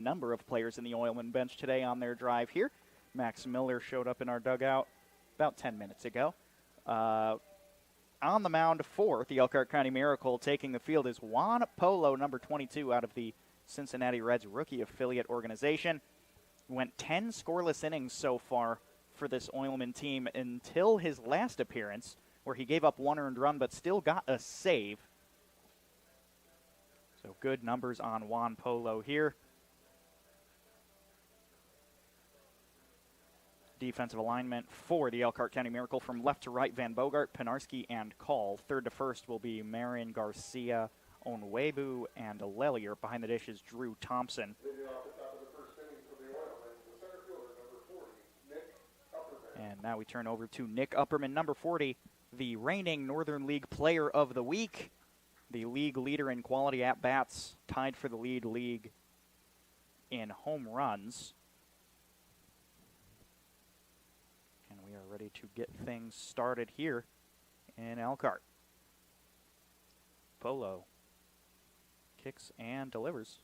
number of players in the Oilmen bench today on their drive here. Max Miller showed up in our dugout about 10 minutes ago. On the mound for the Elkhart County Miracle, taking the field is Juan Polo, number 22, out of the Cincinnati Reds rookie affiliate organization. Went 10 scoreless innings so far for this Oilman team until his last appearance, where he gave up one earned run but still got a save. So good numbers on Juan Polo here. Defensive alignment for the Elkhart County Miracle from left to right, Van Bogart, Penarski, and Call. Third to first will be Marion Garcia, Onwebu, and Lellier. Behind the dish is Drew Thompson. And now we turn over to Nick Upperman, number 40, the reigning Northern League Player of the Week, the league leader in quality at-bats, tied for the league in home runs. And we are ready to get things started here in Elkhart. Polo kicks and delivers.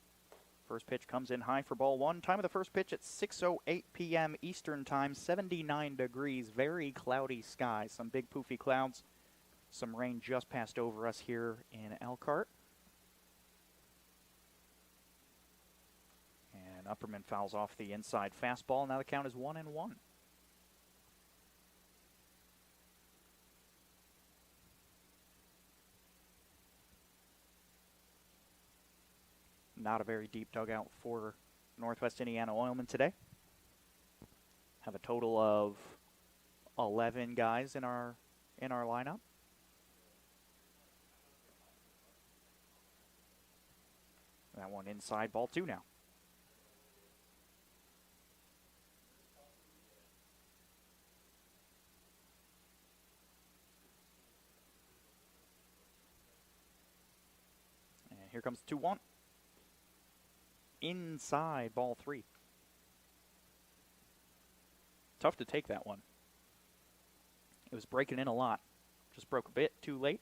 First pitch comes in high for ball one. Time of the first pitch at 6:08 p.m. Eastern Time, 79 degrees, very cloudy skies, some big poofy clouds. Some rain just passed over us here in Elkhart. And Upperman fouls off the inside fastball. Now the count is 1-1. Not a very deep dugout for Northwest Indiana Oilmen today. Have a total of 11 guys in our lineup. That one inside, ball two now. And here comes 2-1. Inside, ball three. Tough to take that one. It was breaking in a lot. Just broke a bit too late.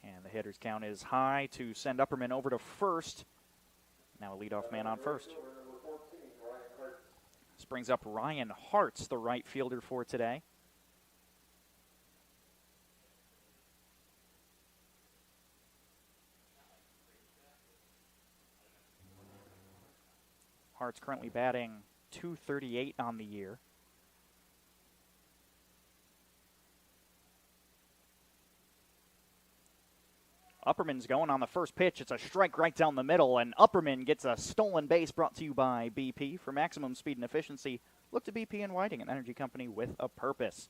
And the hitter's count is high to send Upperman over to first. Now a leadoff man on first. This brings up Ryan Hartz, the right fielder for today. Hart's currently batting .238 on the year. Upperman's going on the first pitch. It's a strike right down the middle, and Upperman gets a stolen base brought to you by BP. For maximum speed and efficiency, look to BP and Whiting, an energy company with a purpose.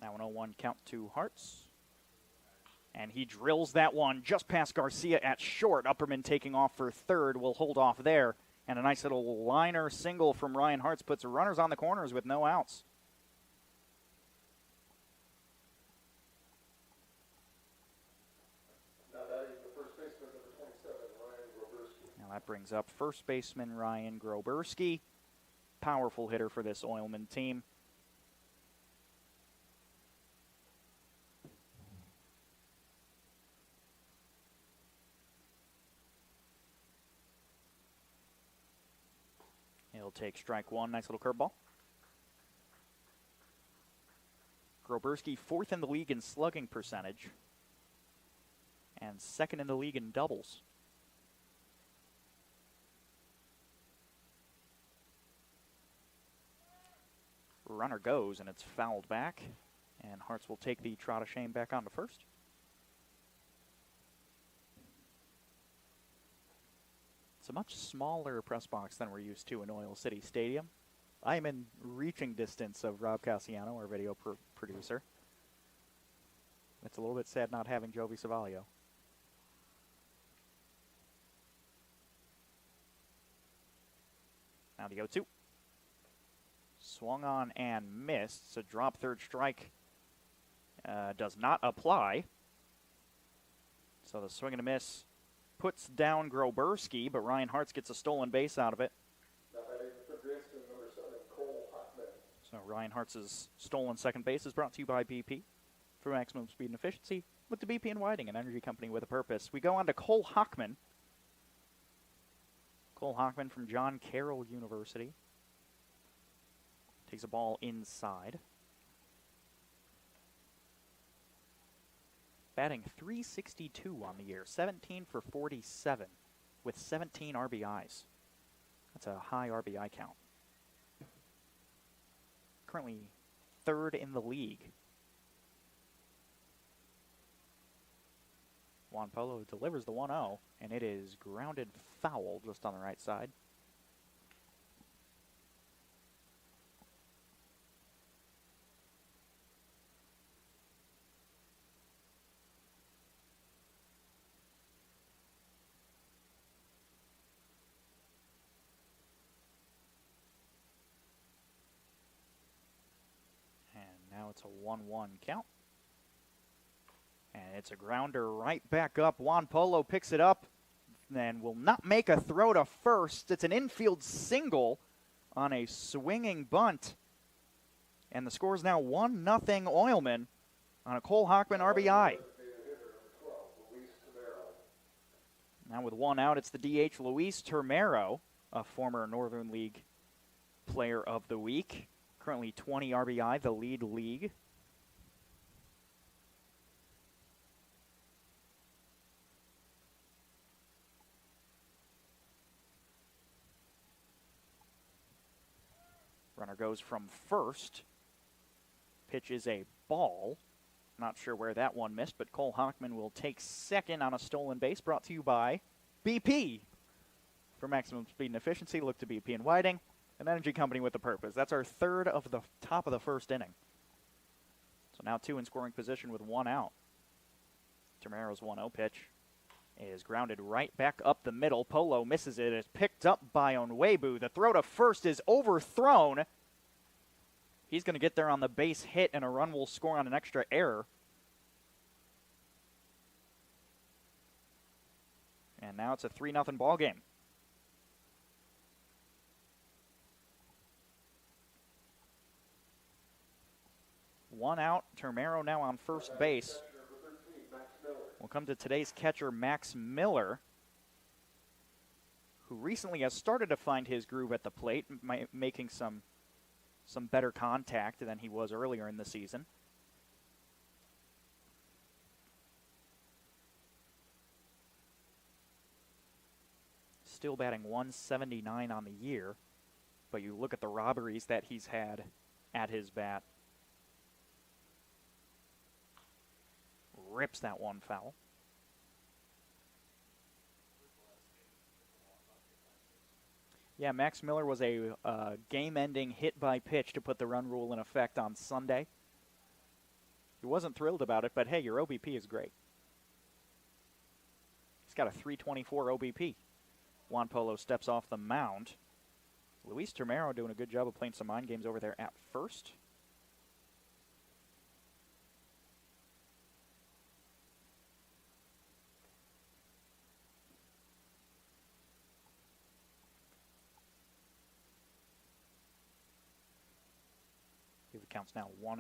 Now an 0-1 count to Hartz. And he drills that one just past Garcia at short. Upperman taking off for third will hold off there. And a nice little liner single from Ryan Hartz puts runners on the corners with no outs. Now that brings up first baseman Ryan Groberski. Powerful hitter for this Oilman team. He'll take strike one. Nice little curveball. Groberski fourth in the league in slugging percentage and second in the league in doubles. Runner goes, and it's fouled back. And Hartz will take the trot of shame back on to first. It's a much smaller press box than we're used to in Oil City Stadium. I am in reaching distance of Rob Cassiano, our video producer. It's a little bit sad not having Jovi Savalio. Now the 0-2. Swung on and missed, so drop third strike does not apply. So the swing and a miss puts down Groberski, but Ryan Hartz gets a stolen base out of it. So Ryan Hartz's stolen second base is brought to you by BP for maximum speed and efficiency with the BP and Whiting, an energy company with a purpose. We go on to Cole Hockman. Cole Hockman from John Carroll University. Takes a ball inside. Batting .362 on the year, 17 for 47 with 17 RBIs. That's a high RBI count. Currently third in the league. Juan Polo delivers the 1-0, and it is grounded foul just on the right side. Now it's a 1-1 count. And it's a grounder right back up. Juan Polo picks it up and will not make a throw to first. It's an infield single on a swinging bunt. And the score is now 1-0 Oilmen on a Cole Hockman RBI. Now with one out, it's the DH Luis Termero, a former Northern League Player of the Week. Currently 20 RBI, the lead league. Runner goes from first. Pitch is a ball. Not sure where that one missed, but Cole Hockman will take second on a stolen base, brought to you by BP. For maximum speed and efficiency, look to BP and Whiting, an energy company with a purpose. That's our third of the top of the first inning. So now two in scoring position with one out. Termero's 1-0 pitch is grounded right back up the middle. Polo misses it. It's picked up by Onwebu. The throw to first is overthrown. He's going to get there on the base hit, and a run will score on an extra error. And now it's a 3-0 ball game. One out. Termero now on first base. We'll come to today's catcher, Max Miller, who recently has started to find his groove at the plate, making some better contact than he was earlier in the season. Still batting .179 on the year, but you look at the robberies that he's had at his bat. Rips that one foul. Yeah, Max Miller was a game-ending hit by pitch to put the run rule in effect on Sunday. He wasn't thrilled about it, but hey, your OBP is great. He's got a .324 OBP. Juan Polo steps off the mound. Luis Termero doing a good job of playing some mind games over there at first. The count's now 1-1.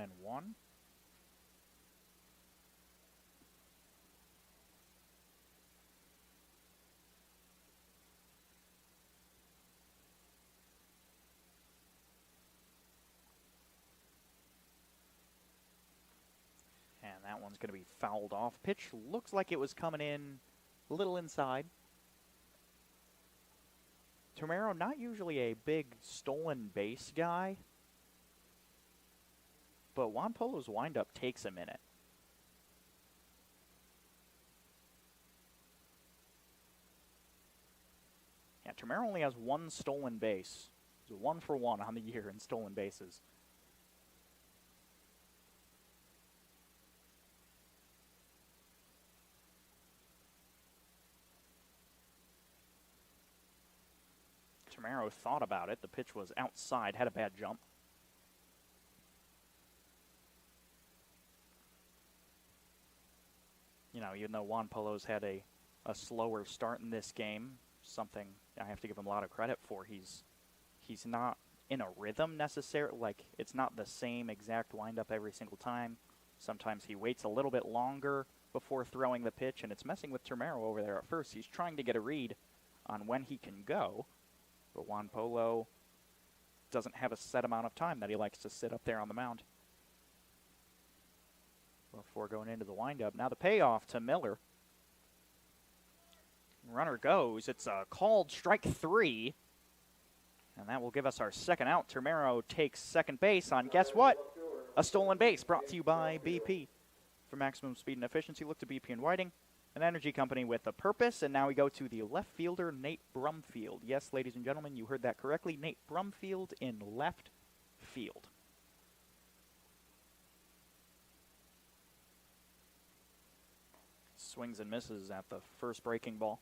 And that one's going to be fouled off. Pitch looks like it was coming in a little inside. Termero, not usually a big stolen base guy, but Juan Polo's windup takes a minute. Yeah, Termero only has one stolen base. He's 1 for 1 on the year in stolen bases. Termero thought about it. The pitch was outside, had a bad jump. even though Juan Polo's had a slower start in this game, something I have to give him a lot of credit for. He's not in a rhythm necessarily. Like, it's not the same exact windup every single time. Sometimes he waits a little bit longer before throwing the pitch, and it's messing with Termero over there at first. He's trying to get a read on when he can go, but Juan Polo doesn't have a set amount of time that he likes to sit up there on the mound before going into the windup. Now the payoff to Miller. Runner goes. It's a called strike 3, and that will give us our second out. Termero takes second base on, guess what? A stolen base, brought to you by BP. For maximum speed and efficiency, look to BP and Whiting, an energy company with a purpose. And now we go to the left fielder, Nate Brumfield. Yes, ladies and gentlemen, you heard that correctly. Nate Brumfield in left field. Swings and misses at the first breaking ball.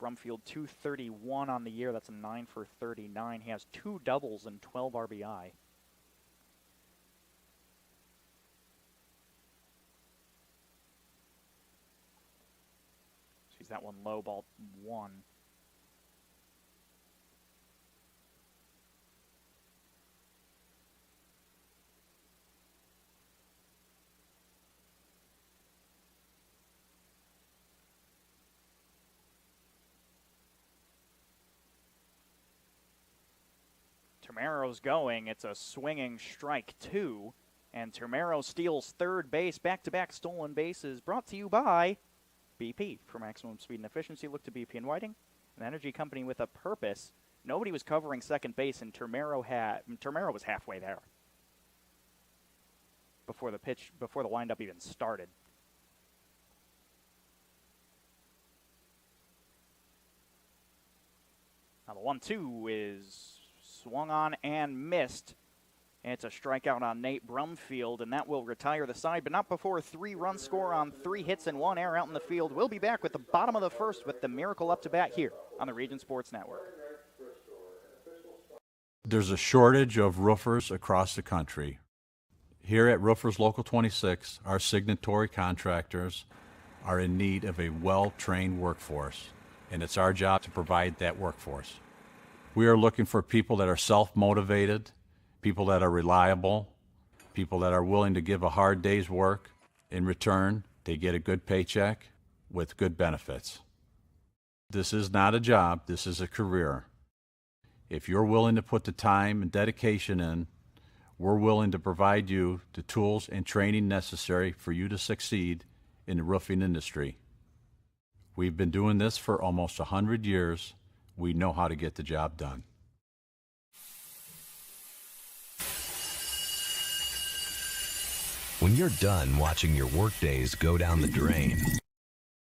Brumfield 231 on the year. That's a 9 for 39. He has 2 doubles and 12 RBI. Sees that one low, ball 1. Termero's going. It's a swinging strike 2. And Termero steals third base. Back-to-back stolen bases brought to you by BP. For maximum speed and efficiency, look to BP and Whiting, an energy company with a purpose. Nobody was covering second base, and Termero was halfway there before the windup even started. Now the 1-2 is swung on and missed. And it's a strikeout on Nate Brumfield, and that will retire the side, but not before a 3-run score on 3 hits and 1 error out in the field. We'll be back with the bottom of the first with the Miracle up to bat here on the Region Sports Network. There's a shortage of roofers across the country. Here at Roofers Local 26, our signatory contractors are in need of a well-trained workforce, and it's our job to provide that workforce. We are looking for people that are self-motivated, people that are reliable, people that are willing to give a hard day's work. In return, they get a good paycheck with good benefits. This is not a job, this is a career. If you're willing to put the time and dedication in, we're willing to provide you the tools and training necessary for you to succeed in the roofing industry. We've been doing this for almost 100 years. We know how to get the job done. When you're done watching your workdays go down the drain,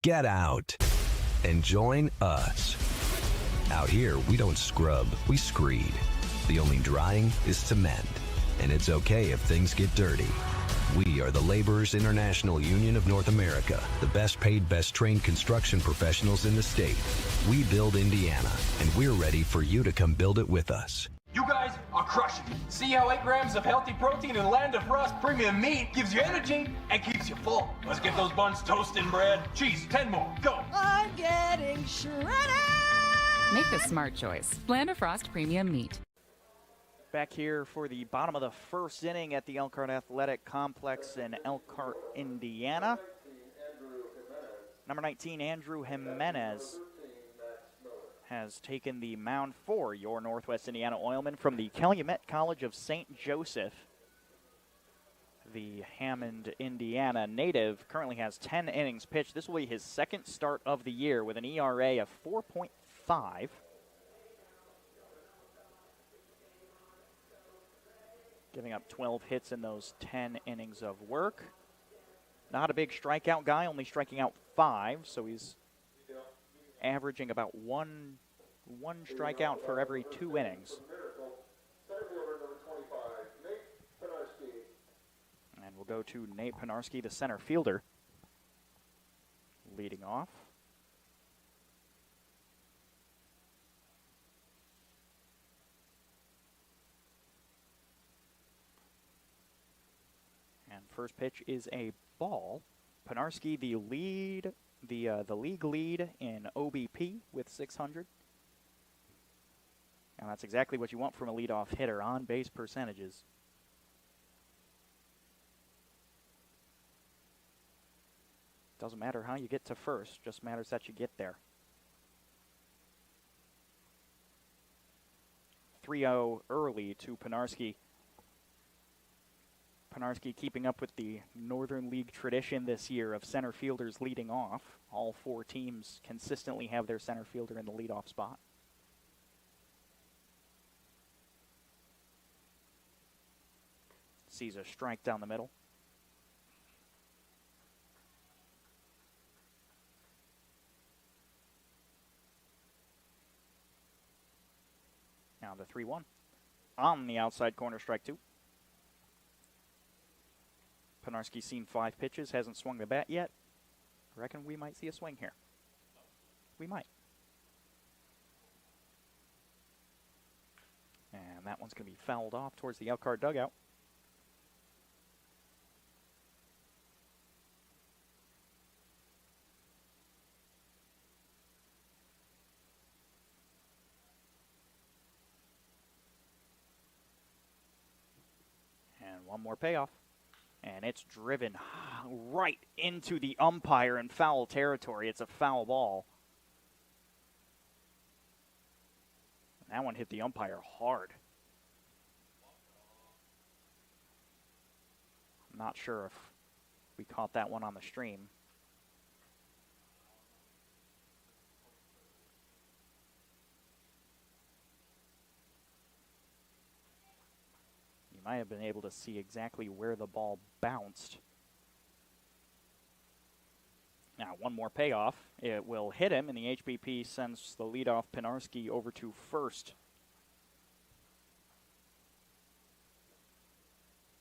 get out and join us. Out here, we don't scrub, we screed. The only drying is cement, and it's okay if things get dirty. We are the Laborers International Union of North America, the best paid, best trained construction professionals in the state. We build Indiana, and we're ready for you to come build it with us. You guys are crushing it. See how 8 grams of healthy protein in Land of Frost premium meat gives you energy and keeps you full. Let's get those buns toasting, Brad. Cheese, 10 more, go. I'm getting shredded. Make the smart choice. Land of Frost premium meat. Back here for the bottom of the first inning at the Elkhart Athletic Complex in Elkhart, Indiana. Number 19, Andrew Jimenez, has taken the mound for your Northwest Indiana Oilmen from the Calumet College of St. Joseph. The Hammond, Indiana native currently has 10 innings pitched. This will be his second start of the year with an ERA of 4.5. Giving up 12 hits in those 10 innings of work. Not a big strikeout guy, only striking out 5, so he's averaging about one strikeout for every 2 innings. And we'll go to Nate Penarski, the center fielder, leading off. And first pitch is a ball. Penarski, the league lead in OBP with 600. And that's exactly what you want from a leadoff hitter, on base percentages. Doesn't matter how you get to first, just matters that you get there. 3-0 early to Penarski. Penarski keeping up with the Northern League tradition this year of center fielders leading off. All four teams consistently have their center fielder in the leadoff spot. Sees a strike down the middle. Now the 3-1. On the outside corner, strike two. Penarski's seen 5 pitches, hasn't swung the bat yet. I reckon we might see a swing here. We might. And that one's going to be fouled off towards the Elkhart dugout. And one more payoff. And it's driven right into the umpire in foul territory. It's a foul ball. And that one hit the umpire hard. I'm not sure if we caught that one on the stream. Might have been able to see exactly where the ball bounced. Now, one more payoff. It will hit him, and the HBP sends the leadoff Penarski over to first.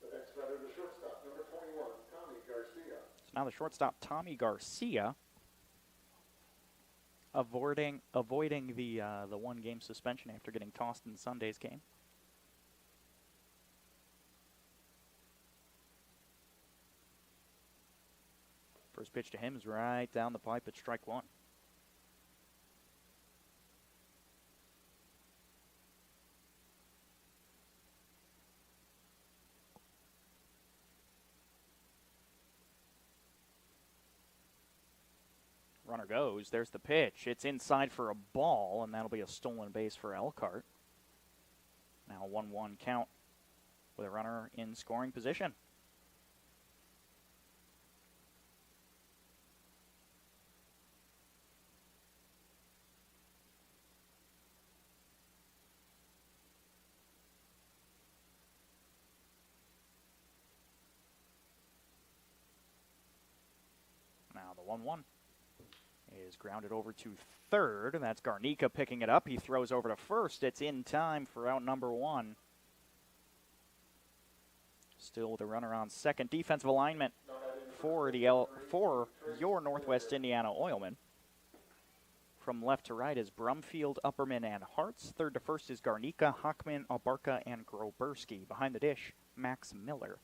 The next batter, the shortstop, number 21, Tommy Garcia. So now the shortstop, Tommy Garcia, avoiding the one-game suspension after getting tossed in Sunday's game. First pitch to him is right down the pipe at strike one. Runner goes. There's the pitch. It's inside for a ball, and that'll be a stolen base for Elkhart. Now a 1-1 count with a runner in scoring position. Now the 1-1 is grounded over to third, and that's Garnica picking it up. He throws over to first. It's in time for out number one. Still the runner on second. Defensive alignment for your Northwest Indiana Oilmen. From left to right is Brumfield, Upperman, and Hartz. Third to first is Garnica, Hockman, Abarca, and Groberski. Behind the dish, Max Miller.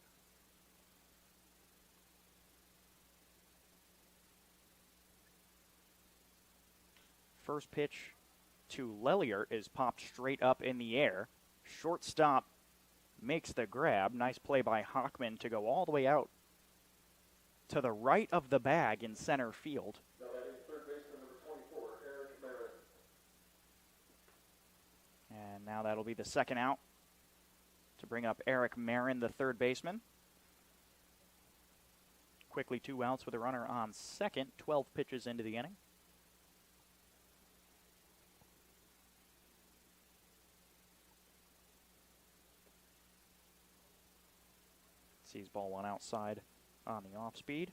First pitch to Lellier is popped straight up in the air. Shortstop makes the grab. Nice play by Hockman to go all the way out to the right of the bag in center field. Now batting third baseman, number 24, Eric Marin. And now that'll be the second out to bring up Eric Marin, the third baseman. Quickly 2 outs with a runner on second, 12 pitches into the inning. Sees ball one outside on the off speed.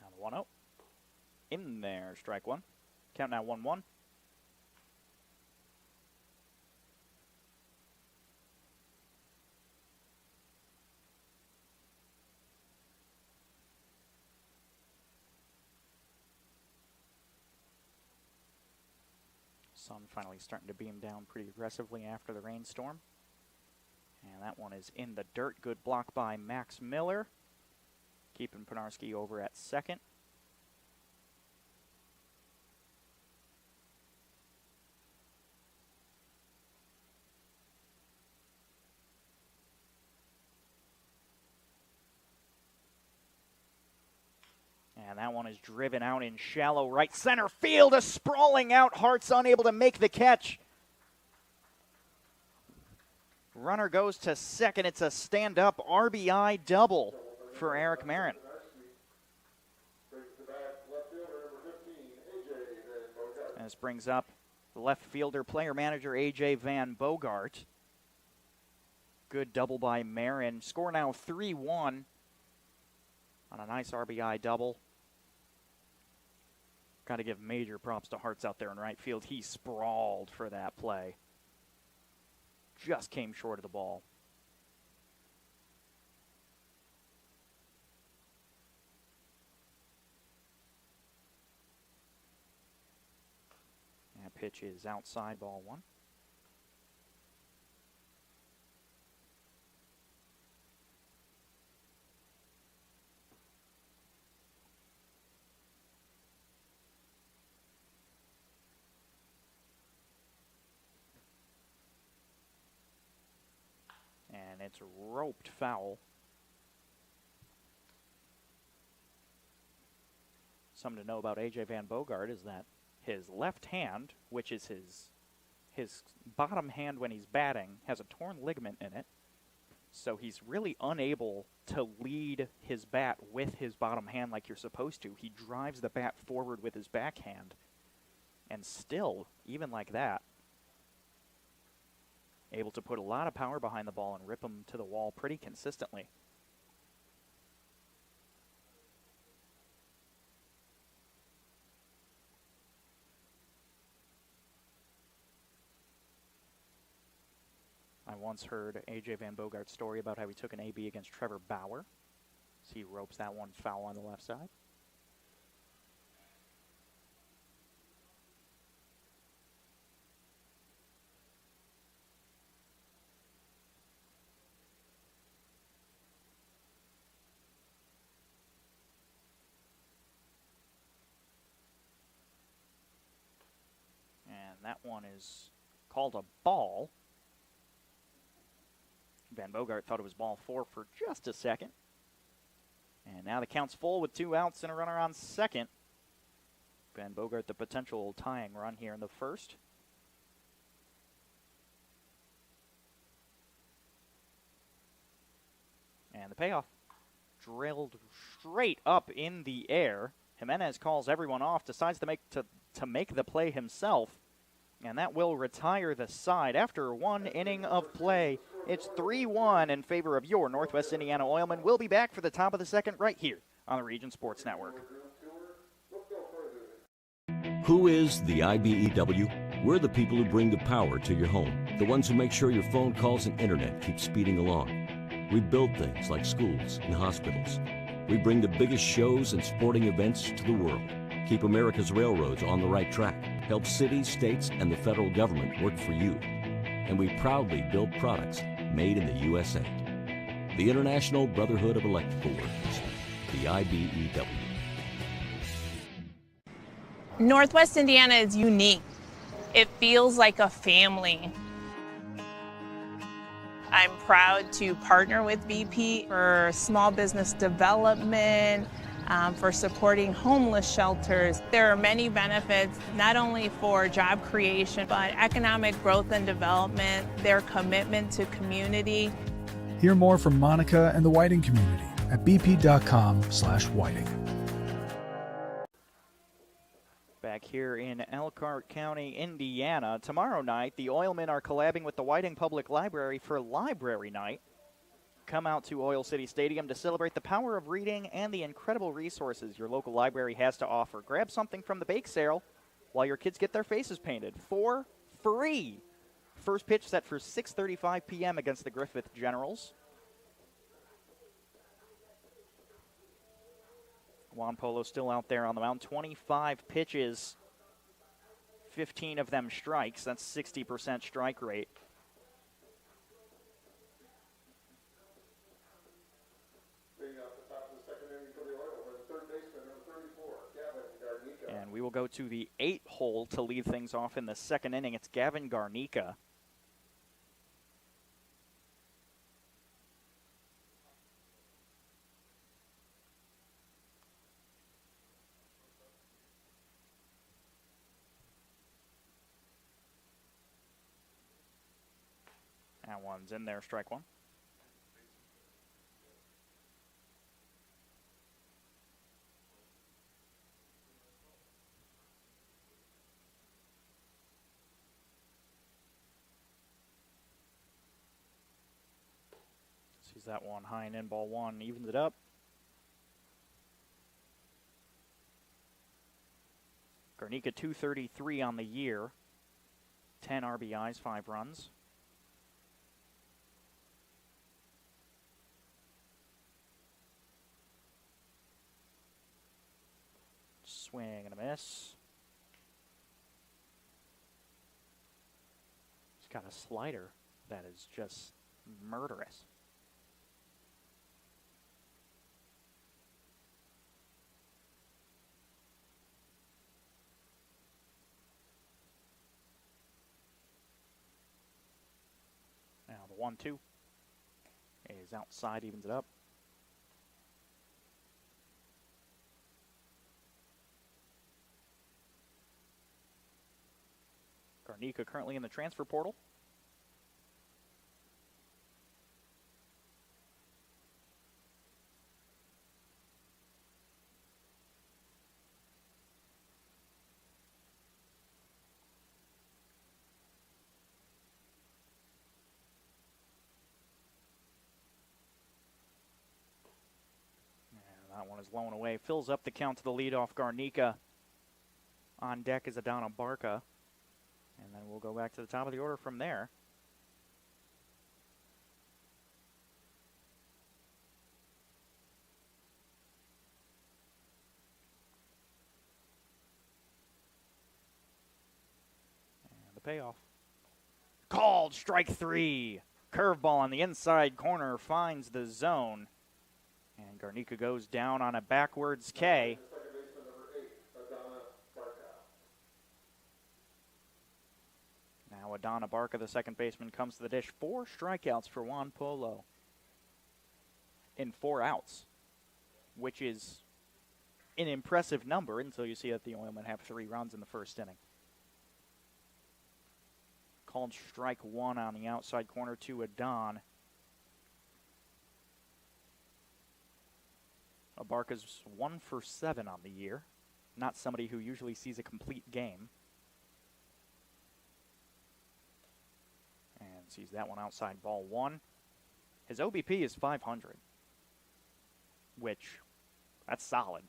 Now the 1-0. In there, strike one. Count now 1-1. Sun finally starting to beam down pretty aggressively after the rainstorm. And that one is in the dirt. Good block by Max Miller, keeping Penarski over at second. And that one is driven out in shallow right center field. A sprawling out. Hart's unable to make the catch. Runner goes to second. It's a stand-up RBI double for Eric Marin. And this brings up the left fielder, player manager A.J. Van Bogart. Good double by Marin. Score now 3-1 on a nice RBI double. Got to give major props to Hart's out there in right field. He sprawled for that play. Just came short of the ball. That pitch is outside, ball one. And it's roped foul. Something to know about A.J. Van Bogart is that his left hand, which is his bottom hand when he's batting, has a torn ligament in it. So he's really unable to lead his bat with his bottom hand like you're supposed to. He drives the bat forward with his backhand. And still, even like that, able to put a lot of power behind the ball and rip him to the wall pretty consistently. I once heard A.J. Van Bogart's story about how he took an AB against Trevor Bauer. So he ropes that one foul on the left side. And that one is called a ball. Van Bogart thought it was ball four for just a second. And now the count's full with 2 outs and a runner on second. Van Bogart, the potential tying run here in the first. And the payoff drilled straight up in the air. Jimenez calls everyone off, decides to make the play himself. And that will retire the side after 1 inning of play. It's 3-1 in favor of your Northwest Indiana Oilmen. We'll be back for the top of the second right here on the Region Sports Network. Who is the IBEW? We're the people who bring the power to your home, the ones who make sure your phone calls and internet keep speeding along. We build things like schools and hospitals. We bring the biggest shows and sporting events to the world, keep America's railroads on the right track, help cities, states, and the federal government work for you. And we proudly build products made in the USA. The International Brotherhood of Electrical Workers, the IBEW. Northwest Indiana is unique. It feels like a family. I'm proud to partner with BP for small business development, for supporting homeless shelters. There are many benefits, not only for job creation, but economic growth and development, their commitment to community. Hear more from Monica and the Whiting community at bp.com/whiting. Back here in Elkhart County, Indiana. Tomorrow night, the Oilmen are collabing with the Whiting Public Library for Library Night. Come out to Oil City Stadium to celebrate the power of reading and the incredible resources your local library has to offer. Grab something from the bake sale while your kids get their faces painted for free. First pitch set for 6:35 p.m. against the Griffith Generals. Juan Polo still out there on the mound. 25 pitches 15 of them strikes. That's 60% strike rate. Being off the top of the second inning for the Oilmen, third baseman number 34, Gavin Garnica. And we will go to the 8th hole to lead things off in the second inning. It's Gavin Garnica. That one's in there, strike one. Sees that one high and in, ball one, evens it up. Garnica 233 on the year, 10 RBIs, 5 runs. Swing and a miss. He's got a slider that is just murderous. Now the 1-2 is outside, evens it up. Garnica currently in the transfer portal. And that one is blown away. Fills up the count to the leadoff. Garnica on deck is Adana Barca. And then we'll go back to the top of the order from there. And the payoff. Called strike 3. Curveball on the inside corner finds the zone. And Garnica goes down on a backwards K. Now Adana Barca, the second baseman, comes to the dish. 4 strikeouts for Juan Polo in 4 outs, which is an impressive number until you see that the Oilmen have 3 runs in the first inning. Called strike 1 on the outside corner to Adon. Barca's 1 for 7 on the year. Not somebody who usually sees a complete game. And sees that one outside, ball 1. His OBP is 500, which, that's solid.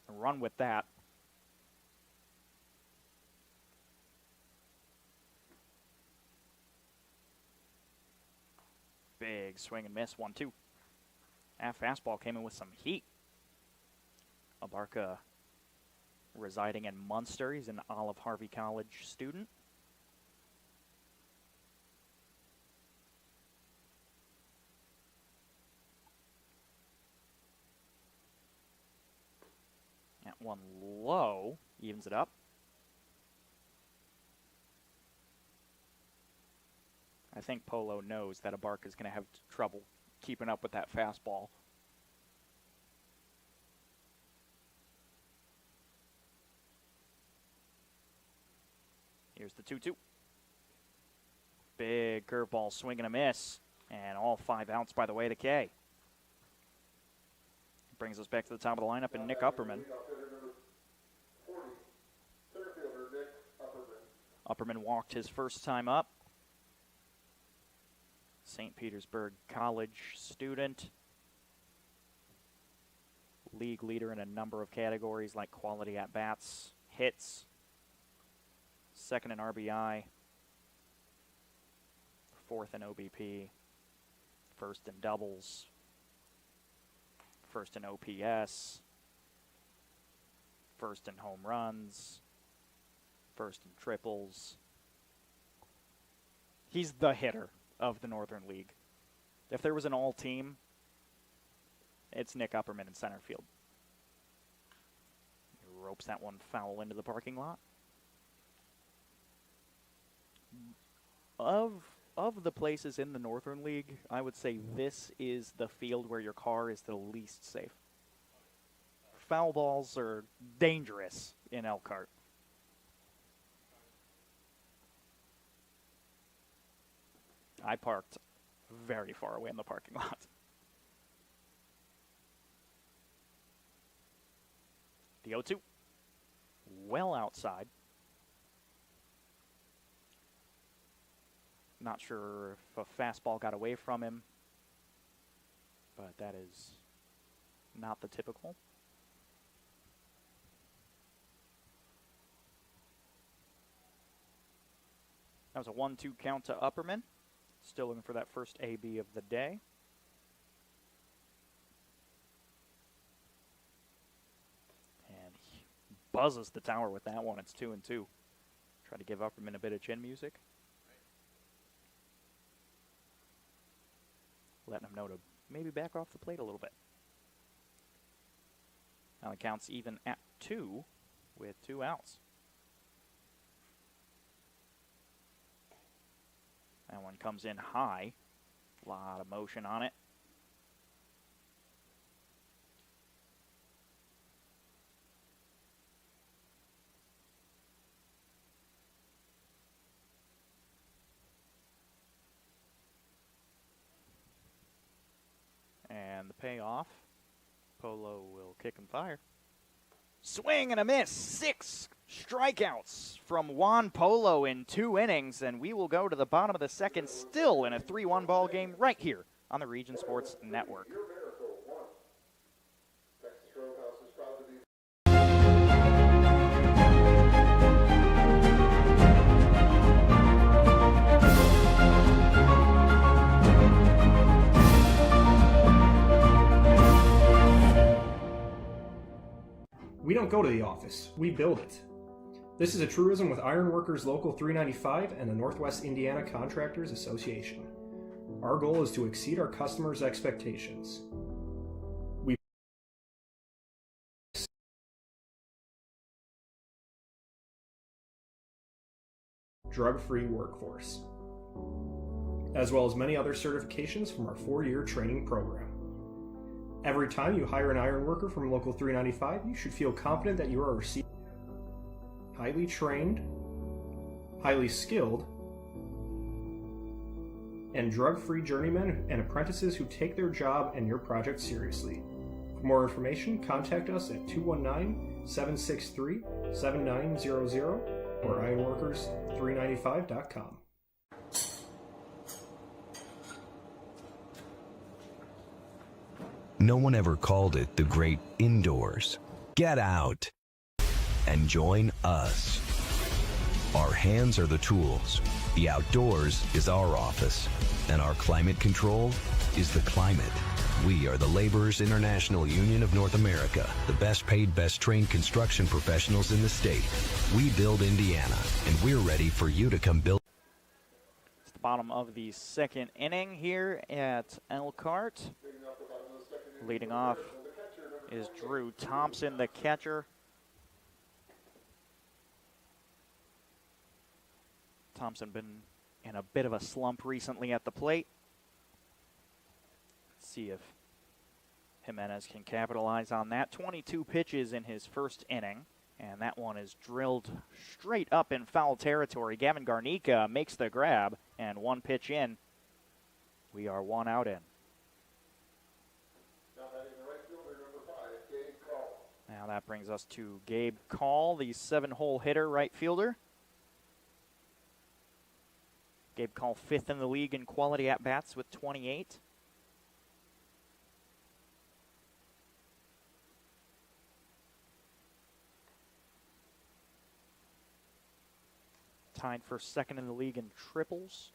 Run with that. Big swing and miss, 1-2. That fastball came in with some heat. Abarca residing in Munster. He's an Olive Harvey College student. That one low, evens it up. I think Polo knows that Abarca is going to have trouble keeping up with that fastball. Here's the 2-2. Big curveball, swing and a miss. And all 5 outs by the way to K. Brings us back to the top of the lineup and Nick Upperman. Upperman walked his first time up. St. Petersburg College student. League leader in a number of categories like quality at-bats, hits, second in RBI, 4th in OBP, 1st in doubles, 1st in OPS, 1st in home runs, first in triples. He's the hitter of the Northern League. If there was an all-team, it's Nick Upperman in center field. He ropes that one foul into the parking lot. Of the places in the Northern League, I would say this is the field where your car is the least safe. Foul balls are dangerous in Elkhart. I parked very far away in the parking lot. The 0-2. Well outside. Not sure if a fastball got away from him, but that is not the typical. That was a 1-2 count to Upperman. Still looking for that first AB of the day. And he buzzes the tower with that one. It's 2-2. Try to give Upperman a bit of chin music. Letting him know to maybe back off the plate a little bit. Now the count's even at 2 with 2 outs. That one comes in high. A lot of motion on it. And the payoff, Polo will kick and fire. Swing and a miss. 6 strikeouts from Juan Polo in 2 innings, and we will go to the bottom of the second, still in a 3-1 ball game right here on the Region Sports Network. We don't go to the office, we build it. This is a truism with Ironworkers Local 395 and the Northwest Indiana Contractors Association. Our goal is to exceed our customers' expectations. We drug-free workforce, as well as many other certifications from our 4-year training program. Every time you hire an iron worker from Local 395, you should feel confident that you are receiving highly trained, highly skilled, and drug-free journeymen and apprentices who take their job and your project seriously. For more information, contact us at 219-763-7900 or ironworkers395.com. No one ever called it the great indoors. Get out and join us. Our hands are the tools. The outdoors is our office. And our climate control is the climate. We are the Laborers International Union of North America, the best paid, best trained construction professionals in the state. We build Indiana, and we're ready for you to come build. It's the bottom of the second inning here at Elkhart. Leading off is Drew Thompson, the catcher. Thompson been in a bit of a slump recently at the plate. Let's see if Jimenez can capitalize on that. 22 pitches in his first inning, and that one is drilled straight up in foul territory. Gavin Garnica makes the grab, and 1 pitch in. We are 1 out in. Now that brings us to Gabe Call, the 7-hole hitter right fielder. Gabe Call 5th in the league in quality at-bats with 28. Tied for 2nd in the league in triples.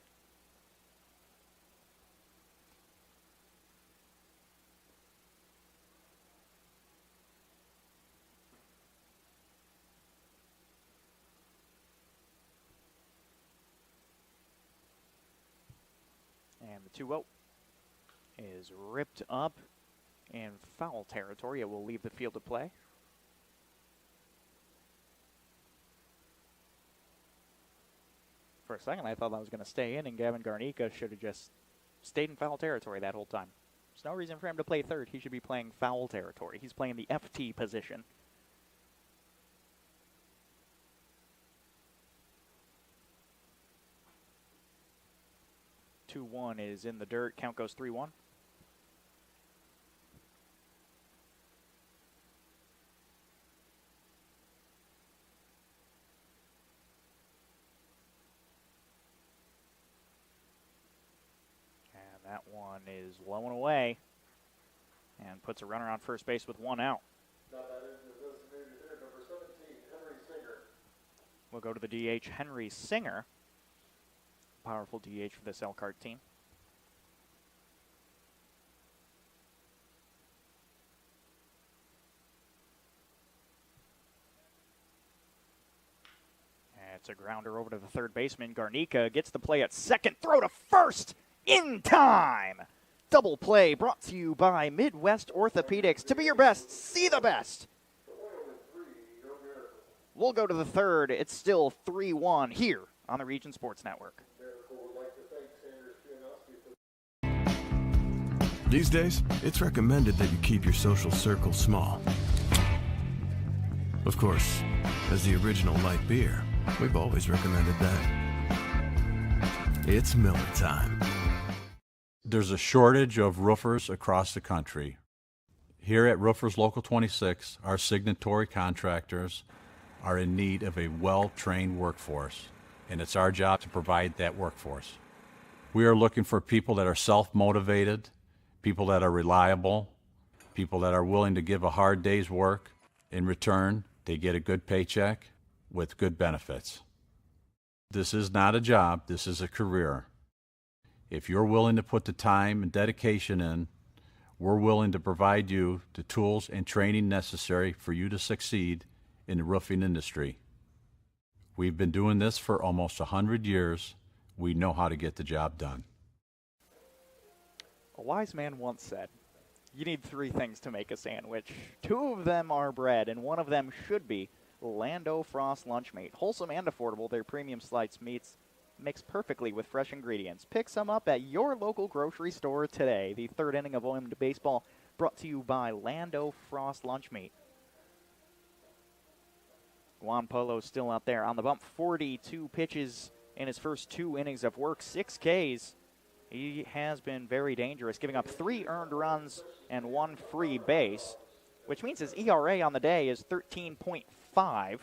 2-0 is ripped up in foul territory. It will leave the field of play. For a second, I thought that was going to stay in, and Gavin Garnica should have just stayed in foul territory that whole time. There's no reason for him to play third. He should be playing foul territory. He's playing the FT position. Two-one is in the dirt. Count goes 3-1. That one is low and away and puts a runner on first base with one out. We'll go to the DH, Henry Singer. Powerful DH for this Elkhart team. And it's a grounder over to the third baseman. Garnica gets the play at second. Throw to first. In time! Double play brought to you by Midwest Orthopedics. To be your best, see the best. We'll go to the third. It's still 3-1 here on the Region Sports Network. These days, it's recommended that you keep your social circle small. Of course, as the original light beer, we've always recommended that. It's Miller time. There's a shortage of roofers across the country. Here at Roofers Local 26, our signatory contractors are in need of a well-trained workforce, and it's our job to provide that workforce. We are looking for people that are self-motivated, people that are reliable, people that are willing to give a hard day's work. In return, they get a good paycheck with good benefits. This is not a job, this is a career. If you're willing to put the time and dedication in, we're willing to provide you the tools and training necessary for you to succeed in the roofing industry. We've been doing this for almost 100 years. We know how to get the job done. A wise man once said, you need three things to make a sandwich. Two of them are bread, and one of them should be Lando Frost Lunchmate. Wholesome and affordable, their premium sliced meats mix perfectly with fresh ingredients. Pick some up at your local grocery store today. The third inning of Oilmen baseball brought to you by Lando Frost Lunchmeat. Juan Polo still out there on the bump. 42 pitches in his first 2 innings of work, 6 Ks. He has been very dangerous, giving up 3 earned runs and 1 free base, which means his ERA on the day is 13.5.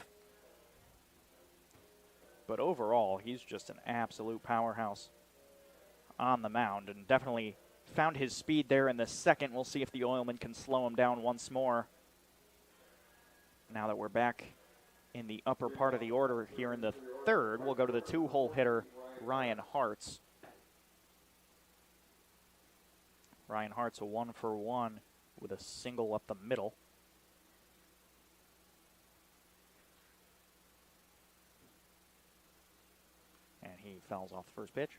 But overall, he's just an absolute powerhouse on the mound and definitely found his speed there in the second. We'll see if the Oilmen can slow him down once more. Now that we're back in the upper part of the order here in the third, we'll go to the 2-hole hitter, Ryan Hartz. Ryan Hartz a 1-for-1 with a single up the middle. And he fouls off the first pitch.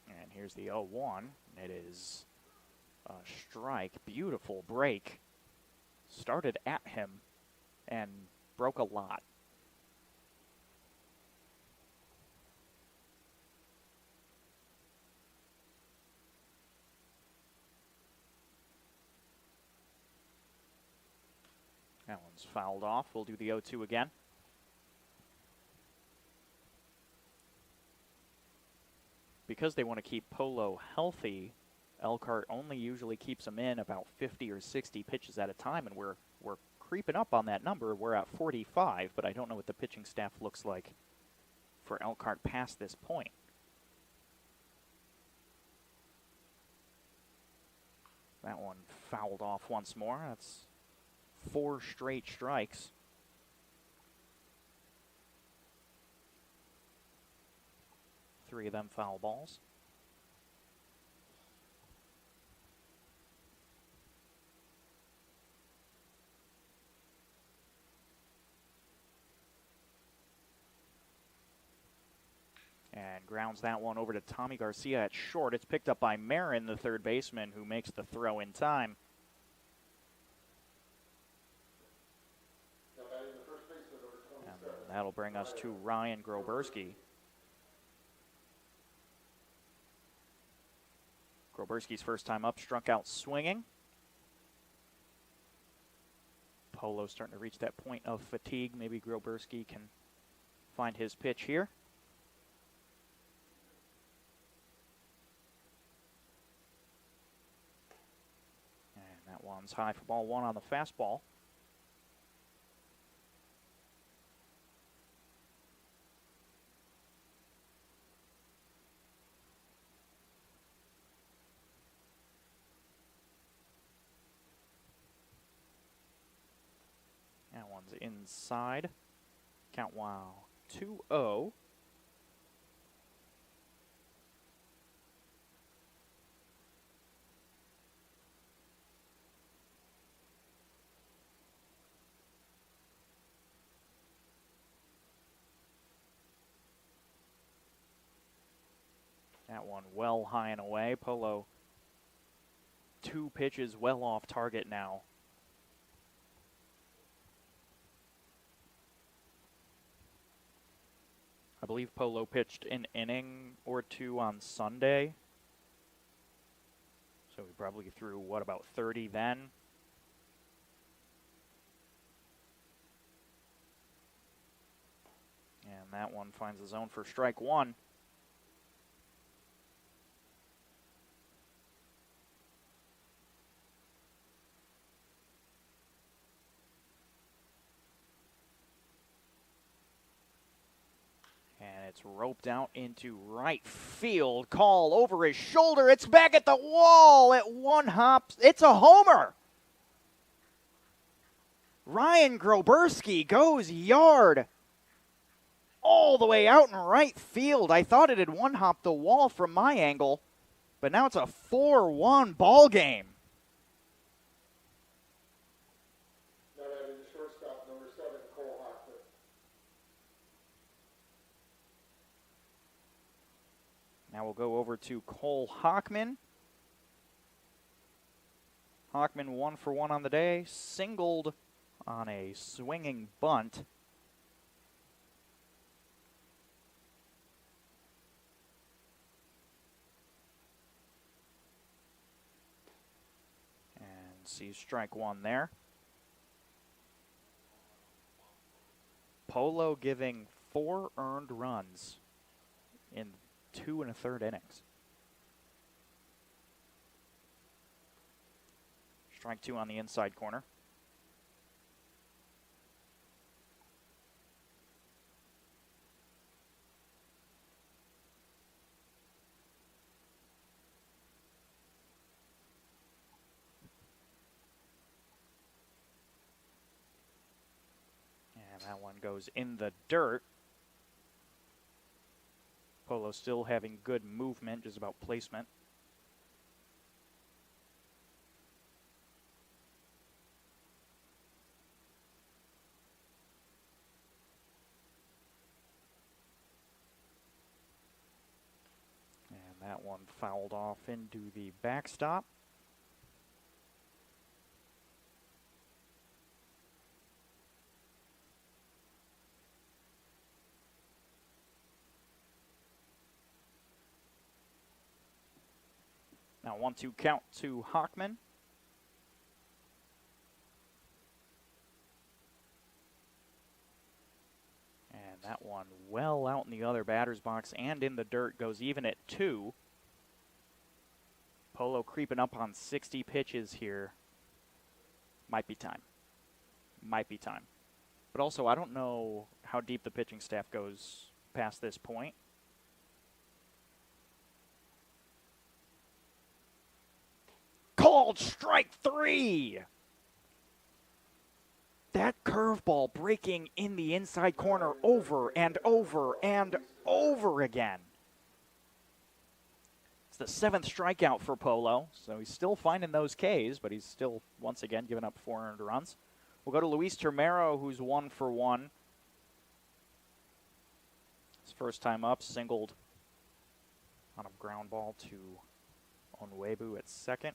And here's the 0-1. It is a strike. Beautiful break. Started at him and broke a lot. That one's fouled off. We'll do the 0-2 again. Because they want to keep Polo healthy, Elkhart only usually keeps him in about 50 or 60 pitches at a time, and we're creeping up on that number. We're at 45, but I don't know what the pitching staff looks like for Elkhart past this point. That one fouled off once more. That's 4 straight strikes 3 of them foul balls. And grounds that one over to Tommy Garcia at short. It's picked up by Marin, the third baseman, who makes the throw in time. And that'll bring us to Ryan Groberski. Groberski's first time up, struck out swinging. Polo starting to reach that point of fatigue. Maybe Groberski can find his pitch here. And that one's high for ball 1 on the fastball. That one's inside. Count wow. 2-0. That one well high and away. Polo 2 pitches well off target now. I believe Polo pitched an inning or 2 on Sunday. So he probably threw, what, about 30 then? And that one finds the zone for strike 1. And it's roped out into right field. Call over his shoulder. It's back at the wall at 1 hop. It's a homer. Ryan Groberski goes yard all the way out in right field. I thought it had 1 hop the wall from my angle, but now it's a 4-1 ball game. Now we'll go over to Cole Hockman. Hockman 1 for 1 on the day, singled on a swinging bunt. And sees strike 1 there. Polo giving 4 earned runs in 2 1/3 innings. Strike 2 on the inside corner. And that one goes in the dirt. Polo still having good movement, just about placement. And that one fouled off into the backstop. Now 1-2 count to Hockman. And that one well out in the other batter's box and in the dirt, goes even at 2. Polo creeping up on 60 pitches here. Might be time. Might be time. But also, I don't know how deep the pitching staff goes past this point. Called strike 3. That curveball breaking in the inside corner over and over and over again. the 7th strikeout for Polo, so he's still finding those Ks, but he's still, once again, giving up 4 earned runs. We'll go to Luis Termero, who's 1 for 1. His first time up, singled on a ground ball to Onwebu at second.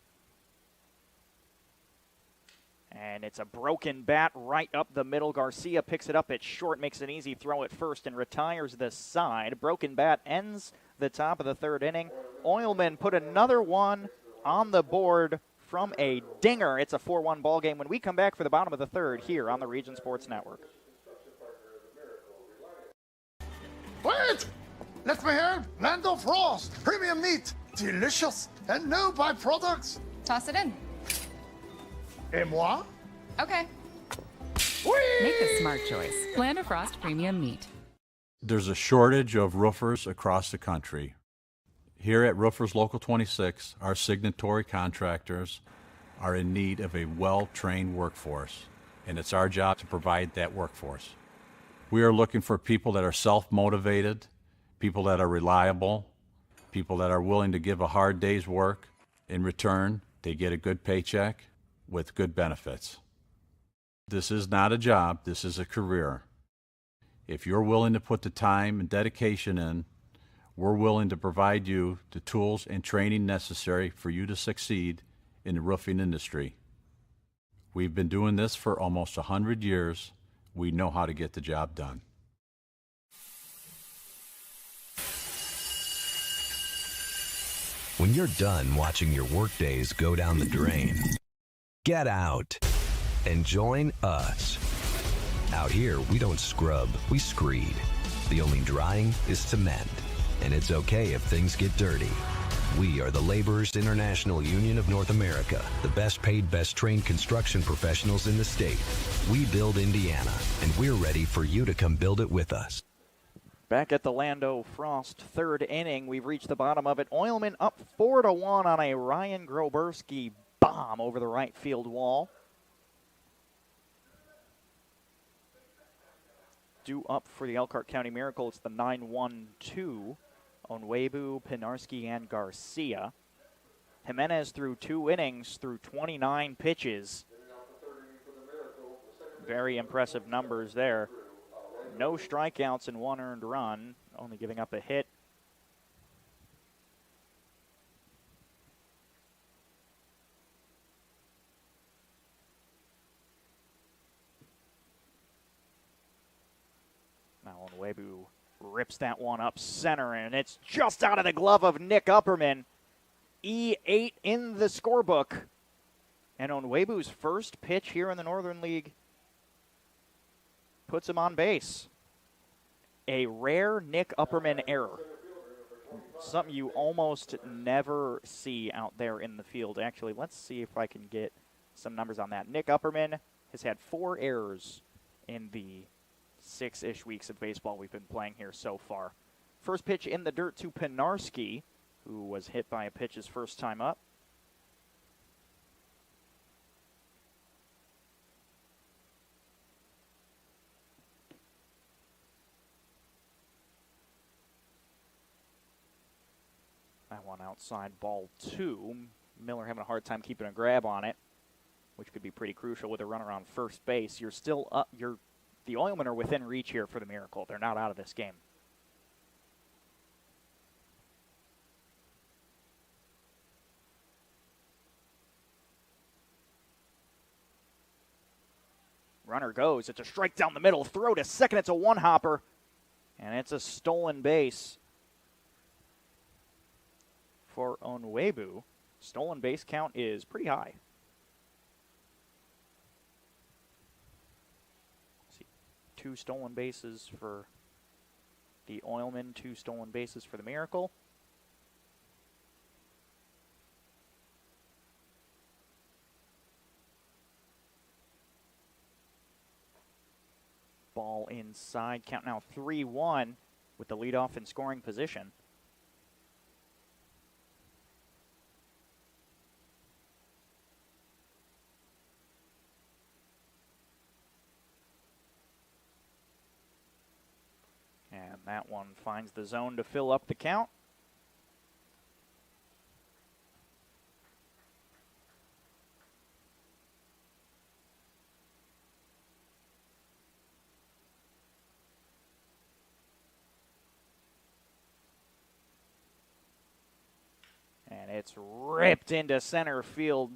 And it's a broken bat right up the middle. Garcia picks it up at short, makes an easy throw at first, and retires the side. Broken bat ends the top of the 3rd inning. Oilmen put another one on the board from a dinger. It's a 4-1 ball game when we come back for the bottom of the 3rd here on the Region Sports Network. Wait! Let me hear Land of Frost. Premium meat. Delicious. And no byproducts. Toss it in. Et moi? Okay. Make the smart choice. Land of Frost Premium Meat. There's a shortage of roofers across the country. Here at Roofers Local 26, our signatory contractors are in need of a well-trained workforce, and it's our job to provide that workforce. We are looking for people that are self-motivated, people that are reliable, people that are willing to give a hard day's work. In return, they get a good paycheck with good benefits. This is not a job, this is a career. If you're willing to put the time and dedication in, we're willing to provide you the tools and training necessary for you to succeed in the roofing industry. We've been doing this for almost 100 years. We know how to get the job done. When you're done watching your workdays go down the drain, get out and join us. Out here, we don't scrub, we screed. The only drying is to mend, and it's okay if things get dirty. We are the Laborers International Union of North America, the best paid, best trained construction professionals in the state. We build Indiana, and we're ready for you to come build it with us. Back at the Lando Frost 3rd inning, we've reached the bottom of it. Oilmen up 4-1 on a Ryan Groberski bomb over the right field wall. Due up for the Elkhart County Miracle, it's the 9-1-2. Onwebu, Pinarski, and Garcia. Jimenez threw 2 innings, through 29 pitches. Very impressive numbers there. No strikeouts and 1 earned run, only giving up a hit. Now Onwebu rips that one up center, and it's just out of the glove of Nick Upperman. E8 in the scorebook. And Onwebu's first pitch here in the Northern League puts him on base. A rare Nick Upperman error. Something you almost never see out there in the field. Actually, let's see if I can get some numbers on that. Nick Upperman has had 4 errors in the 6-ish weeks of baseball we've been playing here so far. First pitch in the dirt to Pinarski, who was hit by a pitch his first time up. That one outside, ball 2. Miller having a hard time keeping a grab on it, which could be pretty crucial with a runner on first base. You're still up. The Oilmen are within reach here for the Miracle. They're not out of this game. Runner goes. It's a strike down the middle. Throw to second. It's a one-hopper. And it's a stolen base for Onwebu. Stolen base count is pretty high. Let's see, 2 stolen bases for the Oilmen, 2 stolen bases for the Miracle. Ball inside. Count now 3-1 with the leadoff in scoring position. And that one finds the zone to fill up the count. It's ripped into center field.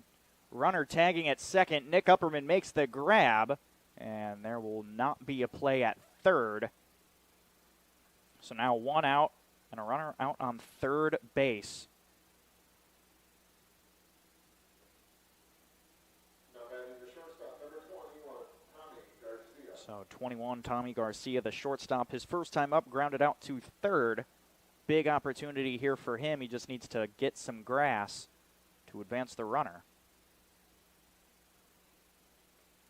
Runner tagging at second. Nick Upperman makes the grab, and there will not be a play at third. So now one out and a runner out on third base. So 21, Tommy Garcia, the shortstop, his first time up, grounded out to third. Big opportunity here for him. He just needs to get some grass to advance the runner.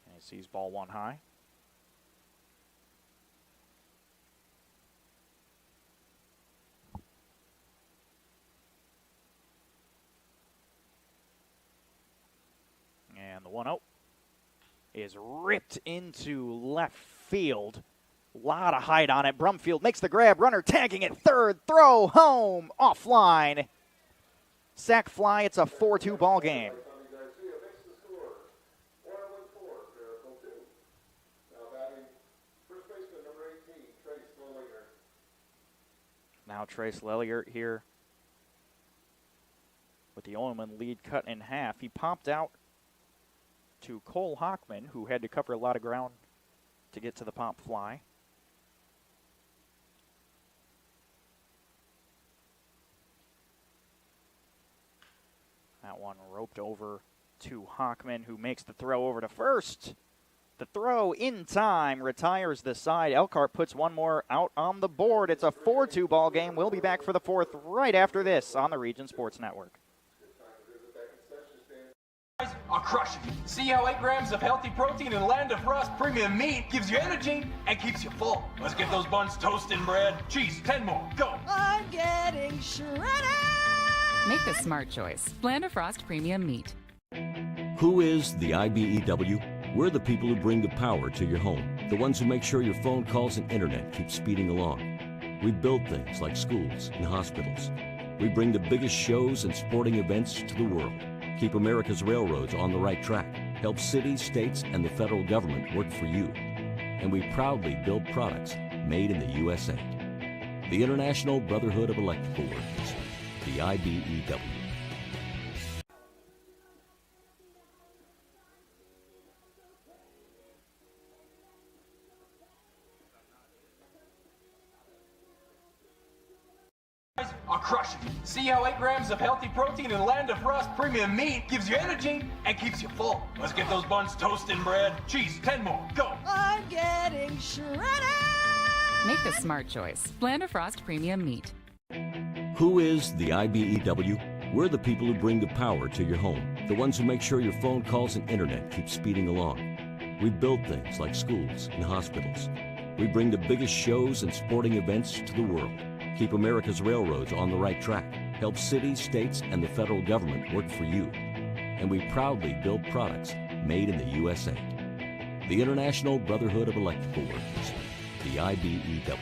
And he sees ball one high. And the 1-0 is ripped into left field. A lot of height on it. Brumfield makes the grab. Runner tagging at third. Throw home. Offline. Sack fly. It's a 4-2 ball game. Now Trace Lelliert here with the Oilmen lead cut in half. He popped out to Cole Hockman, who had to cover a lot of ground to get to the pop fly. That one roped over to Hockman, who makes the throw over to first. The throw in time retires the side. Elkhart puts one more out on the board. It's a 4-2 ball game. We'll be back for the fourth right after this on the Region Sports Network. Are crushing. See how 8 grams of healthy protein and Land of Frost premium meat gives you energy and keeps you full. Let's get those buns toasting, bread. Cheese, 10 more. Go. I'm getting shredded. Make the smart choice. Land of Frost Premium Meat. Who is the IBEW? We're the people who bring the power to your home. The ones who make sure your phone calls and internet keep speeding along. We build things like schools and hospitals. We bring the biggest shows and sporting events to the world. Keep America's railroads on the right track. Help cities, states, and the federal government work for you. And we proudly build products made in the USA. The International Brotherhood of Electrical Workers, the IBEW. Are crushing. See how 8 grams of healthy protein and Land of Frost premium meat gives you energy and keeps you full. Let's get those buns toasting, bread. Cheese, 10 more. Go. I'm getting shredded. Make the smart choice. Land of Frost Premium Meat. Who is the IBEW? We're the people who bring the power to your home. The ones who make sure your phone calls and internet keep speeding along. We build things like schools and hospitals. We bring the biggest shows and sporting events to the world. Keep America's railroads on the right track. Help cities, states, and the federal government work for you. And we proudly build products made in the USA. The International Brotherhood of Electrical Workers, the IBEW.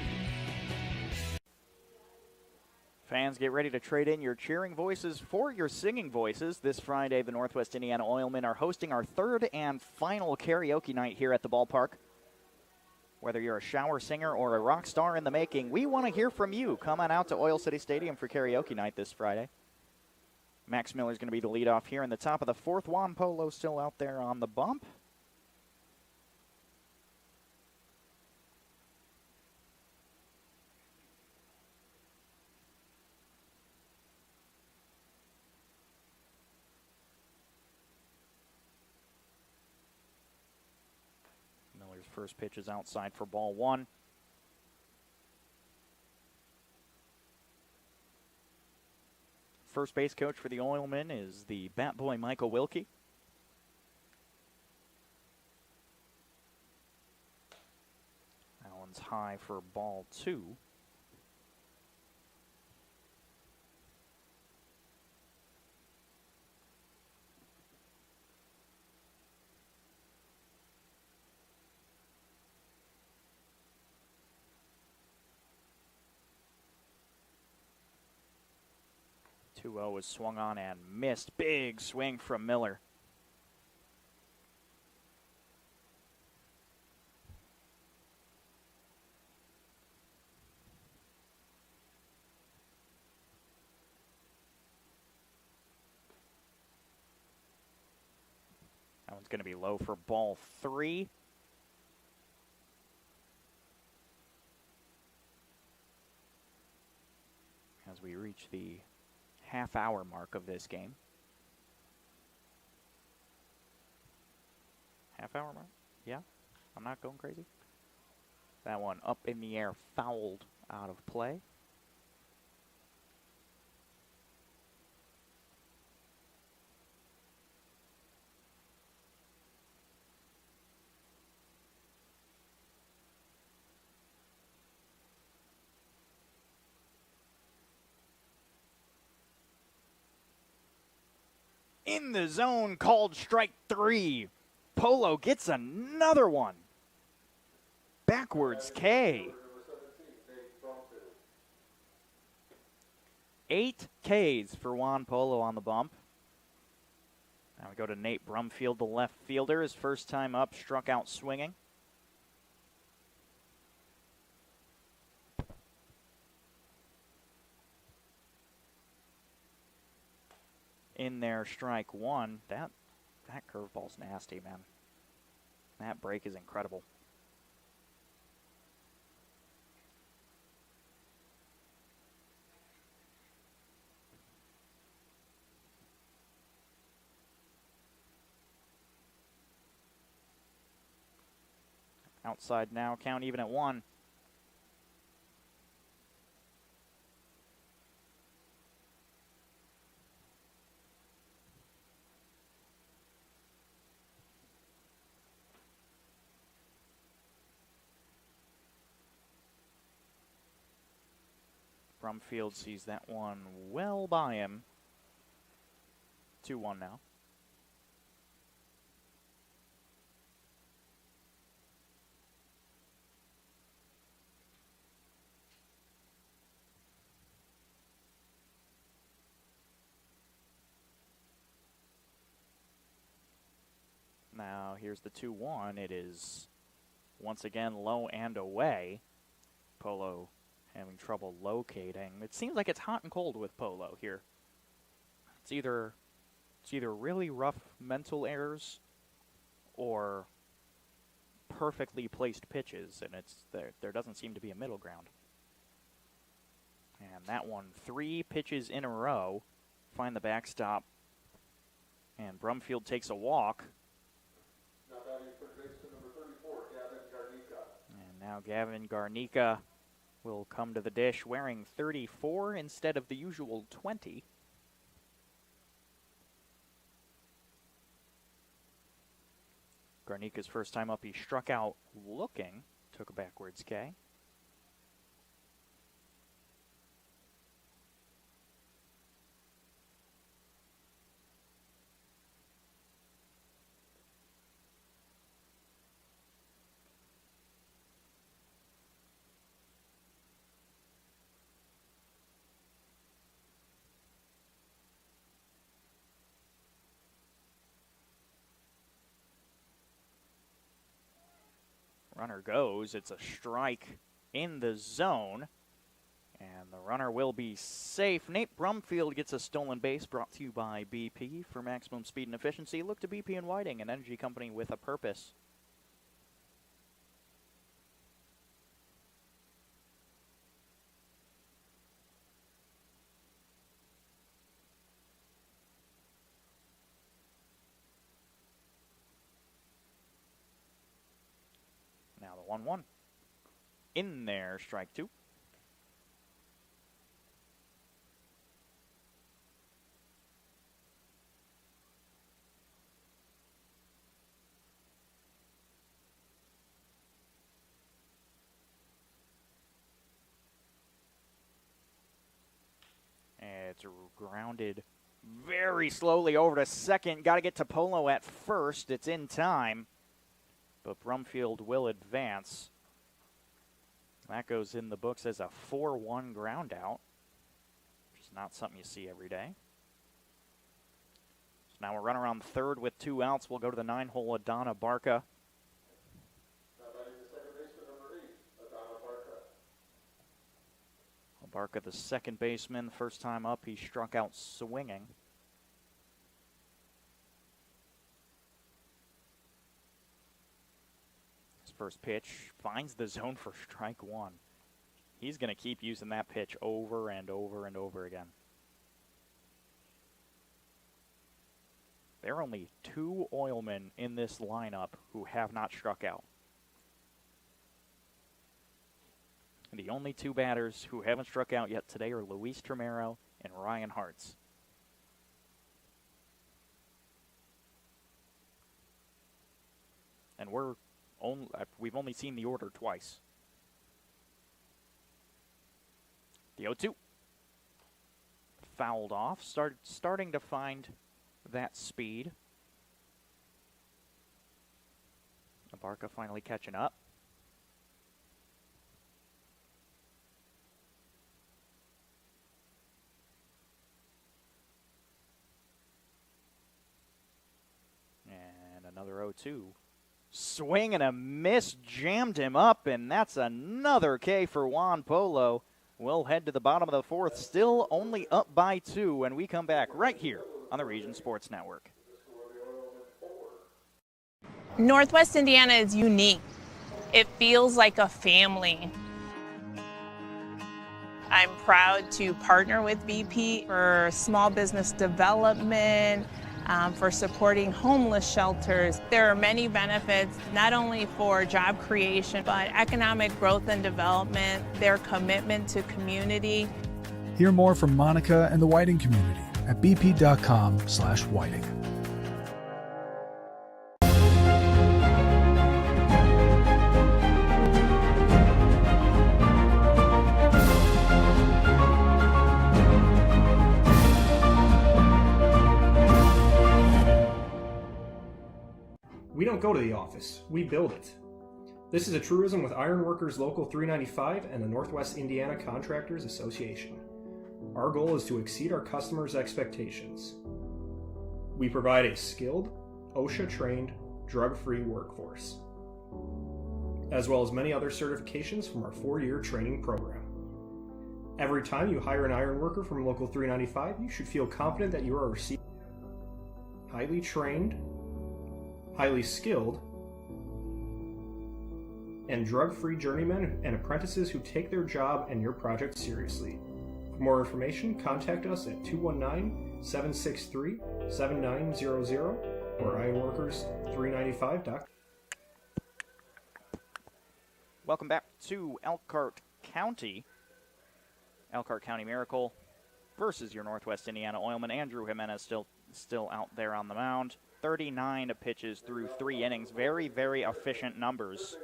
Fans, get ready to trade in your cheering voices for your singing voices. This Friday, the Northwest Indiana Oilmen are hosting our third and final karaoke night here at the ballpark. Whether you're a shower singer or a rock star in the making, we want to hear from you. Come on out to Oil City Stadium for karaoke night this Friday. Max Miller is going to be the leadoff here in the top of the fourth. Juan Polo still out there on the bump. First pitch is outside for ball one. First base coach for the Oilmen is the bat boy Michael Wilkie. Allen's high for ball two. Was swung on and missed. Big swing from Miller. one's going to be low for ball 3. As we reach the half-hour mark of this game. Half-hour mark? Yeah? I'm not going crazy? That one up in the air, fouled out of play. In the zone, called strike 3. Polo gets another one. Backwards K. 8 Ks for Juan Polo on the bump. Now we go to Nate Brumfield, the left fielder. His first time up, struck out swinging. In there, strike 1. That curveball's nasty, man. That break is incredible. Outside now, count even at 1. Brumfield sees that one well by him. 2-1 now. Now here's the 2-1. It is once again low and away. Polo having trouble locating. It seems like it's hot and cold with Polo here. It's either really rough mental errors or perfectly placed pitches, and it's there doesn't seem to be a middle ground. And that one, 3 pitches in a row, find the backstop, and Brumfield takes a walk. And now Gavin Garnica will come to the dish wearing 34 instead of the usual 20. Garnica's first time up, he struck out looking, took a backwards K. Runner goes. It's a strike in the zone. And the runner will be safe. Nate Brumfield gets a stolen base, brought to you by BP. For maximum speed and efficiency, look to BP and Whiting, an energy company with a purpose. Now the 1-1. In there, strike 2. It's grounded very slowly over to second. Got to get to Polo at first. It's in time. But Brumfield will advance. That goes in the books as a 4-1 ground out, which is not something you see every day. So now we're running around third with 2 outs. We'll go to the 9-hole Adana Barca. Barca, the second baseman, first time up, he struck out swinging. First pitch finds the zone for strike one. He's going to keep using that pitch over and over and over again. There are only 2 Oilmen in this lineup who have not struck out. The only 2 batters who haven't struck out yet today are Luis Tremero and Ryan Hartz. And we've only seen the order twice. The 0-2. Fouled off, starting to find that speed. Abarca finally catching up. And another 0-2. Swing and a miss, jammed him up, and that's another K for Juan Polo. We'll head to the bottom of the 4th, still only up by 2 when we come back right here on the Region Sports Network. Northwest Indiana is unique. It feels like a family. I'm proud to partner with BP for small business development, for supporting homeless shelters. There are many benefits, not only for job creation, but economic growth and development, their commitment to community. Hear more from Monica and the Whiting community at bp.com/whiting. We don't go to the office, we build it. This is a truism with Ironworkers Local 395 and the Northwest Indiana Contractors Association. Our goal is to exceed our customers' expectations. We provide a skilled, OSHA-trained, drug-free workforce, as well as many other certifications from our 4-year training program. Every time you hire an ironworker from Local 395, you should feel confident that you are receiving highly trained, highly skilled, and drug-free journeymen and apprentices who take their job and your project seriously. For more information, contact us at 219-763-7900 or ironworkers395.com. Welcome back to Elkhart County. Elkhart County Miracle versus your Northwest Indiana Oilmen. Andrew Jimenez still out there on the mound. 39 pitches through 3 innings. Very, very efficient numbers.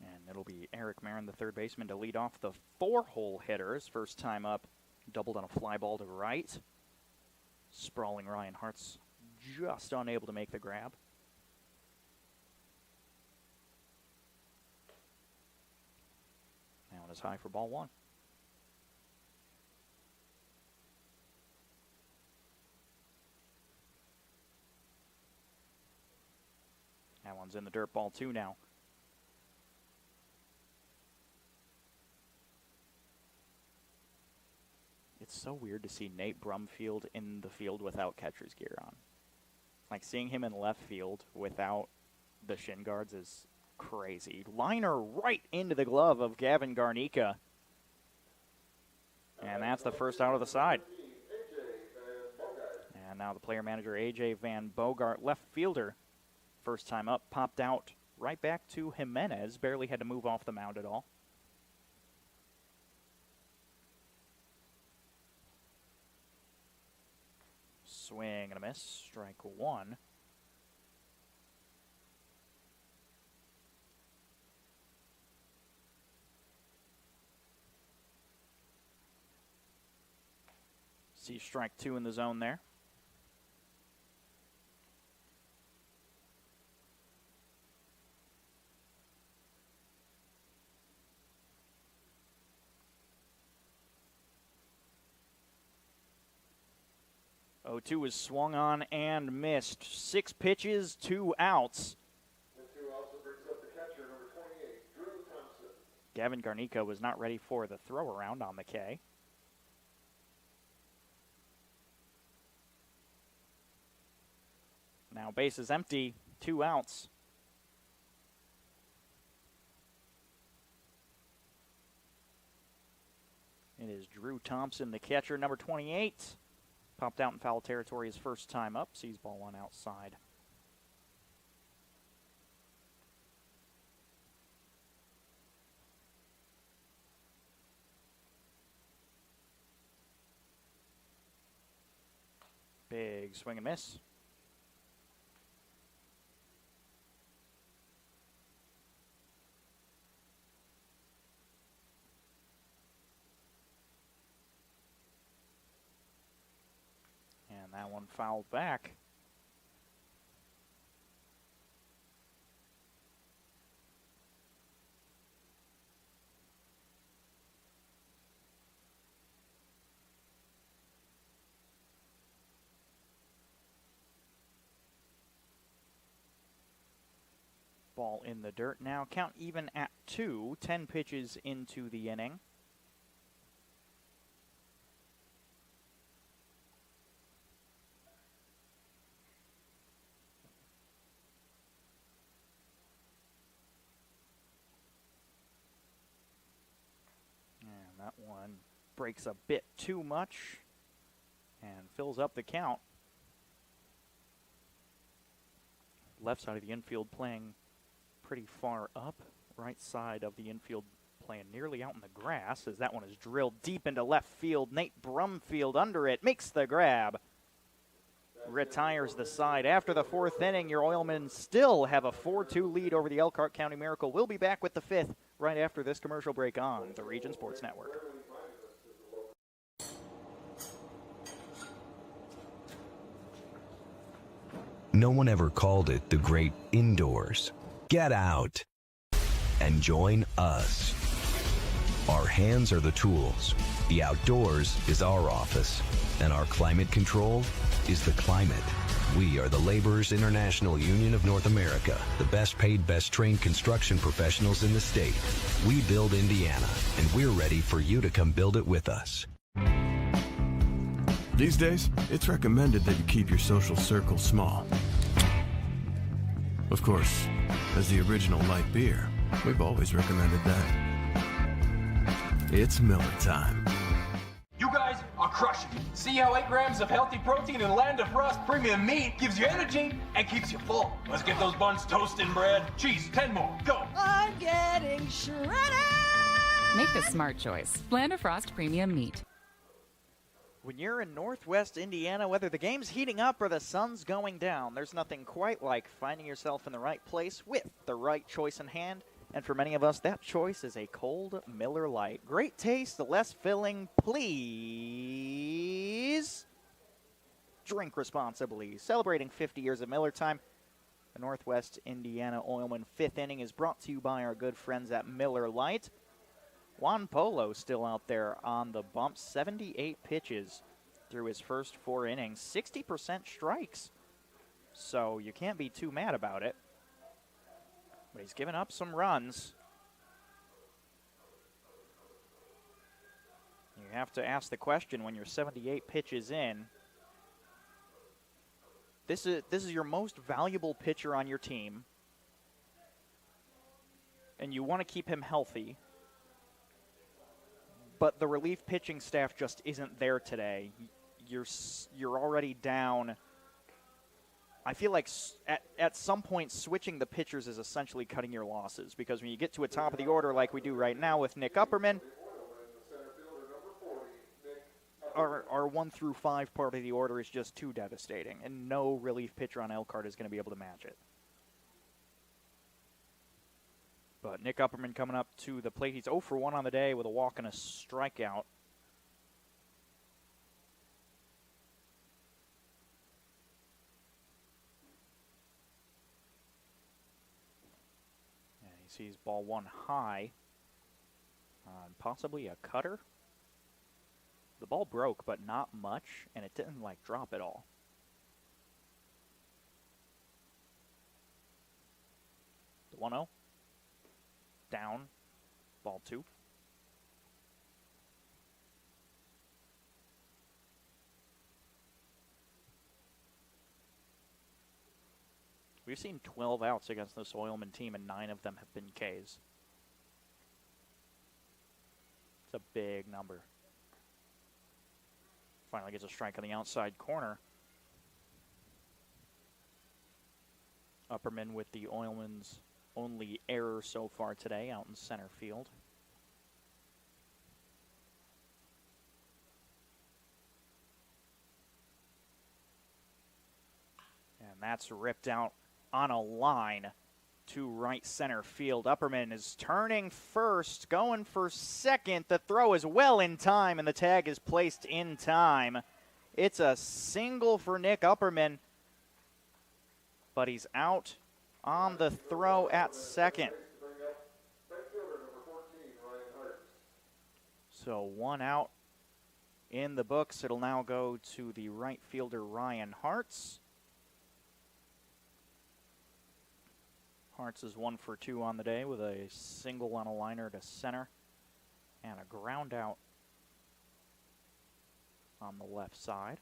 And it'll be Eric Marin, the third baseman, to lead off the 4-hole hitters. First time up, doubled on a fly ball to right. Sprawling Ryan Hartz just unable to make the grab. That one is high for ball 1. That one's in the dirt, ball 2 now. It's so weird to see Nate Brumfield in the field without catcher's gear on. Like, seeing him in left field without the shin guards is crazy. Liner right into the glove of Gavin Garnica. And that's the first out of the side. And now the player manager, A.J. Van Bogart, left fielder, first time up, popped out right back to Jimenez. Barely had to move off the mound at all. Swing and a miss. Strike 1. See strike 2 in the zone there. Oh, 2 is swung on and missed. 6 pitches, 2 outs. Gavin Garnica was not ready for the throw around on the K. Now Now base is empty, 2 outs. It is Drew Thompson, the catcher, number 28. Popped out in foul territory his first time up, sees ball 1 outside. Big swing and miss. And that one fouled back. Ball in the dirt now. Count even at 2. 10 pitches into the inning. And that one breaks a bit too much and fills up the count. Left side of the infield playing pretty far up. Right side of the infield playing nearly out in the grass as that one is drilled deep into left field. Nate Brumfield under it, makes the grab. Retires the side. After the 4th inning, your Oilmen still have a 4-2 lead over the Elkhart County Miracle. We'll be back with the 5th right after this commercial break on the Region Sports Network. No one ever called it the great indoors. Get out and join us. Our hands are the tools. The outdoors is our office. And our climate control is the climate. We are the Laborers International Union of North America, the best paid, best trained construction professionals in the state. We build Indiana, and we're ready for you to come build it with us. These days, it's recommended that you keep your social circle small. Of course, as the original light beer, we've always recommended that. It's Miller time. You guys are crushing it. See how 8 grams of healthy protein in Land of Frost premium meat gives you energy and keeps you full. Let's get those buns toasting, bread. Cheese, 10 more. Go. I'm getting shredded. Make the smart choice. Land of Frost Premium Meat. When you're in Northwest Indiana, whether the game's heating up or the sun's going down, there's nothing quite like finding yourself in the right place with the right choice in hand. And for many of us, that choice is a cold Miller Lite. Great taste, less filling, please drink responsibly. Celebrating 50 years of Miller time, the Northwest Indiana Oilmen 5th inning is brought to you by our good friends at Miller Lite. Juan Polo still out there on the bump. 78 pitches through his first 4 innings. 60% strikes. So you can't be too mad about it. But he's given up some runs. You have to ask the question when you're 78 pitches in. This is your most valuable pitcher on your team. And you want to keep him healthy. But the relief pitching staff just isn't there today. You're already down. I feel like at some point switching the pitchers is essentially cutting your losses, because when you get to a top of the order like we do right now with Nick Upperman, our 1 through 5 part of the order is just too devastating, and no relief pitcher on Elkhart is going to be able to match it. But Nick Upperman coming up to the plate. He's 0 for 1 on the day with a walk and a strikeout. And he sees ball 1 high on possibly a cutter. The ball broke, but not much, and it didn't drop at all. The 1-0. Down, ball 2. We've seen 12 outs against this Oilman team, and 9 of them have been Ks. It's a big number. Finally gets a strike on the outside corner. Upperman with the Oilman's only error so far today out in center field. And that's ripped out on a line to right center field. Upperman is turning first, going for second. The throw is well in time, and the tag is placed in time. It's a single for Nick Upperman, but he's out on the throw at second. So 1 out in the books. It'll now go to the right fielder, Ryan Hartz. Hartz is 1 for 2 on the day with a single on a liner to center and a ground out on the left side.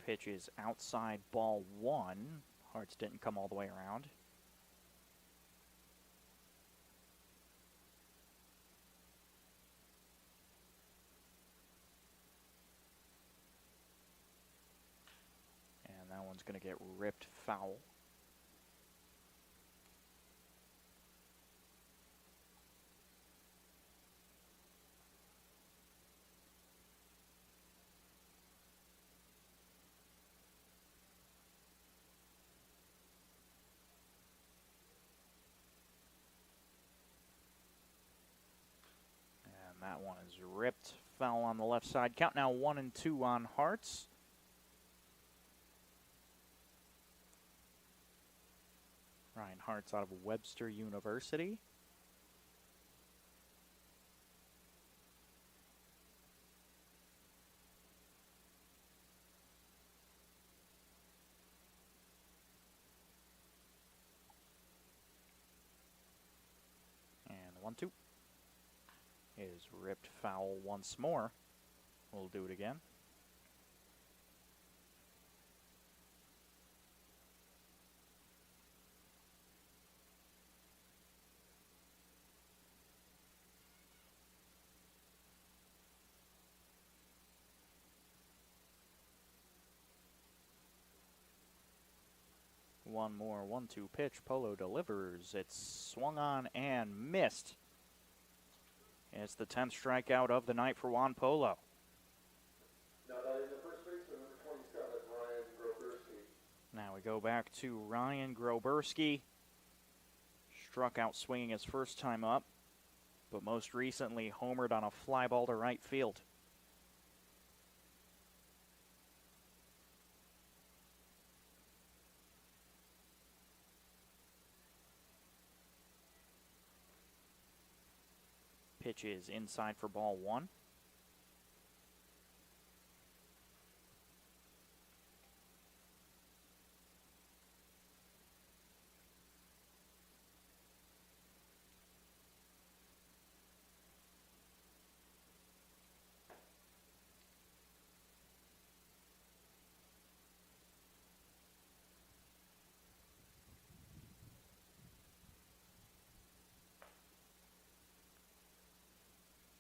Pitch is outside, ball 1. Hartz didn't come all the way around. And that one's going to get ripped foul. That one is ripped foul on the left side. Count now 1-2 on Hartz. Ryan Hartz out of Webster University. And 1-2. Is ripped foul once more. We'll do it again. One more 1-2 pitch. Polo delivers. It's swung on and missed. It's the 10th strikeout of the night for Juan Polo. Now that is the first baseman, number 27, Ryan Groberski. Now we go back to Ryan Groberski. Struck out swinging his first time up, but most recently homered on a fly ball to right field. Pitch is inside for ball 1.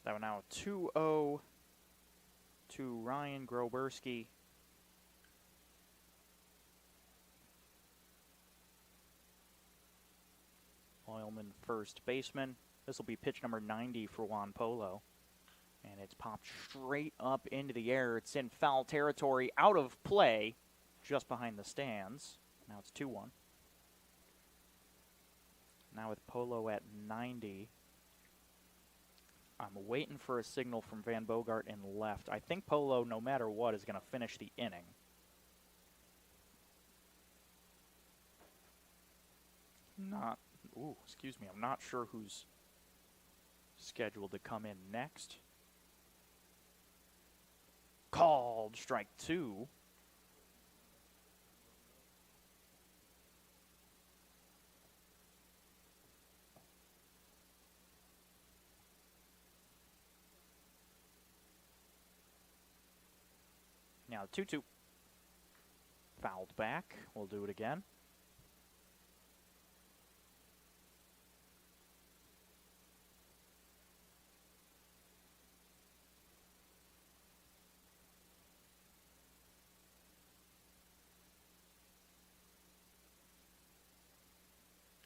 That now 2-0 to Ryan Groberski. Oilman first baseman. This will be pitch number 90 for Juan Polo. And it's popped straight up into the air. It's in foul territory, out of play, just behind the stands. Now it's 2-1. Now with Polo at 90. I'm waiting for a signal from Van Bogart in left. I think Polo, no matter what, is going to finish the inning. I'm not sure who's scheduled to come in next. Called strike 2. Now 2-2. Fouled back. We'll do it again.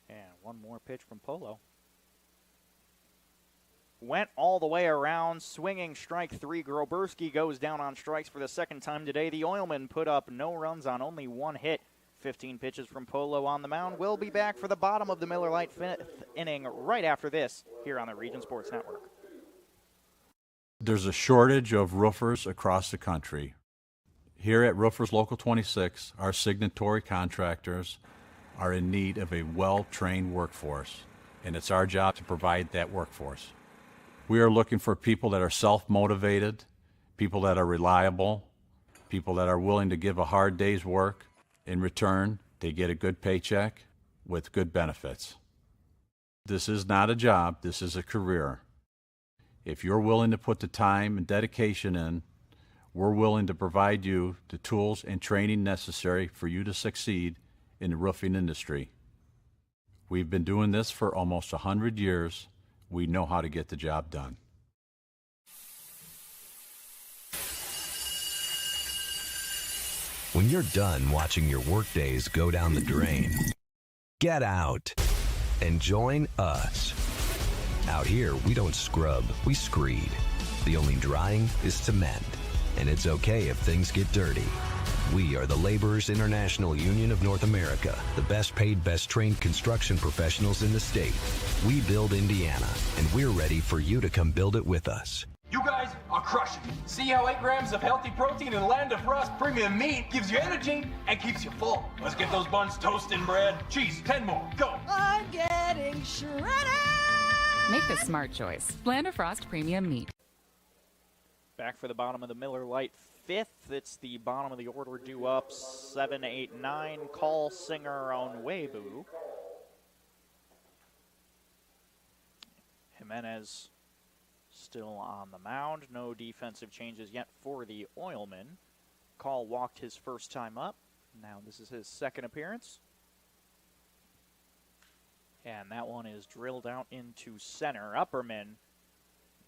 And one more pitch from Polo. Went all the way around, swinging strike three. Groberski goes down on strikes for the second time today. The Oilmen put up no runs on only one hit. 15 pitches from Polo on the mound. We'll be back for the bottom of the Miller Lite fifth inning right after this here on the Region Sports Network. There's a shortage of roofers across the country. Here at Roofers Local 26, our signatory contractors are in need of a well-trained workforce, and it's our job to provide that workforce. We are looking for people that are self-motivated, people that are reliable, people that are willing to give a hard day's work. In return, they get a good paycheck with good benefits. This is not a job, this is a career. If you're willing to put the time and dedication in, we're willing to provide you the tools and training necessary for you to succeed in the roofing industry. We've been doing this for almost 100 years. We know how to get the job done. When you're done watching your workdays go down the drain, get out and join us. Out here, we don't scrub, we screed. The only drying is cement, and it's okay if things get dirty. We are the Laborers International Union of North America, the best paid, best trained construction professionals in the state. We build Indiana, and we're ready for you to come build it with us. You guys are crushing it. See how 8 grams of healthy protein in Land of Frost premium meat gives you energy and keeps you full. Let's get those buns toasted and bread. Cheese, 10 more, go. I'm getting shredded. Make the smart choice. Land of Frost Premium Meat. Back for the bottom of the Miller Lite fifth. It's the bottom of the order due up. 7, 8, 9. Call Singer on Weibu. Jimenez still on the mound. No defensive changes yet for the Oilmen. Call walked his first time up. Now this is his second appearance. And that one is drilled out into center. Upperman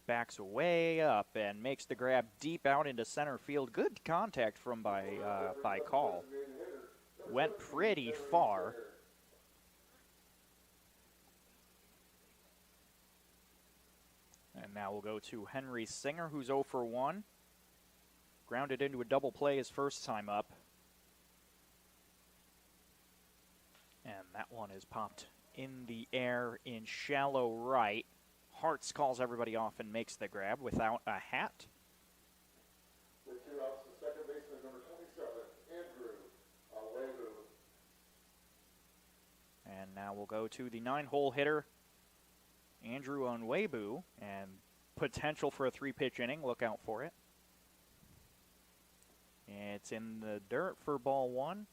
backs way up and makes the grab deep out into center field. Good contact from by Call. Went pretty far. And now we'll go to Henry Singer, who's 0 for 1. Grounded into a double play his first time up. And that one is popped in the air in shallow right. Hartz calls everybody off and makes the grab without a hat. With 2 outs, the second baseman, number 27, Andrew Alevu. And now we'll go to the 9-hole hitter, Andrew Onwebu, and potential for a 3-pitch inning. Look out for it. It's in the dirt for ball 1.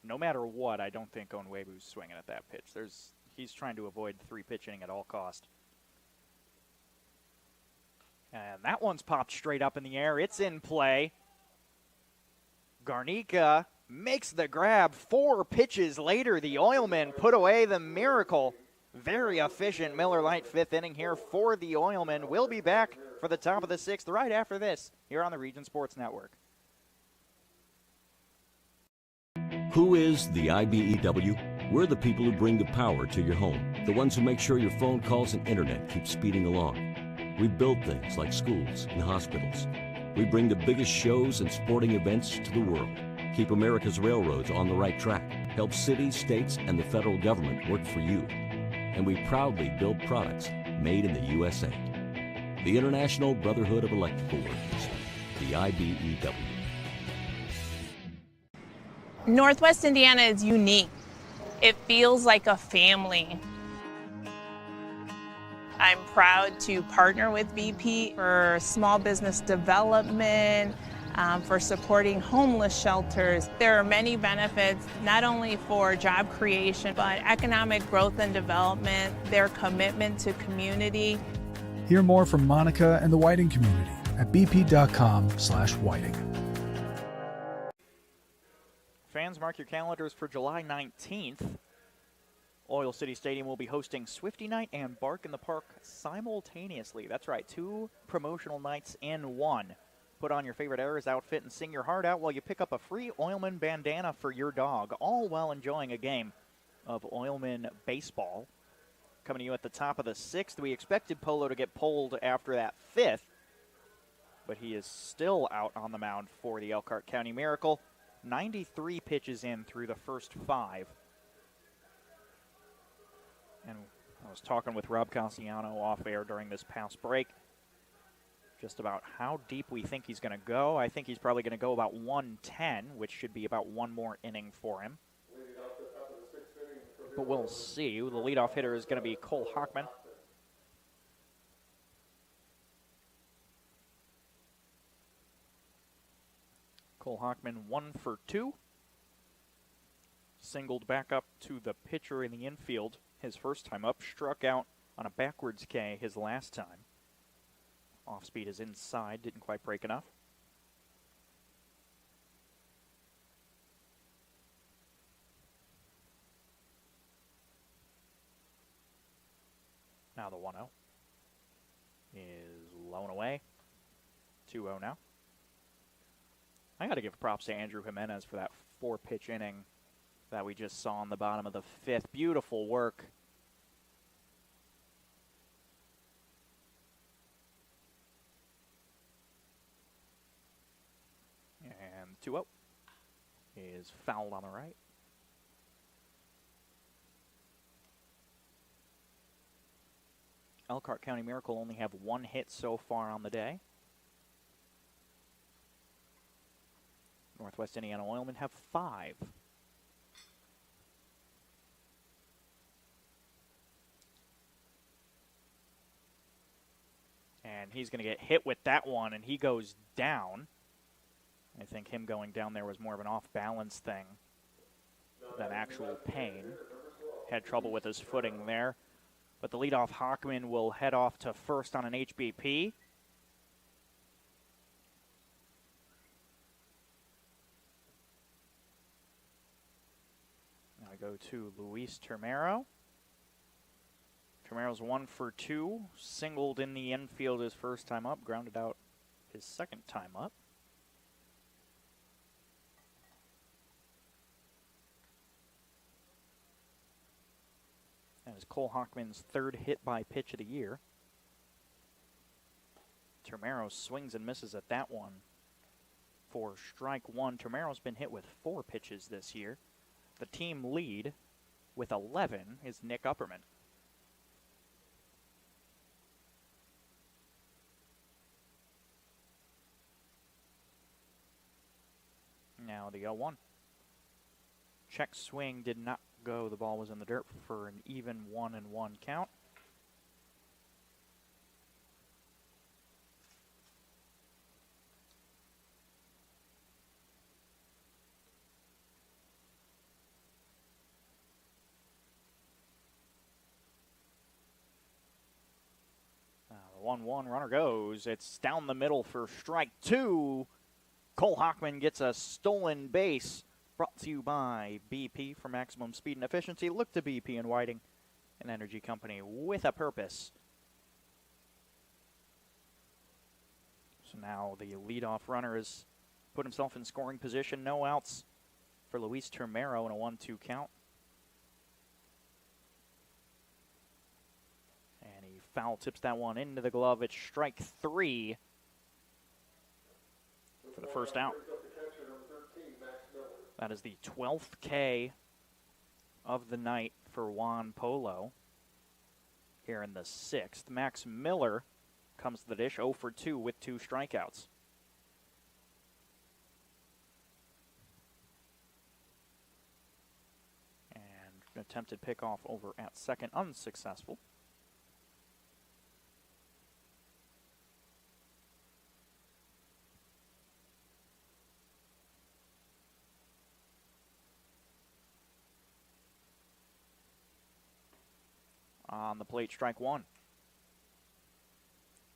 No matter what, I don't think Onwebu's swinging at that pitch. He's trying to avoid the 3-pitch inning at all cost. And that one's popped straight up in the air. It's in play. Garnica makes the grab. 4 pitches later, the Oilmen put away the miracle. Very efficient Miller Lite 5th inning here for the Oilmen. We'll be back for the top of the 6th right after this here on the Region Sports Network. Who is the IBEW? We're the people who bring the power to your home, the ones who make sure your phone calls and internet keep speeding along. We build things like schools and hospitals. We bring the biggest shows and sporting events to the world, keep America's railroads on the right track, help cities, states, and the federal government work for you. And we proudly build products made in the USA. The International Brotherhood of Electrical Workers, the IBEW. Northwest Indiana is unique. It feels like a family. I'm proud to partner with BP for small business development, for supporting homeless shelters. There are many benefits, not only for job creation, but economic growth and development, their commitment to community. Hear more from Monica and the Whiting community at bp.com/whiting. fans, mark your calendars for July 19th. Oil City Stadium will be hosting Swifty Night and Bark in the Park simultaneously. That's right, 2 promotional nights in one. Put on your favorite Errors outfit and sing your heart out while you pick up a free Oilman bandana for your dog, all while enjoying a game of Oilman baseball. Coming to you at the top of the 6th. We expected Polo to get pulled after that 5th, but he is still out on the mound for the Elkhart County Miracle. 93 pitches in through the first 5. And I was talking with Rob Cassiano off air during this past break just about how deep we think he's going to go. I think he's probably going to go about 110, which should be about one more inning for him. But we'll see. The leadoff hitter is going to be Cole Hockman. Cole Hockman 1 for 2. Singled back up to the pitcher in the infield his first time up. Struck out on a backwards K his last time. Off speed is inside. Didn't quite break enough. Now the 1-0 is low and away. 2-0 now. I got to give props to Andrew Jimenez for that 4-pitch inning that we just saw in the bottom of the 5th. Beautiful work. And 2-0 is fouled on the right. Elkhart County Miracle only have 1 hit so far on the day. Northwest Indiana Oilmen have 5. And he's going to get hit with that one, and he goes down. I think him going down there was more of an off-balance thing than actual pain. Had trouble with his footing there. But the leadoff Hockman will head off to first on an HBP. Now I go to Luis Termero. Termero's 1 for 2. Singled in the infield his first time up. Grounded out his second time up. That is Cole Hockman's 3rd hit by pitch of the year. Termero swings and misses at that one for strike 1. Termero's been hit with 4 pitches this year. The team lead with 11 is Nick Upperman. Now the 0-1. Check swing did not go. The ball was in the dirt for an even 1-1 count. The 1-1 runner goes. It's down the middle for strike 2. Cole Hockman gets a stolen base. Brought to you by BP for maximum speed and efficiency. Look to BP and Whiting, an energy company with a purpose. So now the leadoff runner has put himself in scoring position. No outs for Luis Termero in a 1-2 count. And he foul tips that one into the glove. It's strike 3 for the first out. That is the 12th K of the night for Juan Polo here in the 6th. Max Miller comes to the dish, 0 for 2 with 2 strikeouts. And an attempted pickoff over at second, unsuccessful. On the plate, strike 1.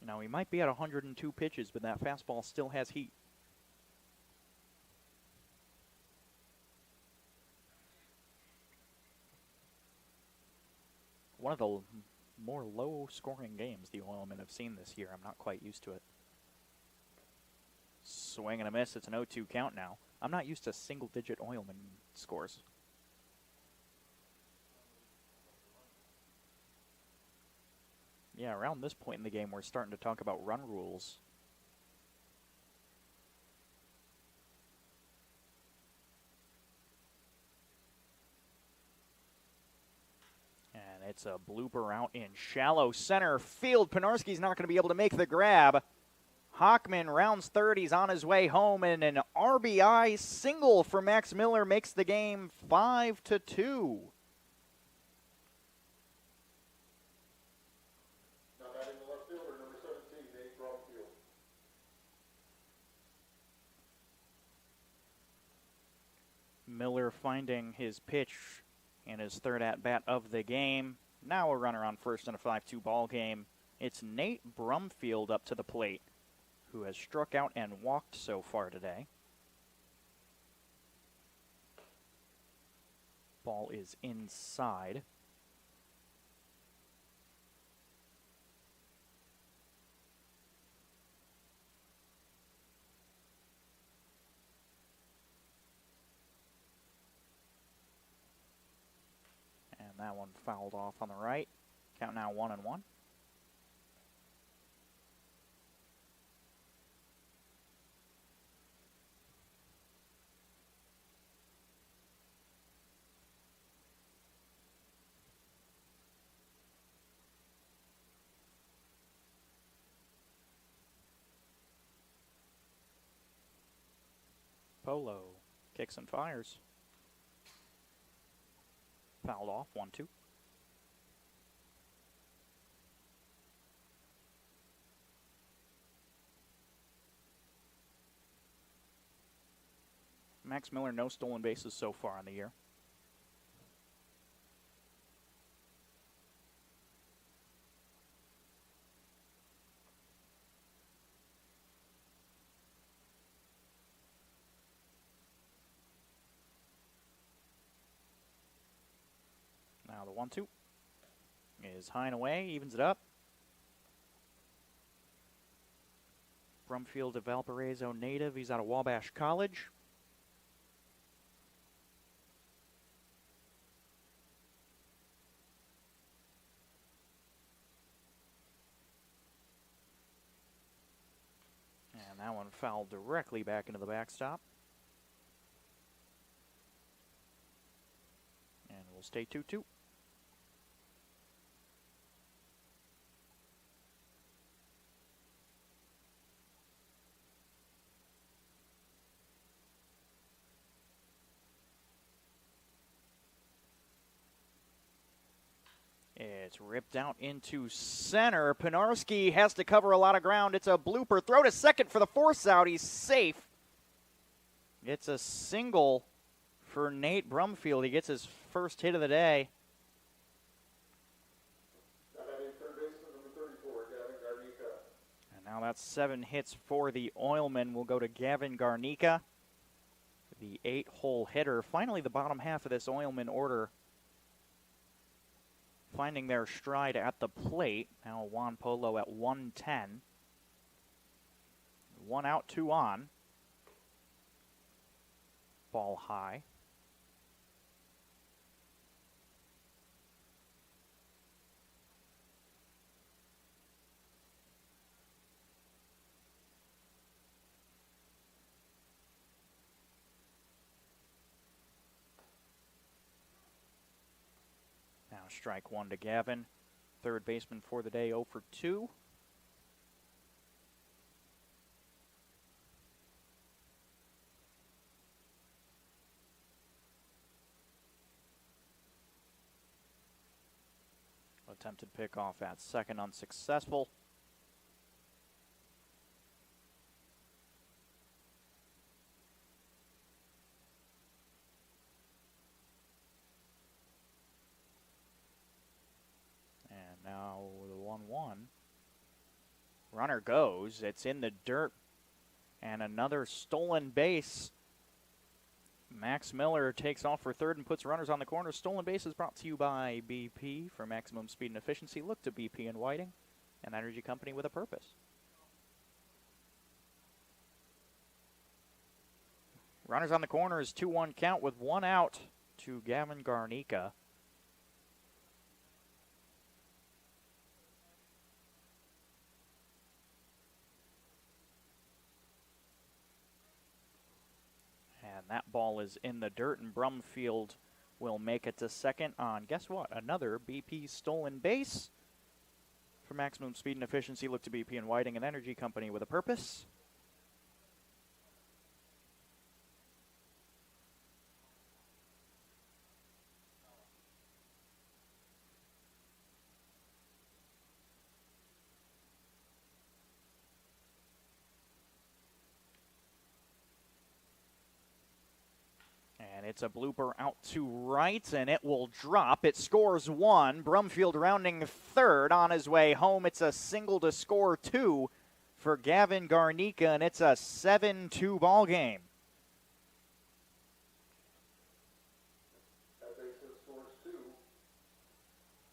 Now, he might be at 102 pitches, but that fastball still has heat. of the more low-scoring games the Oilmen have seen this year. I'm not quite used to it. Swing and a miss. It's an 0-2 count now. I'm not used to single-digit Oilmen scores. Yeah, around this point in the game, we're starting to talk about run rules. And it's a blooper out in shallow center field. Penarski's not going to be able to make the grab. Hockman rounds third. He's on his way home, and an RBI single for Max Miller makes the game 5-2. Now batting the left fielder, number 17, Nate Bromfield. Miller finding his pitch in his third at-bat of the game. Now a runner on first in a 5-2 ball game. It's Nate Brumfield up to the plate, who has struck out and walked so far today. Ball is inside. And that one fouled off on the right. Count now 1-1. Polo kicks and fires. Fouled off, 1-2. Max Miller, no stolen bases so far in the year. Now the 1-2 is high and away, evens it up. Brumfield, a Valparaiso native. He's out of Wabash College. And that one fouled directly back into the backstop. And we'll stay 2-2. It's ripped out into center. Penarski has to cover a lot of ground. It's a blooper. Throw to second for the force out. He's safe. It's a single for Nate Brumfield. He gets his first hit of the day. And now that's 7 hits for the Oilmen. Will go to Gavin Garnica, the 8-hole hitter. Finally, the bottom half of this Oilman order finding their stride at the plate. Now Juan Polo at 110. 1 out, 2 on. Ball high. Now strike 1 to Gavin. Third baseman for the day, 0 for 2. Attempted pickoff at second, unsuccessful. And now the 1-1. Runner goes. It's in the dirt. And another stolen base. Max Miller takes off for third and puts runners on the corner. Stolen base is brought to you by BP. For maximum speed and efficiency, look to BP and Whiting, an energy company with a purpose. Runners on the corner is 2-1 count with one out to Gavin Garnica. And that ball is in the dirt, and Brumfield will make it to second on, guess what, another BP stolen base. For maximum speed and efficiency, look to BP and Whiting, an energy company with a purpose. And it's a blooper out to right, and it will drop. It scores one. Brumfield rounding third on his way home. It's a single to score two for Gavin Garnica, and it's a 7-2 ball game. That basis scores two.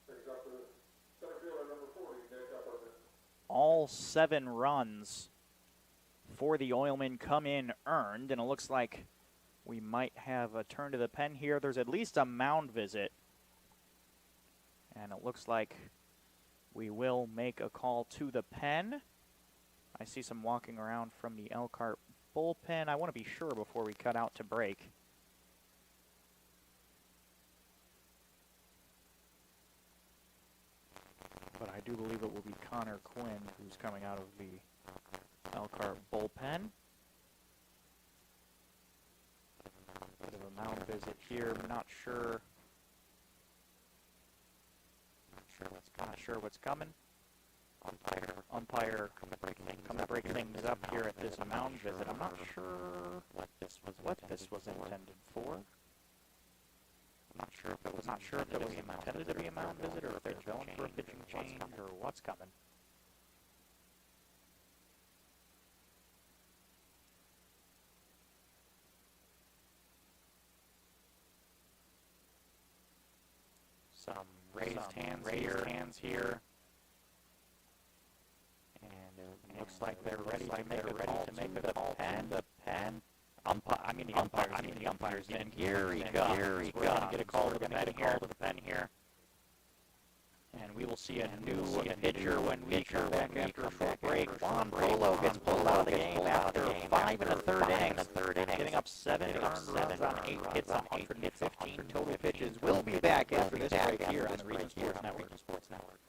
Brings up the center fielder number 40, Nick Upperman. All 7 runs for the Oilmen come in earned, and it looks like we might have a turn to the pen here. There's at least a mound visit. And it looks like we will make a call to the pen. I see some walking around from the Elkhart bullpen. I want to be sure before we cut out to break. But I do believe it will be Connor Quinn who's coming out of the Elkhart bullpen. Bit of a mound visit here. Not sure what's coming. Umpire come to break things up here at this mound visit. I'm not sure what this was intended for. I'm not sure if it was intended to be a mound visit, or if they're going for a pitching change, or what's coming. Some raised hands here. And it looks like they're ready to make a call to the pen. The umpire's in. Here he goes. We're going to get a call to the pen here. And we will see a new pitcher when we come back after a short break. Juan Polo gets pulled out of the game after 5 1/3 innings, getting up 7 earned runs on 8 hits, 115 total pitches. We'll be back after this break here on the Region Sports Network.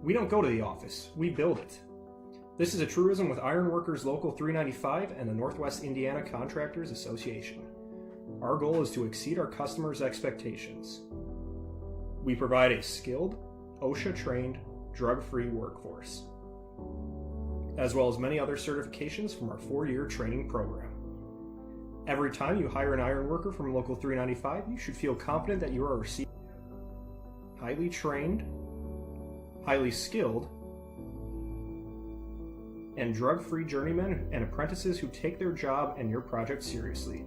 We don't go to the office, we build it. This is a truism with Ironworkers Local 395 and the Northwest Indiana Contractors Association. Our goal is to exceed our customers' expectations. We provide a skilled, OSHA-trained, drug-free workforce, as well as many other certifications from our 4-year training program. Every time you hire an ironworker from Local 395, you should feel confident that you are receiving highly trained, highly skilled, and drug-free journeymen and apprentices who take their job and your project seriously.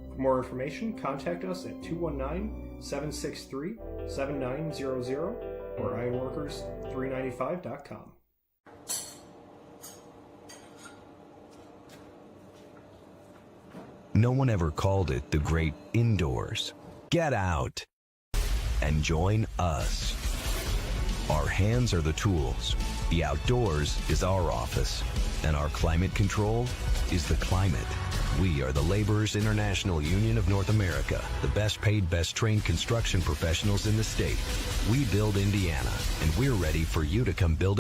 For more information, contact us at 219-763-7900 or ironworkers395.com. No one ever called it the great indoors. Get out and join us. Our hands are the tools. The outdoors is our office. And our climate control is the climate. We are the Laborers International Union of North America, the best paid, best trained construction professionals in the state. We build Indiana, and we're ready for you to come build.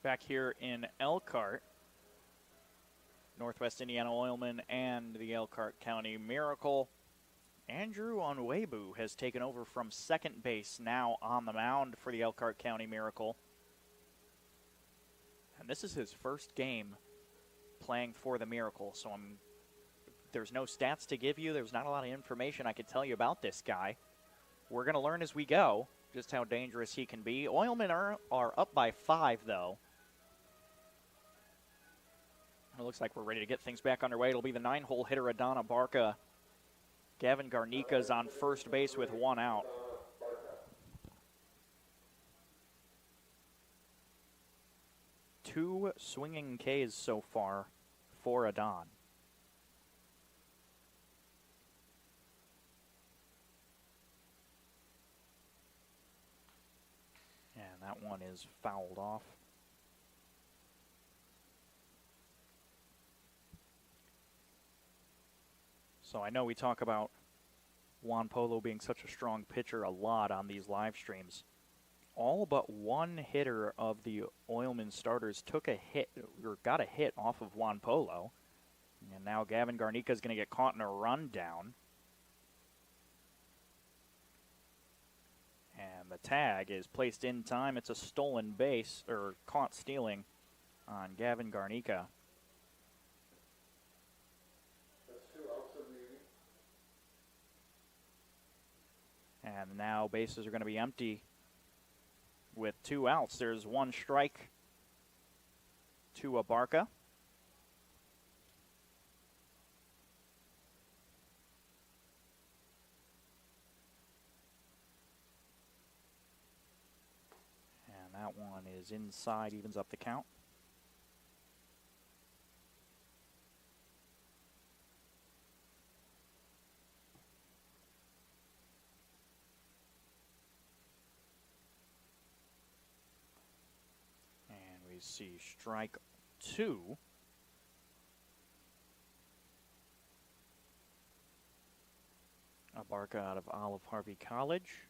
Back here in Elkhart, Northwest Indiana Oilmen and the Elkhart County Miracle. Andrew Onwebu has taken over from second base, now on the mound for the Elkhart County Miracle. And this is his first game playing for the Miracle. So there's no stats to give you. There's not a lot of information I could tell you about this guy. We're going to learn as we go just how dangerous he can be. Oilmen are up by 5, though. It looks like we're ready to get things back underway. It'll be the 9-hole hitter, Adana Barca. Gavin Garnika's on first base with 1 out. Two swinging Ks so far for Adon. And that one is fouled off. So I know we talk about Juan Polo being such a strong pitcher a lot on these live streams. All but one hitter of the Oilmen starters took a hit, or got a hit off of Juan Polo. And now Gavin Garnica is going to get caught in a rundown. And the tag is placed in time. It's a stolen base, or caught stealing on Gavin Garnica. And now bases are going to be empty with 2 outs. There's 1 strike to Abarca. And that one is inside, evens up the count. See strike 2. Abarca out of Olive Harvey College.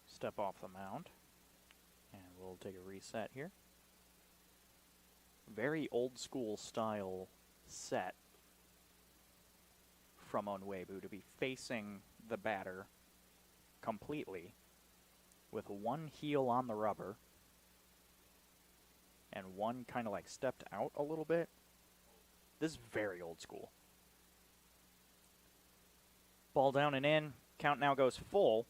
Step off the mound. And we'll take a reset here. Very old school style set from Onwebu to be facing the batter completely with 1 heel on the rubber and 1 kind of like stepped out a little bit. This is very old school. Ball down and in. Count now goes full.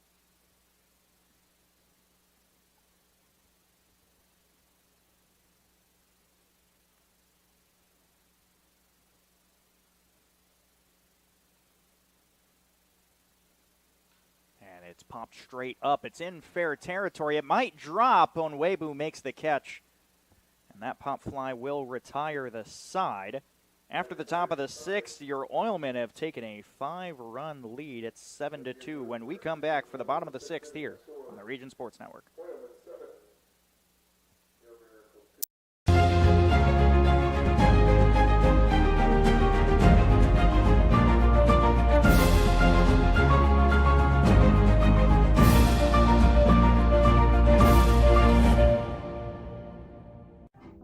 It's popped straight up. It's in fair territory. It might drop. Onwebu makes the catch. And that pop fly will retire the side. After the top of the 6th, your Oilmen have taken a 5-run lead. It's 7-2 when we come back for the bottom of the 6th here on the Region Sports Network.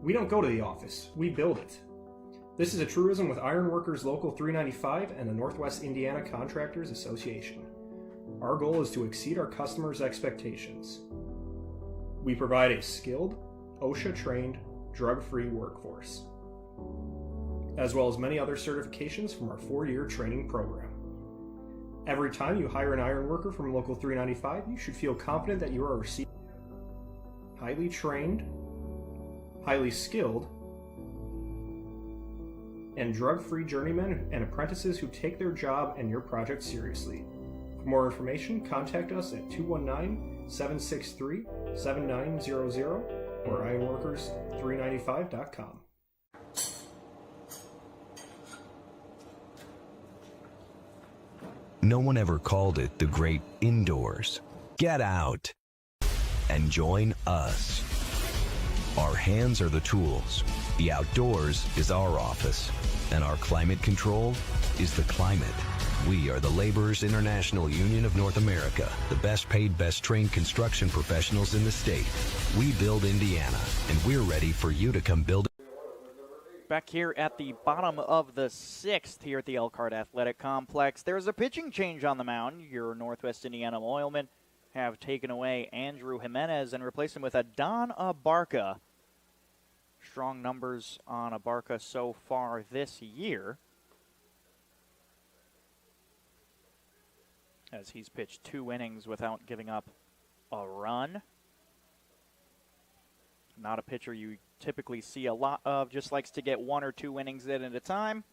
We don't go to the office, we build it. This is a truism with Ironworkers Local 395 and the Northwest Indiana Contractors Association. Our goal is to exceed our customers' expectations. We provide a skilled, OSHA-trained, drug-free workforce, as well as many other certifications from our 4-year training program. Every time you hire an ironworker from Local 395, you should feel confident that you are receiving highly trained, highly skilled, and drug-free journeymen and apprentices who take their job and your project seriously. For more information, contact us at 219-763-7900 or ironworkers395.com. No one ever called it the great indoors. Get out and join us. Our hands are the tools. The outdoors is our office. And our climate control is the climate. We are the Laborers International Union of North America, the best paid, best trained construction professionals in the state. We build Indiana, and we're ready for you to come build. Back here at the bottom of the 6th here at the Elkhart Athletic Complex, there's a pitching change on the mound. Your Northwest Indiana Oilmen have taken away Andrew Jimenez and replaced him with Adon Abarca. Strong numbers on Abarca so far this year, as he's pitched 2 innings without giving up a run. Not a pitcher you typically see a lot of, just likes to get 1 or 2 innings in at a time,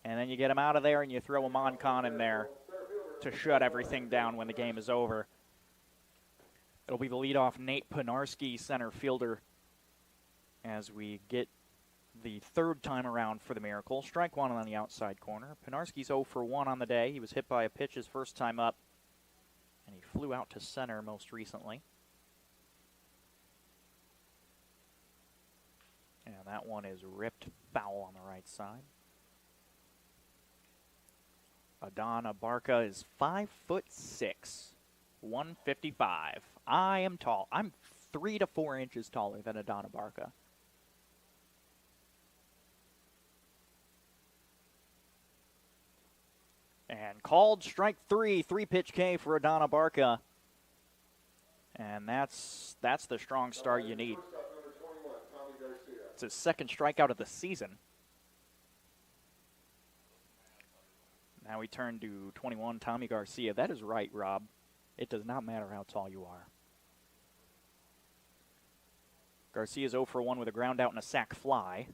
and then you get him out of there and you throw a Moncon in there to shut everything down when the game is over. It'll be the leadoff Nate Penarski, center fielder, as we get the 3rd time around for the Miracle. Strike 1 on the outside corner. Penarski's 0 for 1 on the day. He was hit by a pitch his first time up, and he flew out to center most recently. And that one is ripped foul on the right side. Adon Abarca is 5'6", 155. I am tall. I'm 3 to 4 inches taller than Adon Abarca. And called strike 3, 3-pitch K for Adon Abarca. And that's the strong start you need. It's his 2nd strikeout of the season. Now we turn to 21, Tommy Garcia. That is right, Rob. It does not matter how tall you are. Garcia's 0 for 1 with a ground out and a sac fly.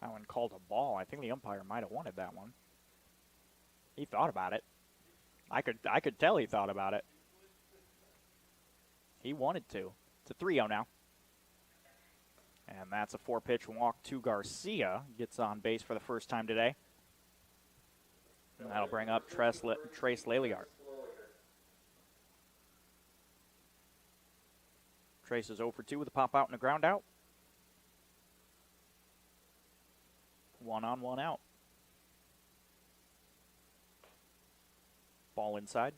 That one called a ball. I think the umpire might have wanted that one. He thought about it. I could tell he thought about it. He wanted to. It's a 3-0 now. And that's a 4-pitch walk to Garcia. Gets on base for the first time today. And that'll bring up Trace Laliart. Trace is 0 for 2 with a pop out and a ground out. 1 on, 1 out. Ball inside.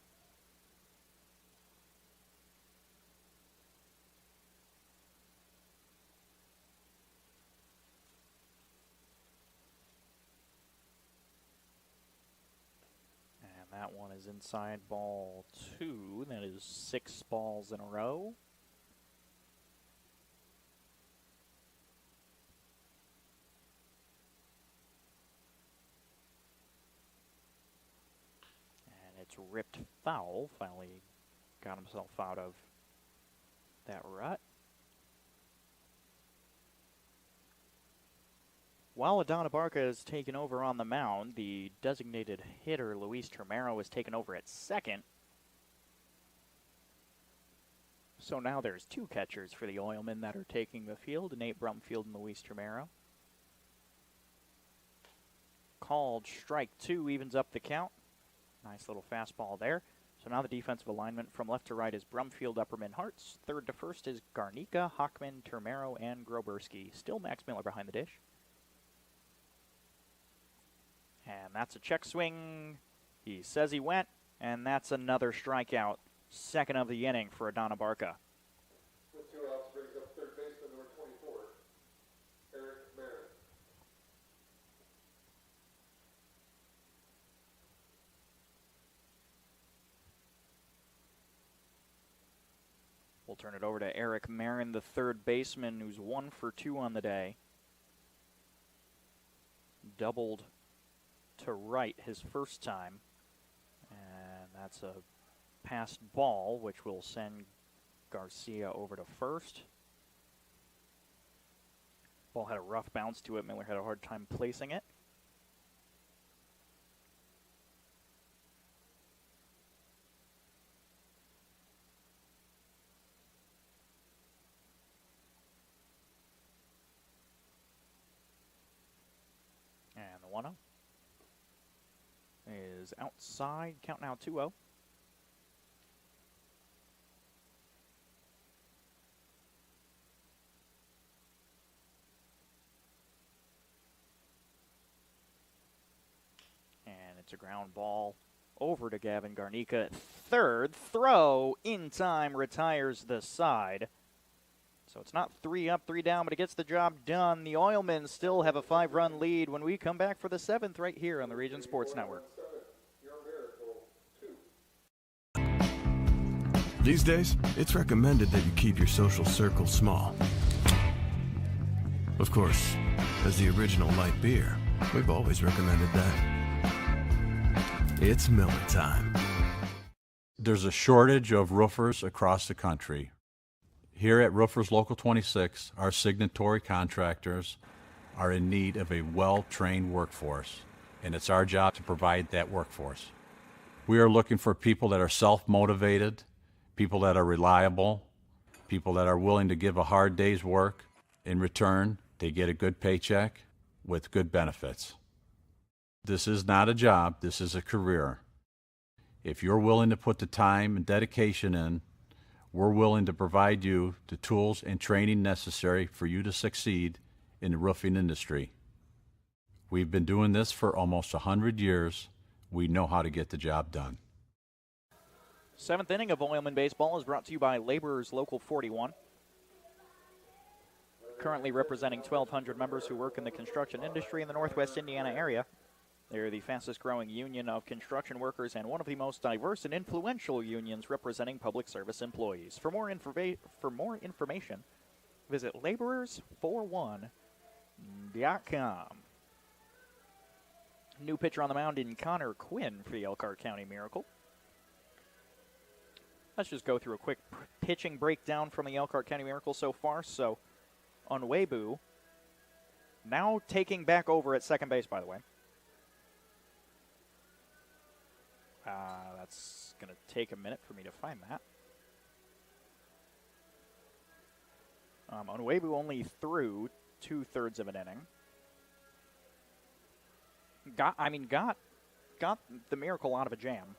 And that one is inside, ball 2. That is 6 balls in a row. It's ripped foul. Finally got himself out of that rut. While Adon Abarca is taken over on the mound, the designated hitter, Luis Termero, is taken over at second. So now there's 2 catchers for the Oilmen that are taking the field, Nate Brumfield and Luis Termero. Called strike 2, evens up the count. Nice little fastball there. So now the defensive alignment from left to right is Brumfield, Upperman, Hartz. 3rd to 1st is Garnica, Hockman, Termero, and Groberski. Still Max Miller behind the dish. And that's a check swing. He says he went, and that's another strikeout. 2nd of the inning for Adon Abarca. With 2 outs, brings up 3rd baseman, number 24, Eric Marin. We'll turn it over to Eric Marin, the 3rd baseman, who's 1 for 2 on the day. Doubled to right his first time. And that's a passed ball, which will send Garcia over to first. Ball had a rough bounce to it. Miller had a hard time placing it. And the 1-0 is outside. Count now 2-0. It's a ground ball over to Gavin Garnica. Third throw in time, retires the side. So it's not 3 up, 3 down, but it gets the job done. The Oilmen still have a 5-run lead when we come back for the 7th right here on the Region Sports Network. These days, it's recommended that you keep your social circle small. Of course, as the original light beer, we've always recommended that. It's Miller time. There's a shortage of roofers across the country. Here at Roofers Local 26, our signatory contractors are in need of a well-trained workforce, and it's our job to provide that workforce. We are looking for people that are self-motivated, people that are reliable, people that are willing to give a hard day's work. In return, they get a good paycheck with good benefits. This is not a job, this is a career. If you're willing to put the time and dedication in, we're willing to provide you the tools and training necessary for you to succeed in the roofing industry. We've been doing this for almost 100 years. We know how to get the job done. 7th inning of Oilman baseball is brought to you by Laborers Local 41. Currently representing 1,200 members who work in the construction industry in the Northwest Indiana area. They're the fastest growing union of construction workers and one of the most diverse and influential unions representing public service employees. For more information, visit laborers41.com. New pitcher on the mound in Connor Quinn for the Elkhart County Miracle. Let's just go through a quick pitching breakdown from the Elkhart County Miracle so far. So, Onwebu now taking back over at second base, by the way. That's going to take a minute for me to find that. Onwebu only threw 2/3 of an inning. Got the Miracle out of a jam.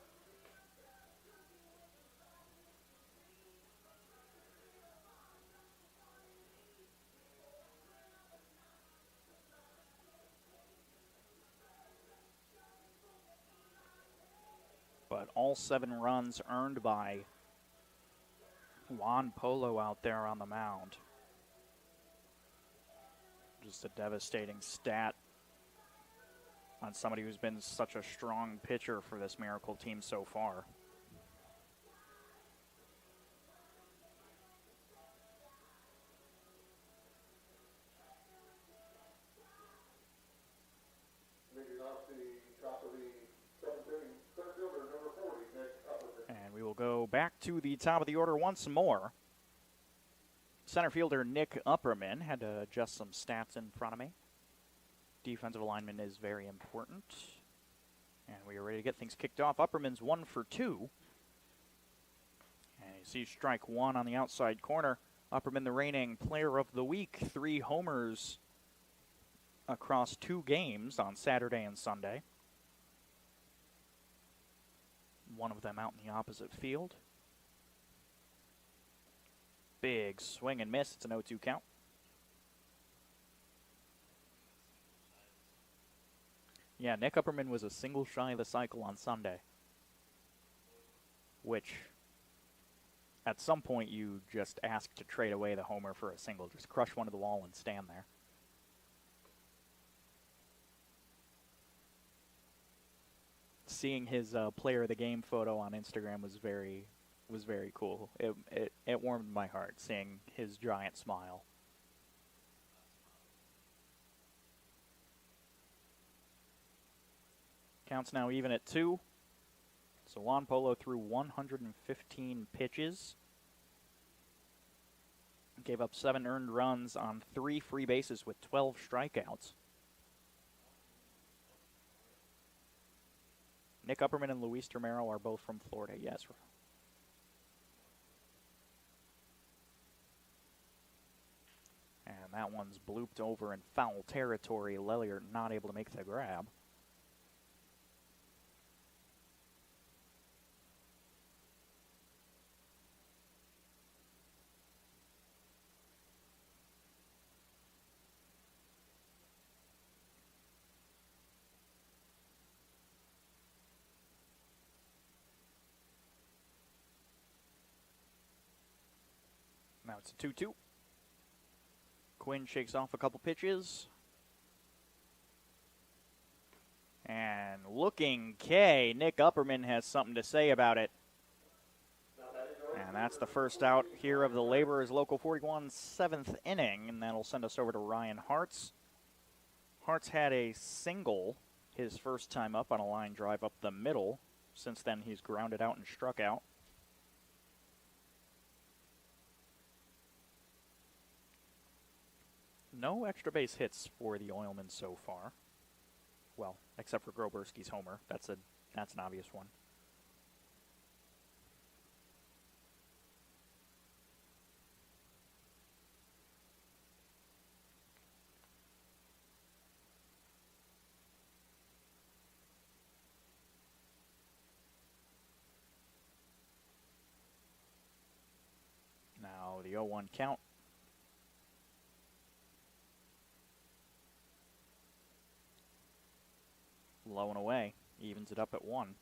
But all 7 runs earned by Juan Polo out there on the mound. Just a devastating stat on somebody who's been such a strong pitcher for this Miracle team so far. And we will go back to the top of the order once more. Center fielder Nick Upperman had to adjust some stats in front of me. Defensive alignment is very important. And we are ready to get things kicked off. Upperman's 1 for 2. And you see strike 1 on the outside corner. Upperman, the reigning player of the week. 3 homers across 2 games on Saturday and Sunday. One of them out in the opposite field. Big swing and miss. It's an 0-2 count. Yeah, Nick Upperman was a single shy of the cycle on Sunday, which at some point you just ask to trade away the homer for a single. Just crush one to the wall and stand there. Seeing his player of the game photo on Instagram was very cool. It warmed my heart seeing his giant smile. Counts now even at 2. So Juan Polo threw 115 pitches. Gave up 7 earned runs on 3 free bases with 12 strikeouts. Nick Upperman and Luis Romero are both from Florida, yes. And that one's blooped over in foul territory. Lelliert not able to make the grab. Now it's a 2-2. Quinn shakes off a couple pitches. And looking K, Nick Upperman has something to say about it. And that's the first out here of the Laborers Local 41's 7th inning, and that'll send us over to Ryan Hartz. Hartz had a single his first time up on a line drive up the middle. Since then, he's grounded out and struck out. No extra base hits for the Oilmen so far. Well, except for Groberski's homer. That's an obvious one. Now the 0-1 count. Low and away, evens it up at 1.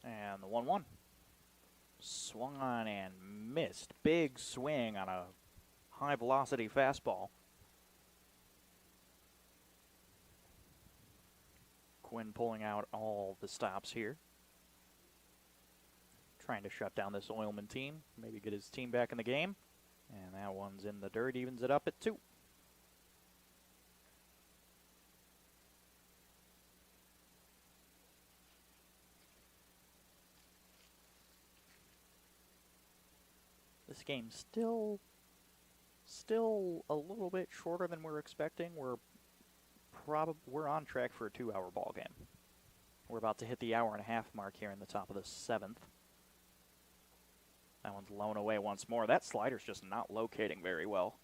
And the 1-1. Swung on and missed. Big swing on a high velocity fastball. Quinn pulling out all the stops here. Trying to shut down this Oilman team. Maybe get his team back in the game. And that one's in the dirt, evens it up at 2. This game's still a little bit shorter than we're expecting. We're on track for a 2-hour ball game. We're about to hit the hour-and-a-half mark here in the top of the 7th. That one's low and away once more. That slider's just not locating very well.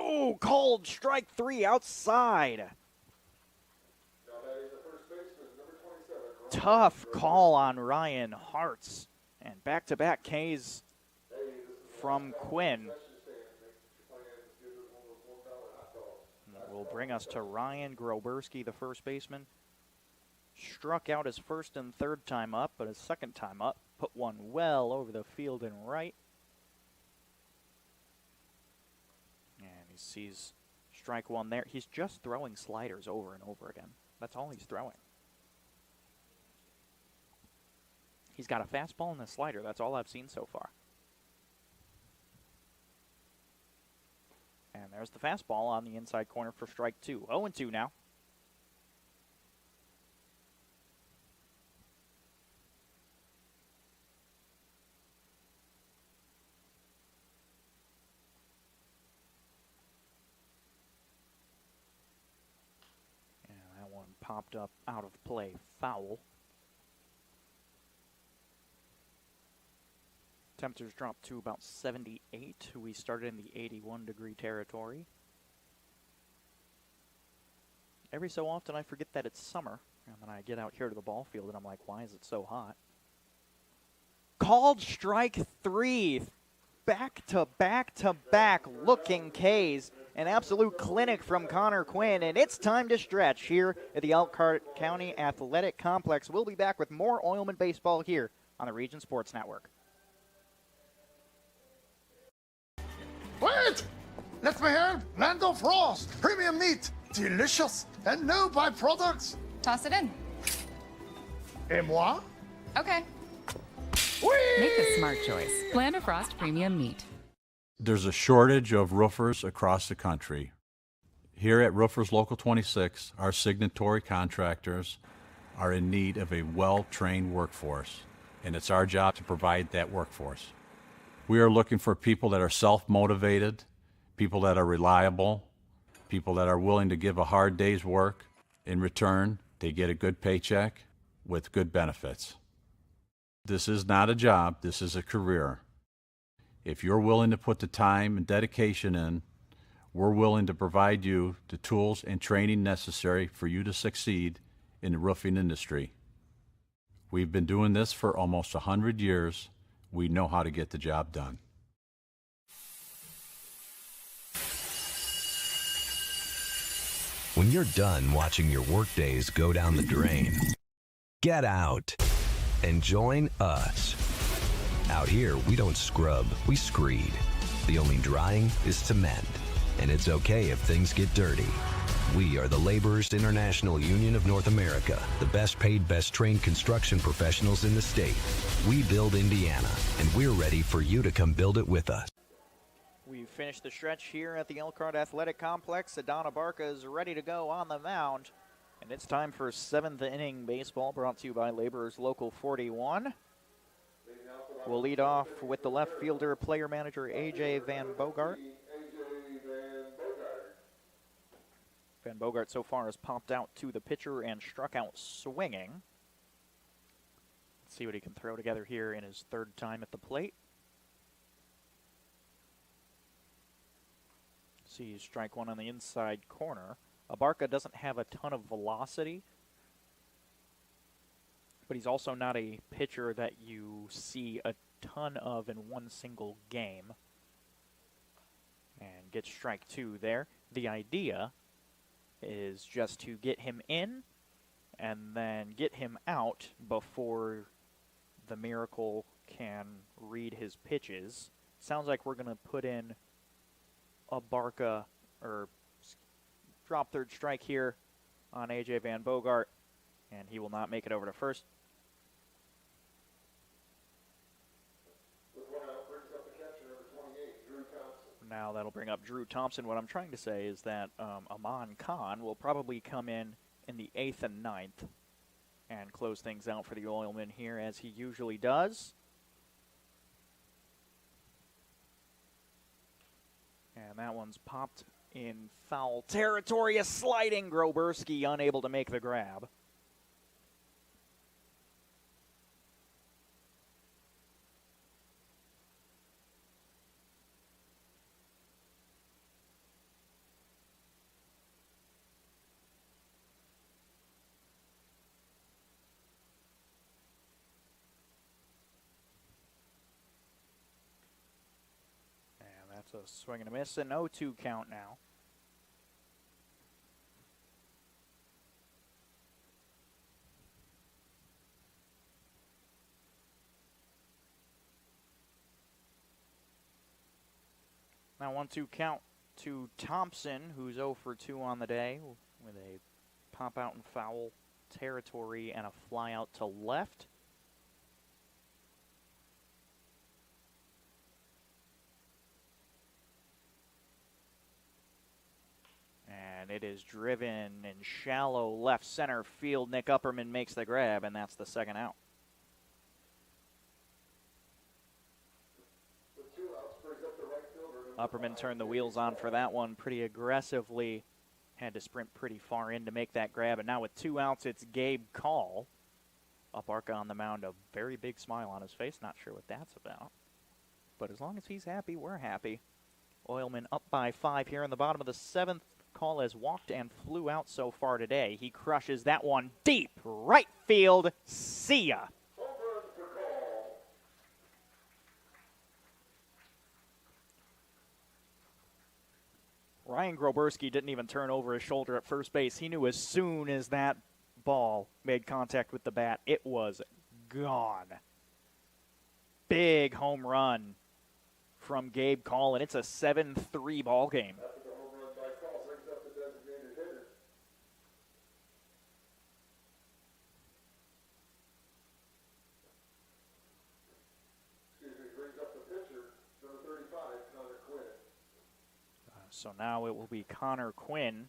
Oh, called strike 3 outside. Tough call on Ryan Hartz. And back-to-back Ks from Quinn. That will bring us to Ryan Groberski, the first baseman. Struck out his first and third time up, but his second time up put one well over the field and right. And he sees strike 1 there. He's just throwing sliders over and over again. That's all he's throwing. He's got a fastball and a slider. That's all I've seen so far. And there's the fastball on the inside corner for strike 2. 0-2 now. And that one popped up out of play, foul. Temperatures dropped to about 78. We started in the 81-degree territory. Every so often I forget that it's summer, and then I get out here to the ball field and I'm like, why is it so hot? Called strike 3. Back-to-back looking Ks. An absolute clinic from Connor Quinn, and it's time to stretch here at the Elkhart County Athletic Complex. We'll be back with more Oilman baseball here on the Region Sports Network. Wait! Let me help! Lando Frost! Premium meat! Delicious! And no byproducts! Toss it in. Et moi? Okay. Make a smart choice. Land of Frost Premium Meat. There's a shortage of roofers across the country. Here at Roofers Local 26, our signatory contractors are in need of a well-trained workforce, and it's our job to provide that workforce. We are looking for people that are self-motivated, people that are reliable, people that are willing to give a hard day's work. In return, they get a good paycheck with good benefits. This is not a job, this is a career. If you're willing to put the time and dedication in, we're willing to provide you the tools and training necessary for you to succeed in the roofing industry. We've been doing this for almost 100 years. We know how to get the job done. When you're done watching your workdays go down the drain, get out and join us. Out here, we don't scrub, we screed. The only drying is to mend, and it's okay if things get dirty. We are the Laborers International Union of North America, the best paid, best trained construction professionals in the state. We build Indiana, and we're ready for you to come build it with us. We've finished the stretch here at the Elkhart Athletic Complex. Adana Barca is ready to go on the mound. And it's time for 7th inning baseball, brought to you by Laborers Local 41. We'll lead off with the left fielder, player manager A.J. Van Bogart. Van Bogart so far has popped out to the pitcher and struck out swinging. Let's see what he can throw together here in his 3rd time at the plate. See, strike one on the inside corner. Abarca doesn't have a ton of velocity, but he's also not a pitcher that you see a ton of in one single game. And gets strike 2 there. The idea is just to get him in and then get him out before the Miracle can read his pitches. Sounds like we're going to put in Abarca, or drop 3rd strike here on A.J. Van Bogart, and he will not make it over to first. Now that'll bring up Drew Thompson. What I'm trying to say is that Aman Khan will probably come in the 8th and 9th and close things out for the Oilmen here, as he usually does. And that one's popped in foul territory. A sliding Groberski, unable to make the grab. That's a swing and a miss, an 0-2 count now. Now 1-2 count to Thompson, who's 0 for 2 on the day, with a pop out in foul territory and a fly out to left. And it is driven in shallow left center field. Nick Upperman makes the grab, and that's the 2nd out. Upperman turned the wheels on for that one pretty aggressively. Had to sprint pretty far in to make that grab. And now with 2 outs, it's Gabe Call. Abarca on the mound, a very big smile on his face. Not sure what that's about. But as long as he's happy, we're happy. Oilmen up by 5 here in the bottom of the 7th. Call has walked and flew out so far today. He crushes that one deep right field. See ya. Ryan Groberski didn't even turn over his shoulder at first base. He knew as soon as that ball made contact with the bat, it was gone. Big home run from Gabe Call, and it's a 7-3 ball game. So now it will be Connor Quinn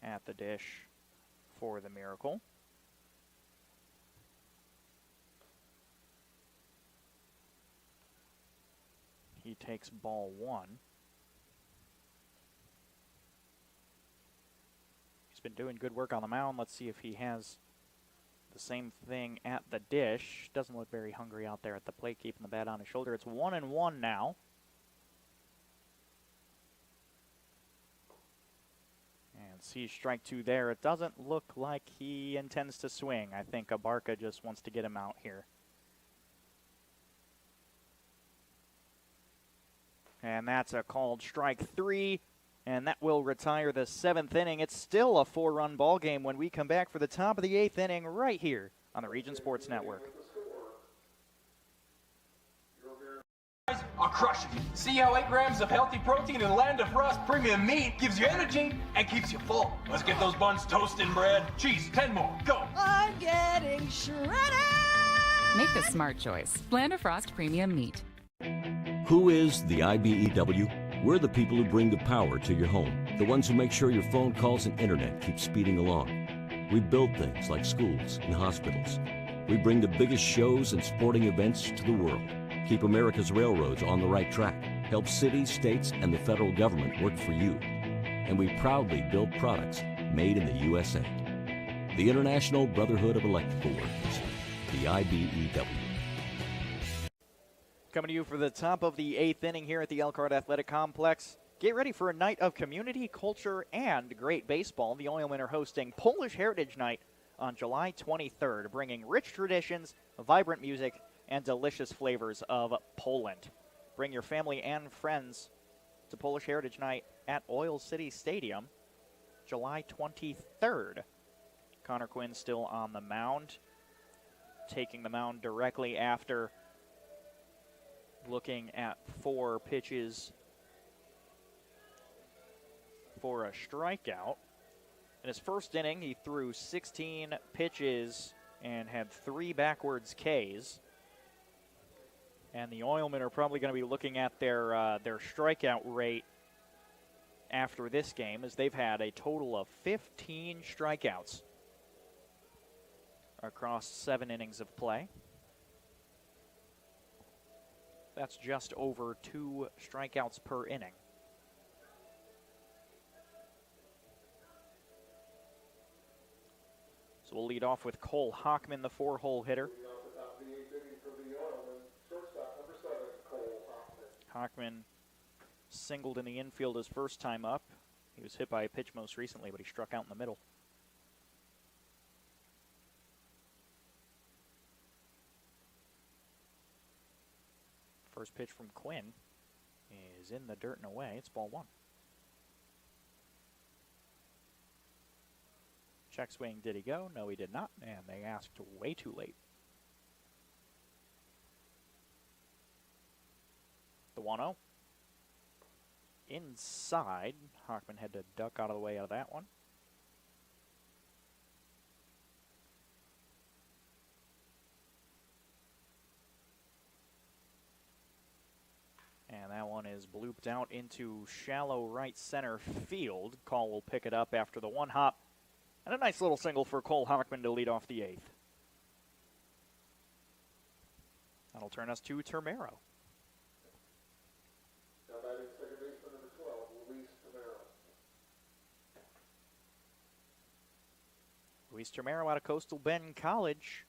at the dish for the Miracle. He takes ball 1. He's been doing good work on the mound. Let's see if he has the the same thing at the dish. Doesn't look very hungry out there at the plate, keeping the bat on his shoulder. It's 1-1 now. And see strike two there. It doesn't look like he intends to swing. I think Abarca just wants to get him out here. And that's a called strike three, and that will retire the 7th inning. It's still a 4-run ball game when we come back for the top of the 8th inning right here on the Region Sports Network. Guys are crushing it. See how 8 grams of healthy protein in Land of Frost premium meat gives you energy and keeps you full. Let's get those buns toasted and bread. Cheese, 10 more. Go. I'm getting shredded. Make the smart choice. Land of Frost Premium Meat. Who is the IBEW? We're the people who bring the power to your home, the ones who make sure your phone calls and internet keep speeding along. We build things like schools and hospitals. We bring the biggest shows and sporting events to the world, keep America's railroads on the right track, help cities, states, and the federal government work for you. And we proudly build products made in the USA. The International Brotherhood of Electrical Workers, the IBEW. Coming to you for the top of the 8th inning here at the Elkhart Athletic Complex. Get ready for a night of community, culture, and great baseball. The Oilmen are hosting Polish Heritage Night on July 23rd, bringing rich traditions, vibrant music, and delicious flavors of Poland. Bring your family and friends to Polish Heritage Night at Oil City Stadium, July 23rd. Connor Quinn still on the mound, taking the mound directly after looking at 4 pitches for a strikeout. In his first inning, he threw 16 pitches and had 3 backwards Ks. And the Oilmen are probably going to be looking at their strikeout rate after this game, as they've had a total of 15 strikeouts across 7 innings of play. That's just over 2 strikeouts per inning. So we'll lead off with Cole Hockman, the 4-hole hitter. Hockman singled in the infield his first time up. He was hit by a pitch most recently, but he struck out in the middle. First pitch from Quinn is in the dirt and away. It's ball 1. Check swing, did he go? No, he did not, and they asked way too late. The 1-0. Inside. Hockman had to duck out of the way out of that one. And that one is blooped out into shallow right center field. Call will pick it up after the 1-hop. And a nice little single for Cole Hockman to lead off the 8th. That'll turn us to Termero. Now batting second baseman number 12, Luis Termero. Luis Termero out of Coastal Bend College,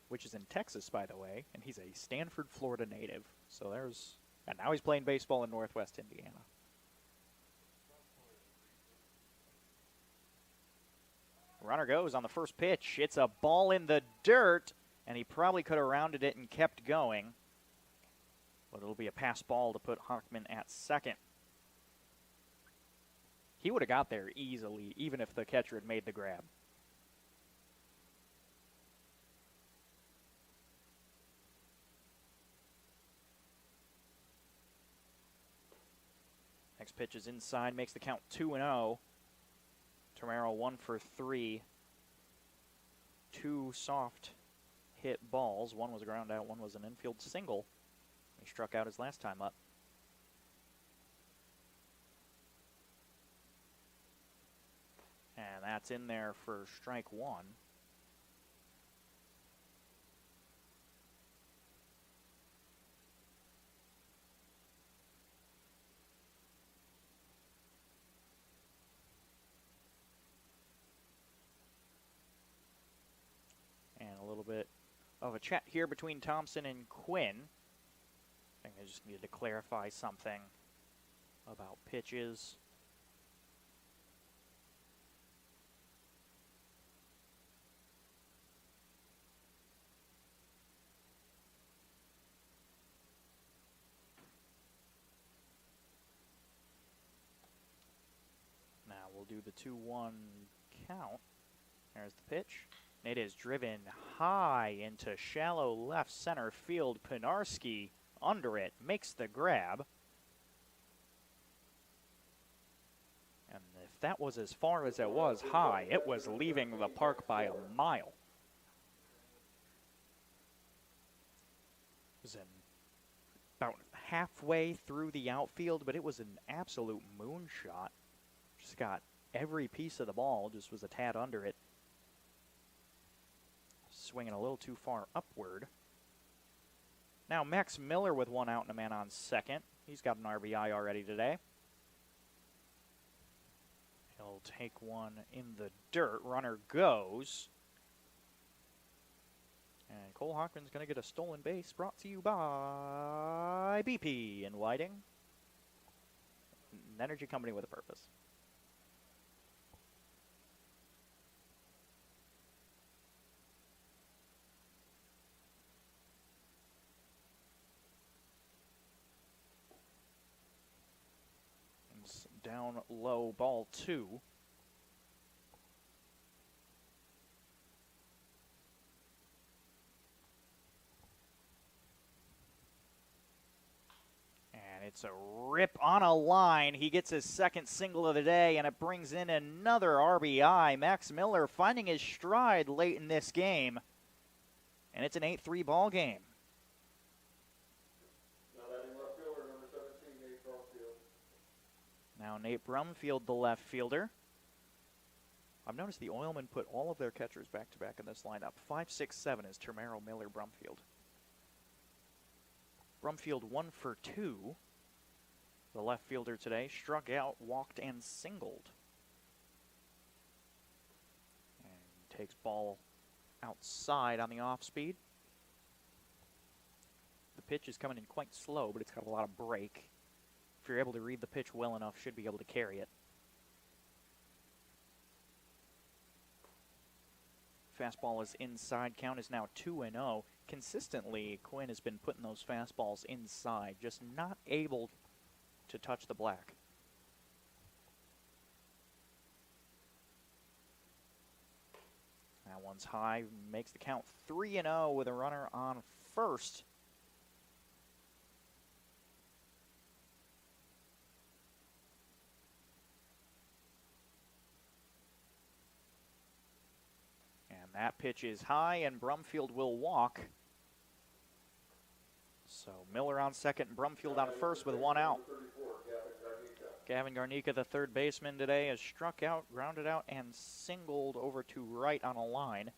which is in Texas, by the way, and he's a Stanford, Florida native. So there's... And now he's playing baseball in Northwest Indiana. Runner goes on the first pitch. It's a ball in the dirt, and he probably could have rounded it and kept going. But it'll be a pass ball to put Hockman at second. He would have got there easily, even if the catcher had made the grab. Next pitch is inside, makes the count 2-0. Termero 1 for 3. 2 soft hit balls. One was a ground out, one was an infield single. He struck out his last time up. And that's in there for strike 1. of a chat here between Thompson and Quinn. I think they just needed to clarify something about pitches. Now we'll do the 2-1 count. There's the pitch. It is driven high into shallow left center field. Pinarski under it, makes the grab. And if that was as far as it was high, it was leaving the park by a mile. It was about halfway through the outfield, but it was an absolute moonshot. Just got every piece of the ball, just was a tad under it. Swinging a little too far upward. Now Max Miller with 1 out and a man on second. He's got an RBI already today. He'll take one in the dirt. Runner goes. And Cole Hockman's going to get a stolen base, brought to you by BP in Whiting. An energy company with a purpose. Down low, ball 2. And it's a rip on a line. He gets his second single of the day, and it brings in another RBI. Max Miller finding his stride late in this game. And it's an 8-3 ball game. Now Nate Brumfield, the left fielder. I've noticed the Oilmen put all of their catchers back-to-back in this lineup. 5-6-7 is Termero, Miller, Brumfield. Brumfield 1 for 2. The left fielder today struck out, walked, and singled. And takes ball outside on the off-speed. The pitch is coming in quite slow, but it's got a lot of break. If you're able to read the pitch well enough, should be able to carry it. Fastball is inside. Count is now 2-0. Consistently, Quinn has been putting those fastballs inside, just not able to touch the black. That one's high, makes the count 3-0 with a runner on first. That pitch is high, and Brumfield will walk. So Miller on second and Brumfield on first with 1 out. Gavin Garnica, the third baseman today, has struck out, grounded out, and singled over to right on a line.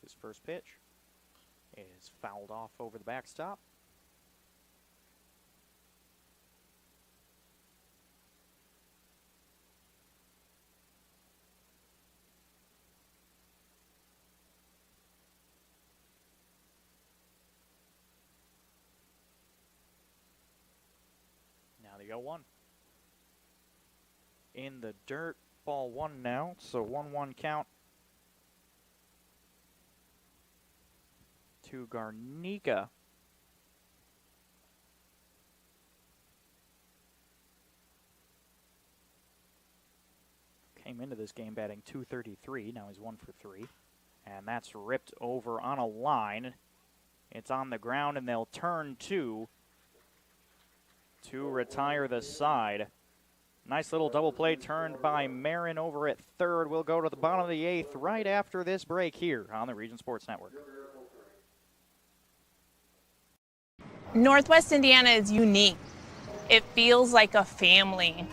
His first pitch is fouled off over the backstop. Now the 0-1. In the dirt, ball 1 now, so 1-1 count. To Garnica. Came into this game batting .233. Now he's 1 for 3. And that's ripped over on a line. It's on the ground, and they'll turn to retire the side. Nice little double play turned by Marin over at third. We'll go to the bottom of the 8th right after this break here on the Region Sports Network. Northwest Indiana is unique. It feels like a family.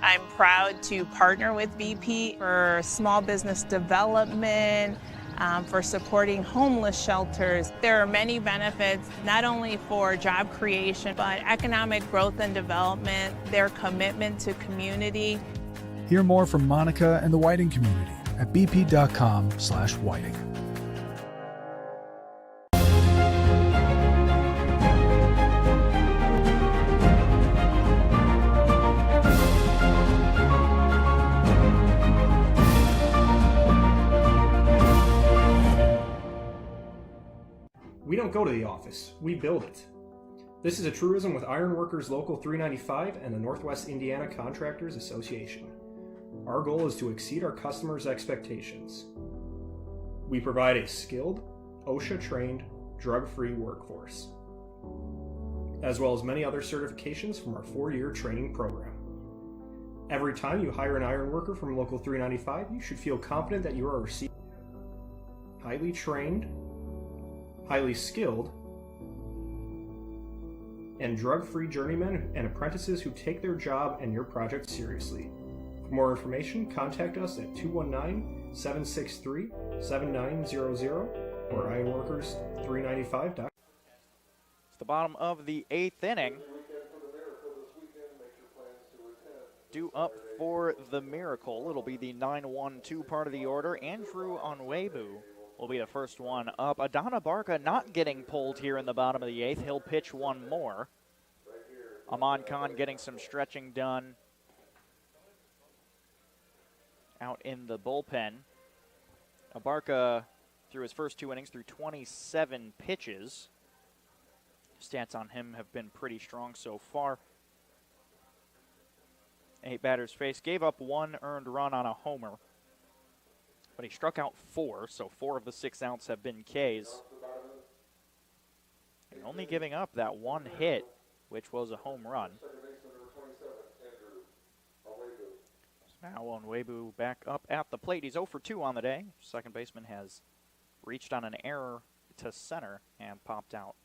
I'm proud to partner with BP for small business development, for supporting homeless shelters. There are many benefits, not only for job creation, but economic growth and development, their commitment to community. Hear more from Monica and the Whiting community at bp.com/whiting. We don't go to the office, we build it. This is a truism with Ironworkers Local 395 and the Northwest Indiana Contractors Association. Our goal is to exceed our customers' expectations. We provide a skilled, OSHA-trained, drug-free workforce, as well as many other certifications from our 4-year training program. Every time you hire an ironworker from Local 395, you should feel confident that you are receiving highly trained, highly skilled, and drug-free journeymen and apprentices who take their job and your project seriously. For more information, contact us at 219-763-7900 or ironworkers395.com. It's the bottom of the 8th inning. Due up for the Miracle. It'll be the 9-1-2 part of the order. Andrew Onwebu will be the first one up. Adana Barca not getting pulled here in the bottom of the 8th. He'll pitch one more. Aman Khan getting some stretching done out in the bullpen. Abarca, through his first 2 innings, threw 27 pitches. Stats on him have been pretty strong so far. 8 batters faced, gave up 1 earned run on a homer, but he struck out 4, so 4 of the 6 outs have been Ks. And only giving up that 1 hit, which was a home run. So now Onwebu back up at the plate. He's 0 for 2 on the day. Second baseman has reached on an error to center and popped out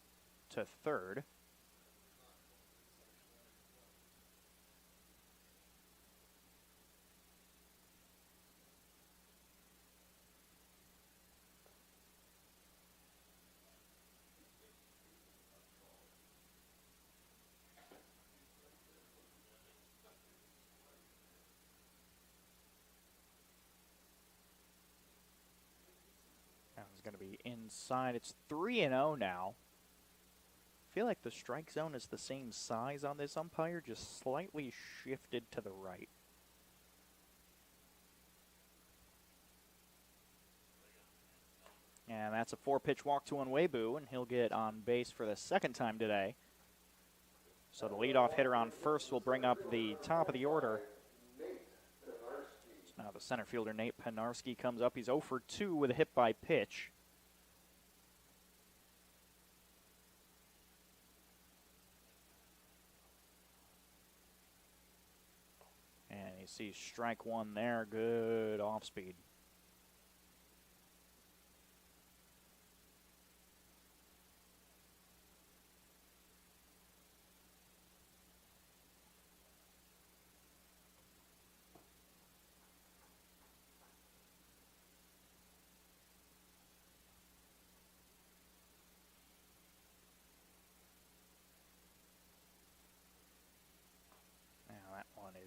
to third. Going to be inside. It's 3-0 now. I feel like the strike zone is the same size on this umpire, just slightly shifted to the right. And that's a 4-pitch walk to Onwebu, and he'll get on base for the second time today. So the leadoff hitter on first will bring up the top of the order. Now the center fielder, Nate Penarski, comes up. He's 0 for 2 with a hit by pitch. And you see strike 1 there. Good off speed.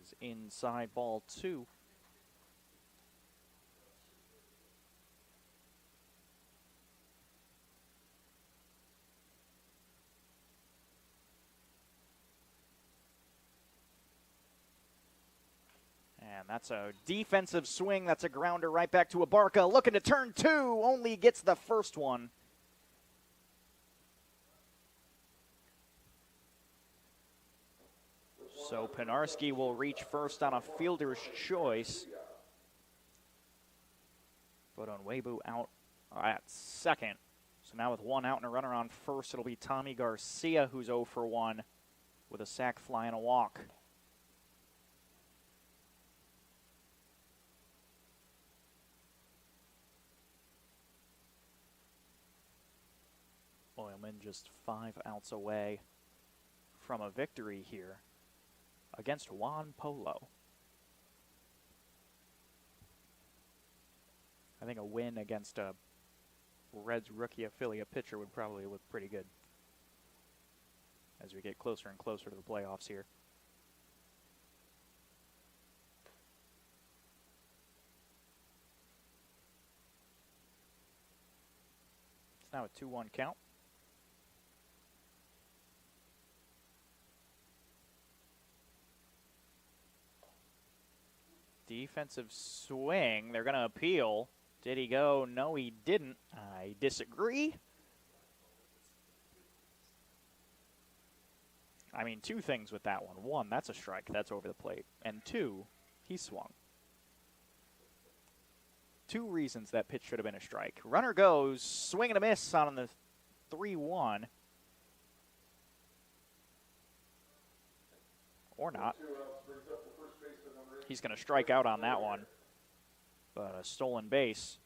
Is inside, ball 2. And that's a defensive swing. That's a grounder right back to Abarca. Looking to turn 2. Only gets the first one. So Penarski will reach first on a fielder's choice. But Onwebu out at second. So now with 1 out and a runner on first, it'll be Tommy Garcia who's 0 for 1 with a sac fly and a walk. Oilmen just 5 outs away from a victory here against Juan Polo. I think a win against a Reds rookie affiliate pitcher would probably look pretty good as we get closer and closer to the playoffs here. It's now a 2-1 count. Defensive swing. They're going to appeal. Did he go? No, he didn't. I disagree. I mean, two things with that one. One, that's a strike. That's over the plate. And two, he swung. Two reasons that pitch should have been a strike. Runner goes, swing and a miss on the 3-1. Or not. He's going to strike out on that one. But a stolen base.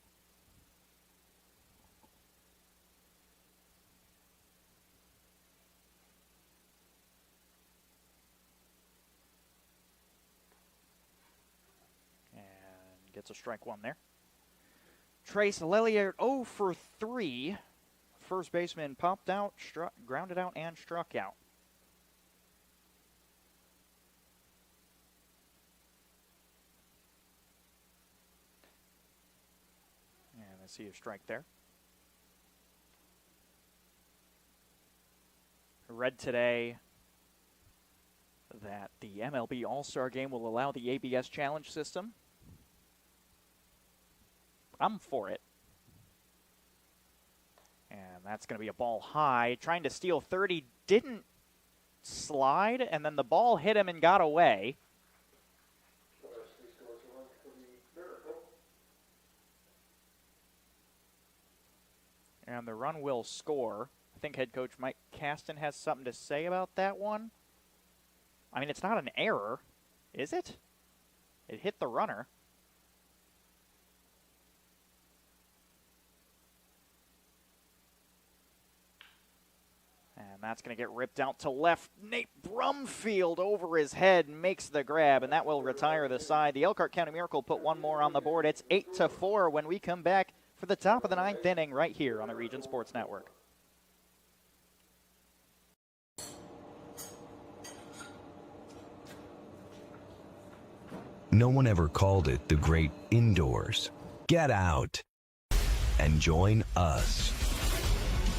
And gets a strike one there. Trace Lellier 0 for 3. First baseman popped out, grounded out, and struck out. And I see a strike there. I read today that the MLB All-Star Game will allow the ABS challenge system. I'm for it. And that's going to be a ball high. Trying to steal third. He didn't slide, and then the ball hit him and got away. And the run will score. I think head coach Mike Caston has something to say about that one. I mean, it's not an error, is it? It hit the runner. And that's going to get ripped out to left. Nate Brumfield over his head makes the grab, and that will retire the side. The Elkhart County Miracle put one more on the board. It's 8-4 when we come back for the top of the 9th inning right here on the Region Sports Network. No one ever called it the great indoors. Get out and join us.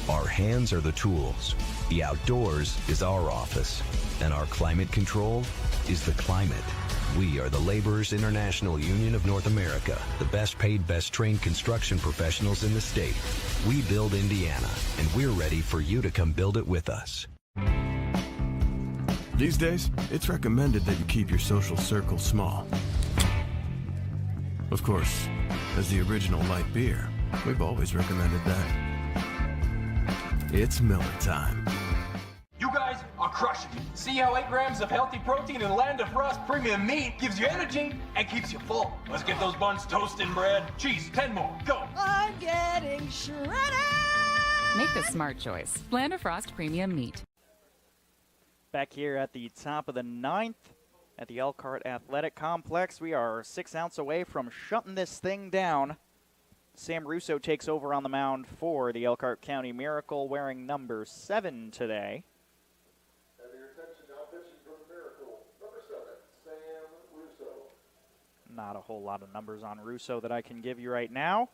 Our hands are the tools. The outdoors is our office. And our climate control is the climate. We are the Laborers International Union of North America, the best paid, best trained construction professionals in the state. We build Indiana, and we're ready for you to come build it with us. These days, it's recommended that you keep your social circle small. Of course, as the original light beer, we've always recommended that. It's Miller time. You guys are crushing it. See how 8 grams of healthy protein in Land of Frost premium meat gives you energy and keeps you full. Let's get those buns toasted and bread. Cheese, 10 more. Go. I'm getting shredded. Make the smart choice. Land of Frost Premium Meat. Back here at the top of the 9th at the Elkhart Athletic Complex. We are 6 outs away from shutting this thing down. Sam Russo takes over on the mound for the Elkhart County Miracle, wearing number 7 today. And your attention now, pitching for the Miracle, number 7, Sam Russo. Not a whole lot of numbers on Russo that I can give you right now,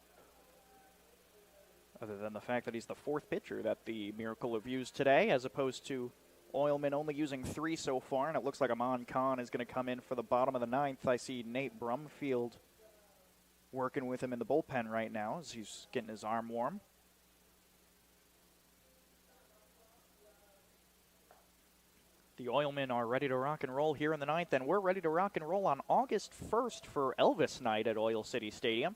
other than the fact that he's the 4th pitcher that the Miracle have used today, as opposed to Oilmen only using 3 so far, and it looks like Amon Khan is going to come in for the bottom of the 9th. I see Nate Brumfield working with him in the bullpen right now as he's getting his arm warm. The Oilmen are ready to rock and roll here in the 9th, and we're ready to rock and roll on August 1st for Elvis Night at Oil City Stadium.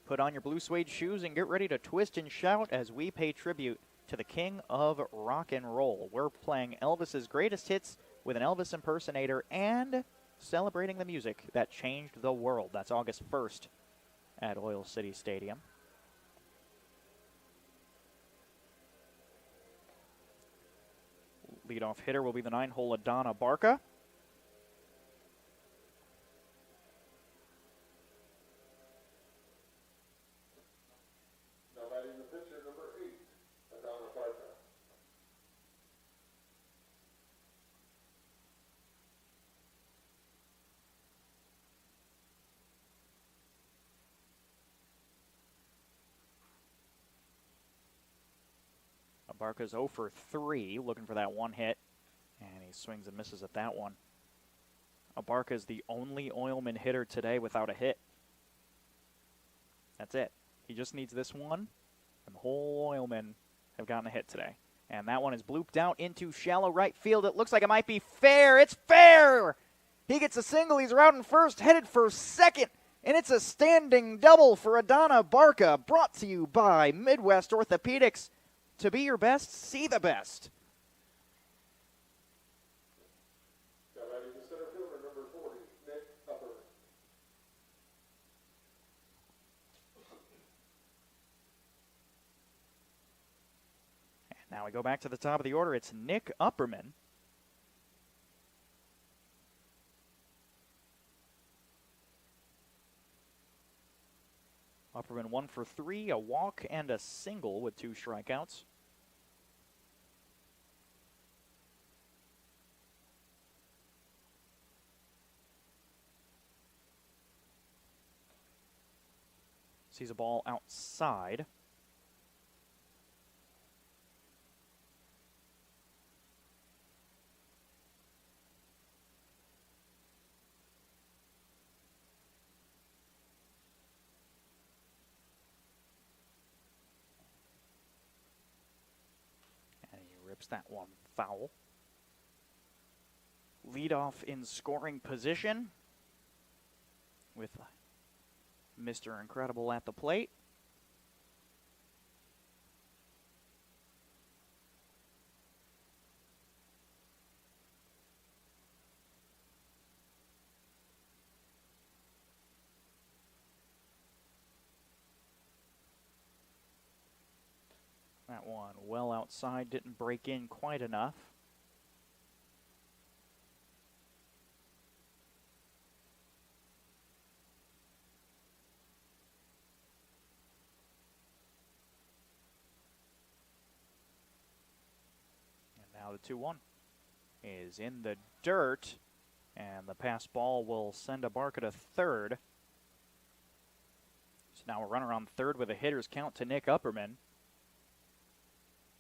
Put on your blue suede shoes and get ready to twist and shout as we pay tribute to the king of rock and roll. We're playing Elvis's greatest hits with an Elvis impersonator and celebrating the music that changed the world. That's August 1st at Oil City Stadium. Leadoff hitter will be the 9-hole Adana Barca. Now batting the pitcher, Barca's 0 for 3, looking for that one hit, and he swings and misses at that one. Abarca is the only Oilman hitter today without a hit. That's it. He just needs this one, and the whole Oilmen have gotten a hit today. And that one is blooped out into shallow right field. It looks like it might be fair. It's fair! He gets a single. He's routing first, headed for second. And it's a standing double for Adana Barca, brought to you by Midwest Orthopedics. To be your best, see the best. Now we go back to the top of the order. It's Nick Upperman. Upperman 1 for 3, a walk and a single with 2 strikeouts. Sees a ball outside. That one foul. Leadoff in scoring position with Mr. Incredible at the plate. That one well outside, didn't break in quite enough. And now the 2-1 is in the dirt, and the pass ball will send Abarca to third. So now a runner on third with a hitter's count to Nick Upperman.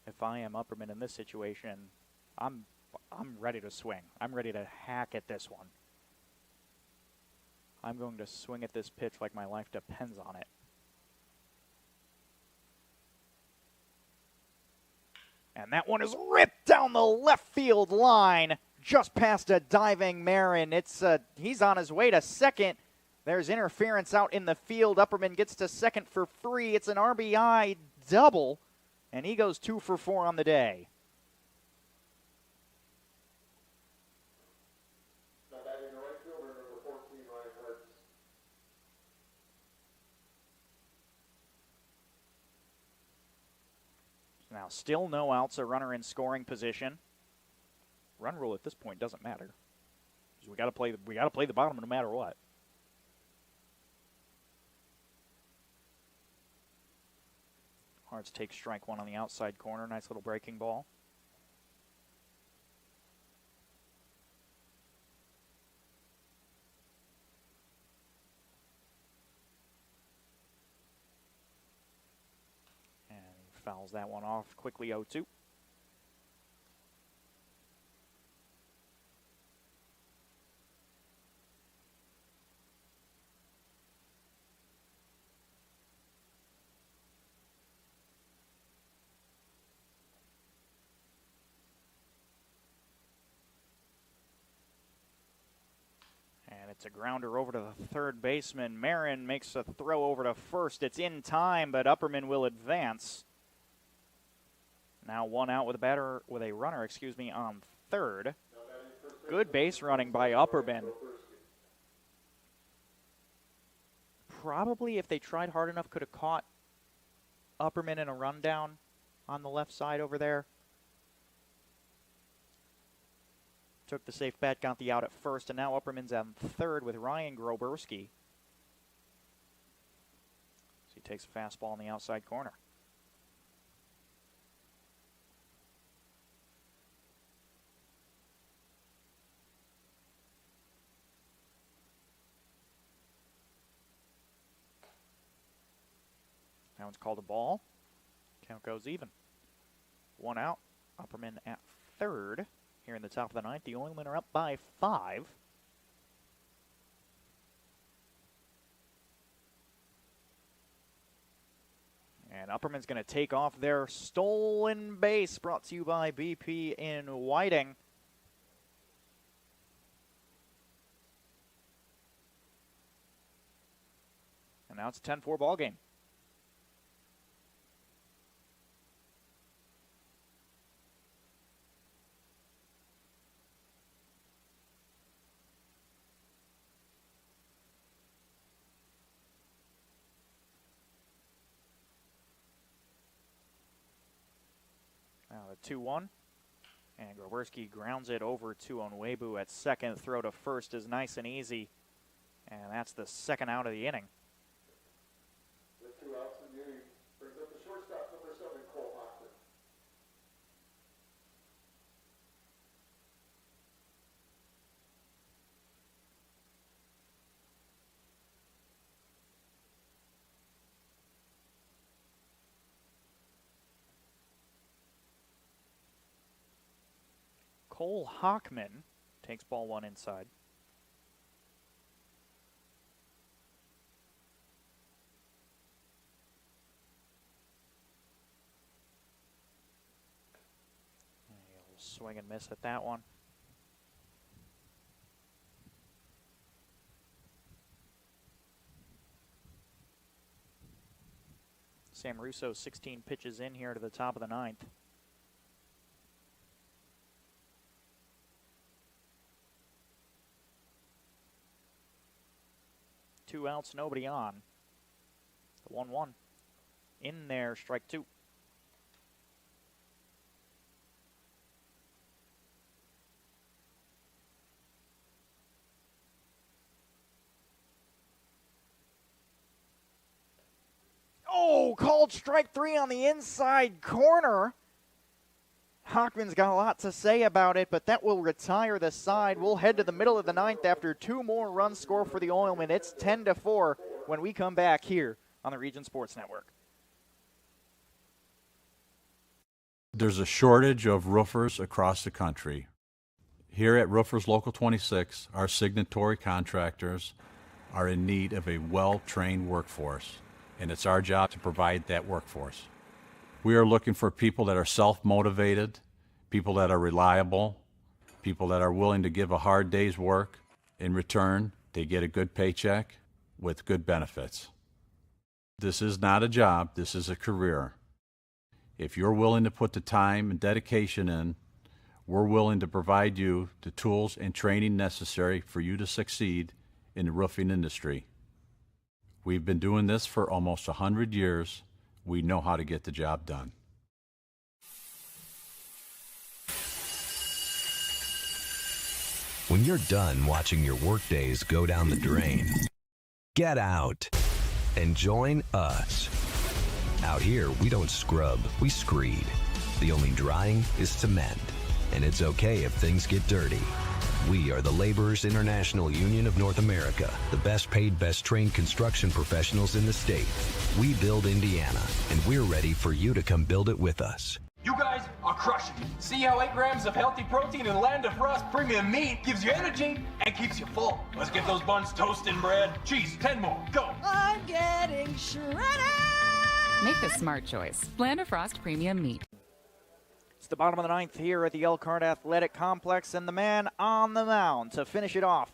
If I am Upperman in this situation, I'm ready to swing. I'm ready to hack at this one. I'm going to swing at this pitch like my life depends on it. And that one is ripped down the left field line, just past a diving Marin. He's on his way to second. There's interference out in the field. Upperman gets to second for free. It's an RBI double. And he goes 2 for 4 on the day. Now still no outs, a runner in scoring position. Run rule at this point doesn't matter. We got to play the bottom no matter what. Hearts take strike one on the outside corner. Nice little breaking ball. And he fouls that one off quickly, 0-2. It's a grounder over to the third baseman. Marin makes a throw over to first. It's in time, but Upperman will advance. Now one out with a runner on third. Good base running by Upperman. Probably, if they tried hard enough, could have caught Upperman in a rundown on the left side over there. Took the safe bet, got the out at first, and now Upperman's on third with Ryan Groberski. So he takes a fastball in the outside corner. That one's called a ball. Count goes even. One out. Upperman at third here in the top of the ninth. The Oilmen are up by 5. And Upperman's going to take off their stolen base, brought to you by BP in Whiting. And now it's a 10-4 ball game. Now the 2-1. And Groberski grounds it over to Onwebu at second. Throw to first is nice and easy. And that's the second out of the inning. With 2 outs in the inning, brings up the shortstop, number 7, Cole Hockman. Cole Hockman takes ball 1 inside. He'll swing and miss at that one. Sam Russo 16 pitches in here to the top of the ninth. Two outs, nobody on. The 1-1. In there, strike 2. Oh, called strike 3 on the inside corner. Hockman's got a lot to say about it, but that will retire the side. We'll head to the middle of the ninth after 2 more runs score for the Oilmen. It's 10-4 when we come back here on the Region Sports Network. There's a shortage of roofers across the country. Here at Roofers Local 26, our signatory contractors are in need of a well-trained workforce, and it's our job to provide that workforce. We are looking for people that are self-motivated, people that are reliable, people that are willing to give a hard day's work. In return, they get a good paycheck with good benefits. This is not a job, this is a career. If you're willing to put the time and dedication in, we're willing to provide you the tools and training necessary for you to succeed in the roofing industry. We've been doing this for almost 100 years. We know how to get the job done. When you're done watching your workdays go down the drain, get out and join us. Out here, we don't scrub, we screed. The only drying is cement, and it's okay if things get dirty. We are the Laborers International Union of North America, the best paid, best trained construction professionals in the state. We build Indiana, and we're ready for you to come build it with us. You guys are crushing it. See how 8 grams of healthy protein and Land of Frost premium meat gives you energy and keeps you full. Let's get those buns toasted and bread. Cheese, 10 more, go. I'm getting shredded. Make the smart choice. Land of Frost Premium Meat. It's the bottom of the ninth here at the Elkhart Athletic Complex, and the man on the mound to finish it off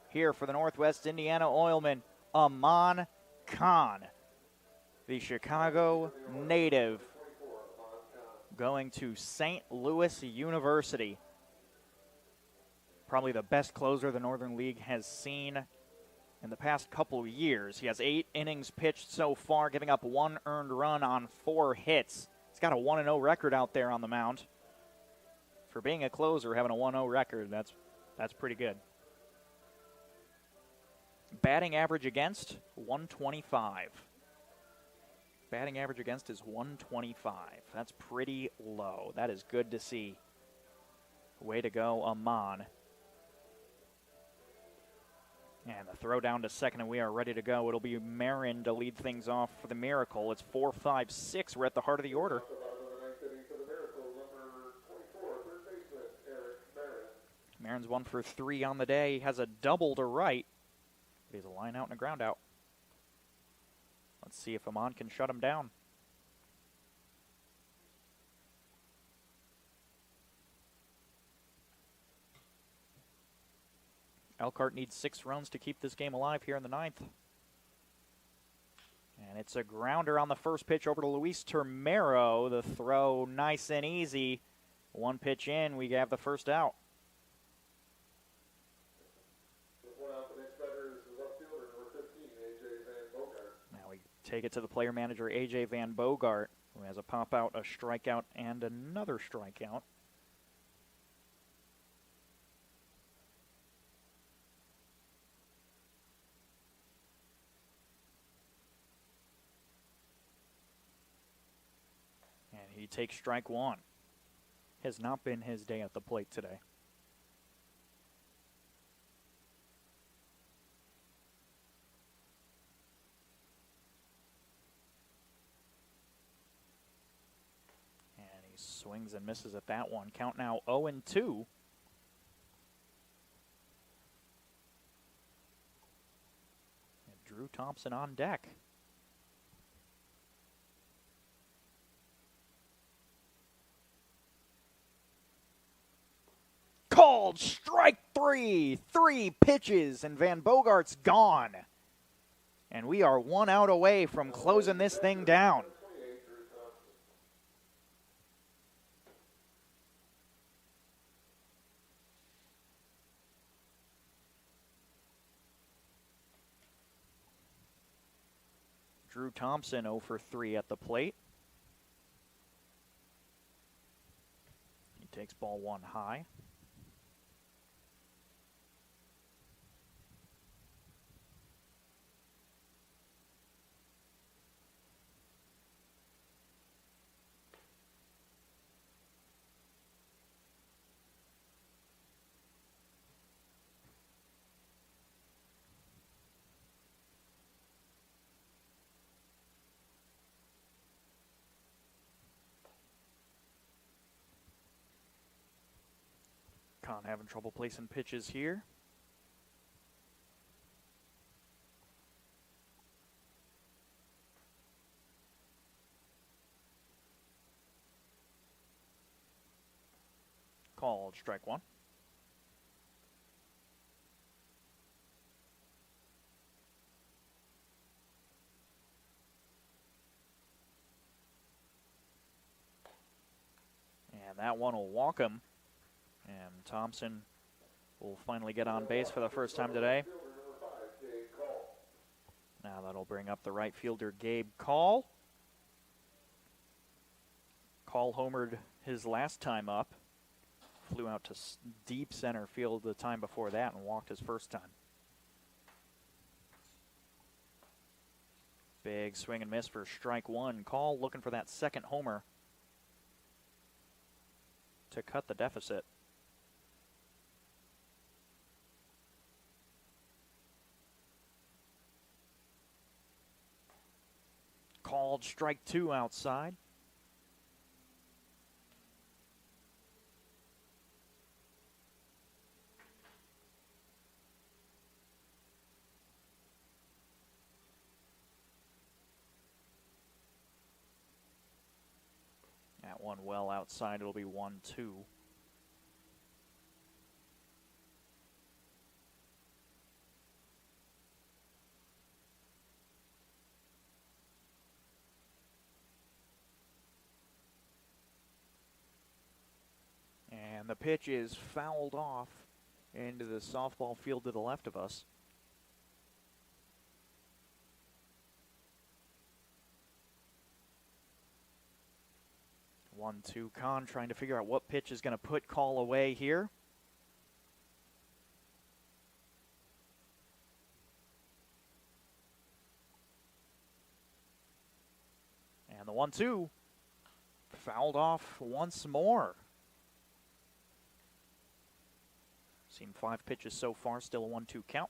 here for the Northwest Indiana Oilmen, Aman Khan, the Chicago native, going to St. Louis University. Probably the best closer the Northern League has seen in the past couple of years. He has 8 innings pitched so far, giving up 1 earned run on 4 hits. He's got a 1-0 record out there on the mound. For being a closer, having a 1-0 record, that's pretty good. Batting average against, 125. Batting average against is 125. That's pretty low. That is good to see. Way to go, Aman. And the throw down to second, and we are ready to go. It'll be Marin to lead things off for the Miracle. It's 4-5-6. We're at the heart of the order. The bottom of the ninth inning for the Miracle, Marin's 1 for 3 on the day. He has a double to right. But he's a line out and a ground out. Let's see if Amon can shut him down. Elkhart needs 6 runs to keep this game alive here in the 9th. And it's a grounder on the first pitch over to Luis Termero. The throw nice and easy. 1 pitch in, we have the first out. Now we take it to the player manager, A.J. Van Bogart, who has a pop out, a strikeout, and another strikeout. He takes strike 1. Has not been his day at the plate today. And he swings and misses at that one. Count now 0-2. And Drew Thompson on deck. Called strike 3. 3 pitches, and Van Bogart's gone. And we are 1 out away from closing this thing down. Drew Thompson 0 for 3 at the plate. He takes ball 1 high. Con having trouble placing pitches here. Called strike 1. And that one will walk him. And Thompson will finally get on base for the first time today. Now that'll bring up the right fielder, Gabe Call. Call homered his last time up. Flew out to deep center field the time before that and walked his first time. Big swing and miss for strike 1. Call looking for that second homer to cut the deficit. Called strike 2 outside. That one well outside. It'll be 1-2. And the pitch is fouled off into the softball field to the left of us. One, two, Con trying to figure out what pitch is going to put Call away here. And the 1-2 fouled off once more. Seen 5 pitches so far, still a 1-2 count.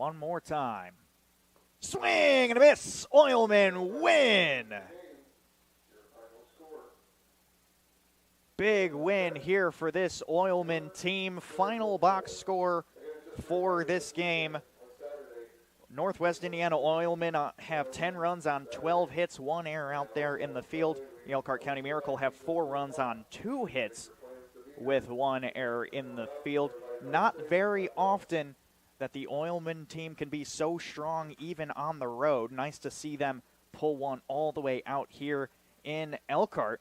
One more time. Swing and a miss. Oilmen win. Big win here for this Oilmen team. Final box score for this game. Northwest Indiana Oilmen have 10 runs on 12 hits, 1 error out there in the field. The Elkhart County Miracle have 4 runs on 2 hits with 1 error in the field. Not very often that the Oilmen team can be so strong even on the road. Nice to see them pull one all the way out here in Elkhart.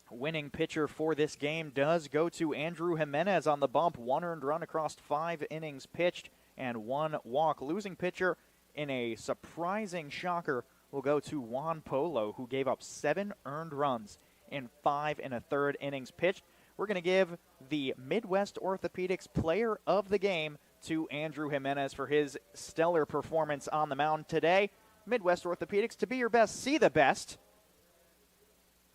Winning pitcher for this game does go to Andrew Jimenez on the bump. 1 earned run across 5 innings pitched and 1 walk. Losing pitcher in a surprising shocker will go to Juan Polo, who gave up 7 earned runs in 5 1/3 innings pitched. We're going to give the Midwest Orthopedics Player of the Game to Andrew Jimenez for his stellar performance on the mound today. Midwest Orthopedics, to be your best, see the best.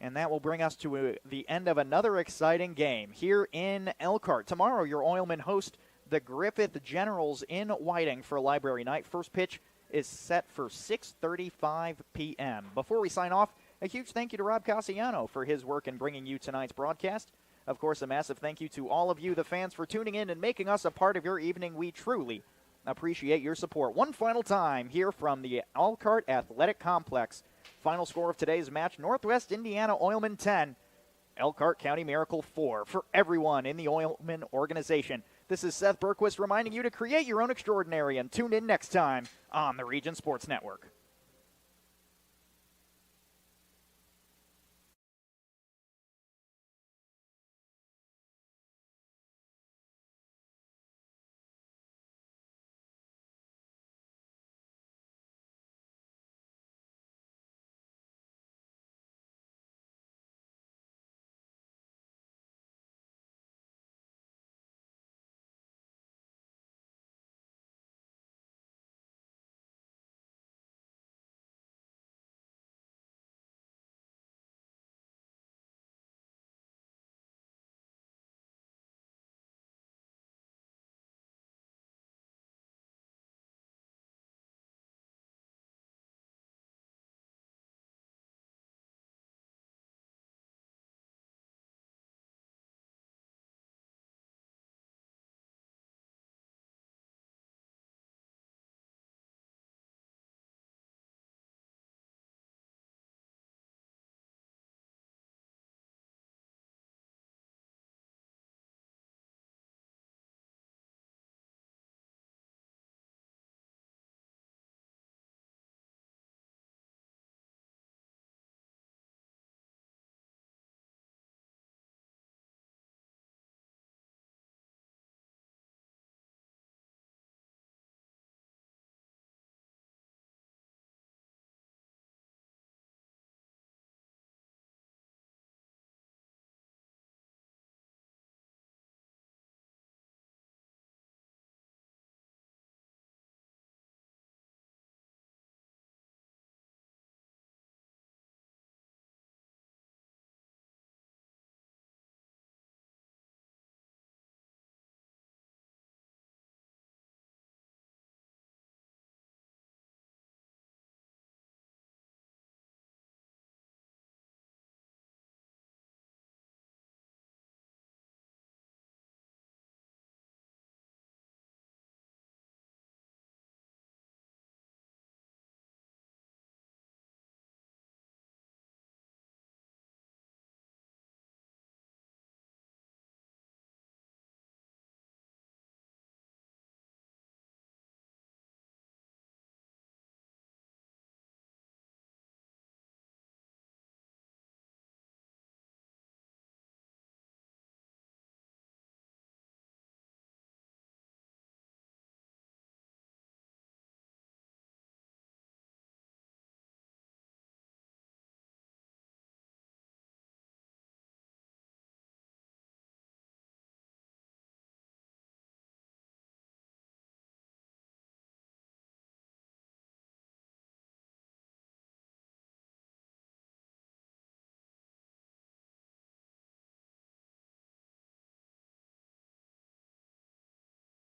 And that will bring us to the end of another exciting game here in Elkhart. Tomorrow, your Oilmen host the Griffith Generals in Whiting for Library Night. First pitch is set for 6:35 p.m. Before we sign off, a huge thank you to Rob Cassiano for his work in bringing you tonight's broadcast. Of course, a massive thank you to all of you, the fans, for tuning in and making us a part of your evening. We truly appreciate your support. One final time here from the Elkhart Athletic Complex. Final score of today's match, Northwest Indiana Oilmen 10, Elkhart County Miracle 4. For everyone in the Oilmen organization, this is Seth Berquist reminding you to create your own extraordinary and tune in next time on the Region Sports Network.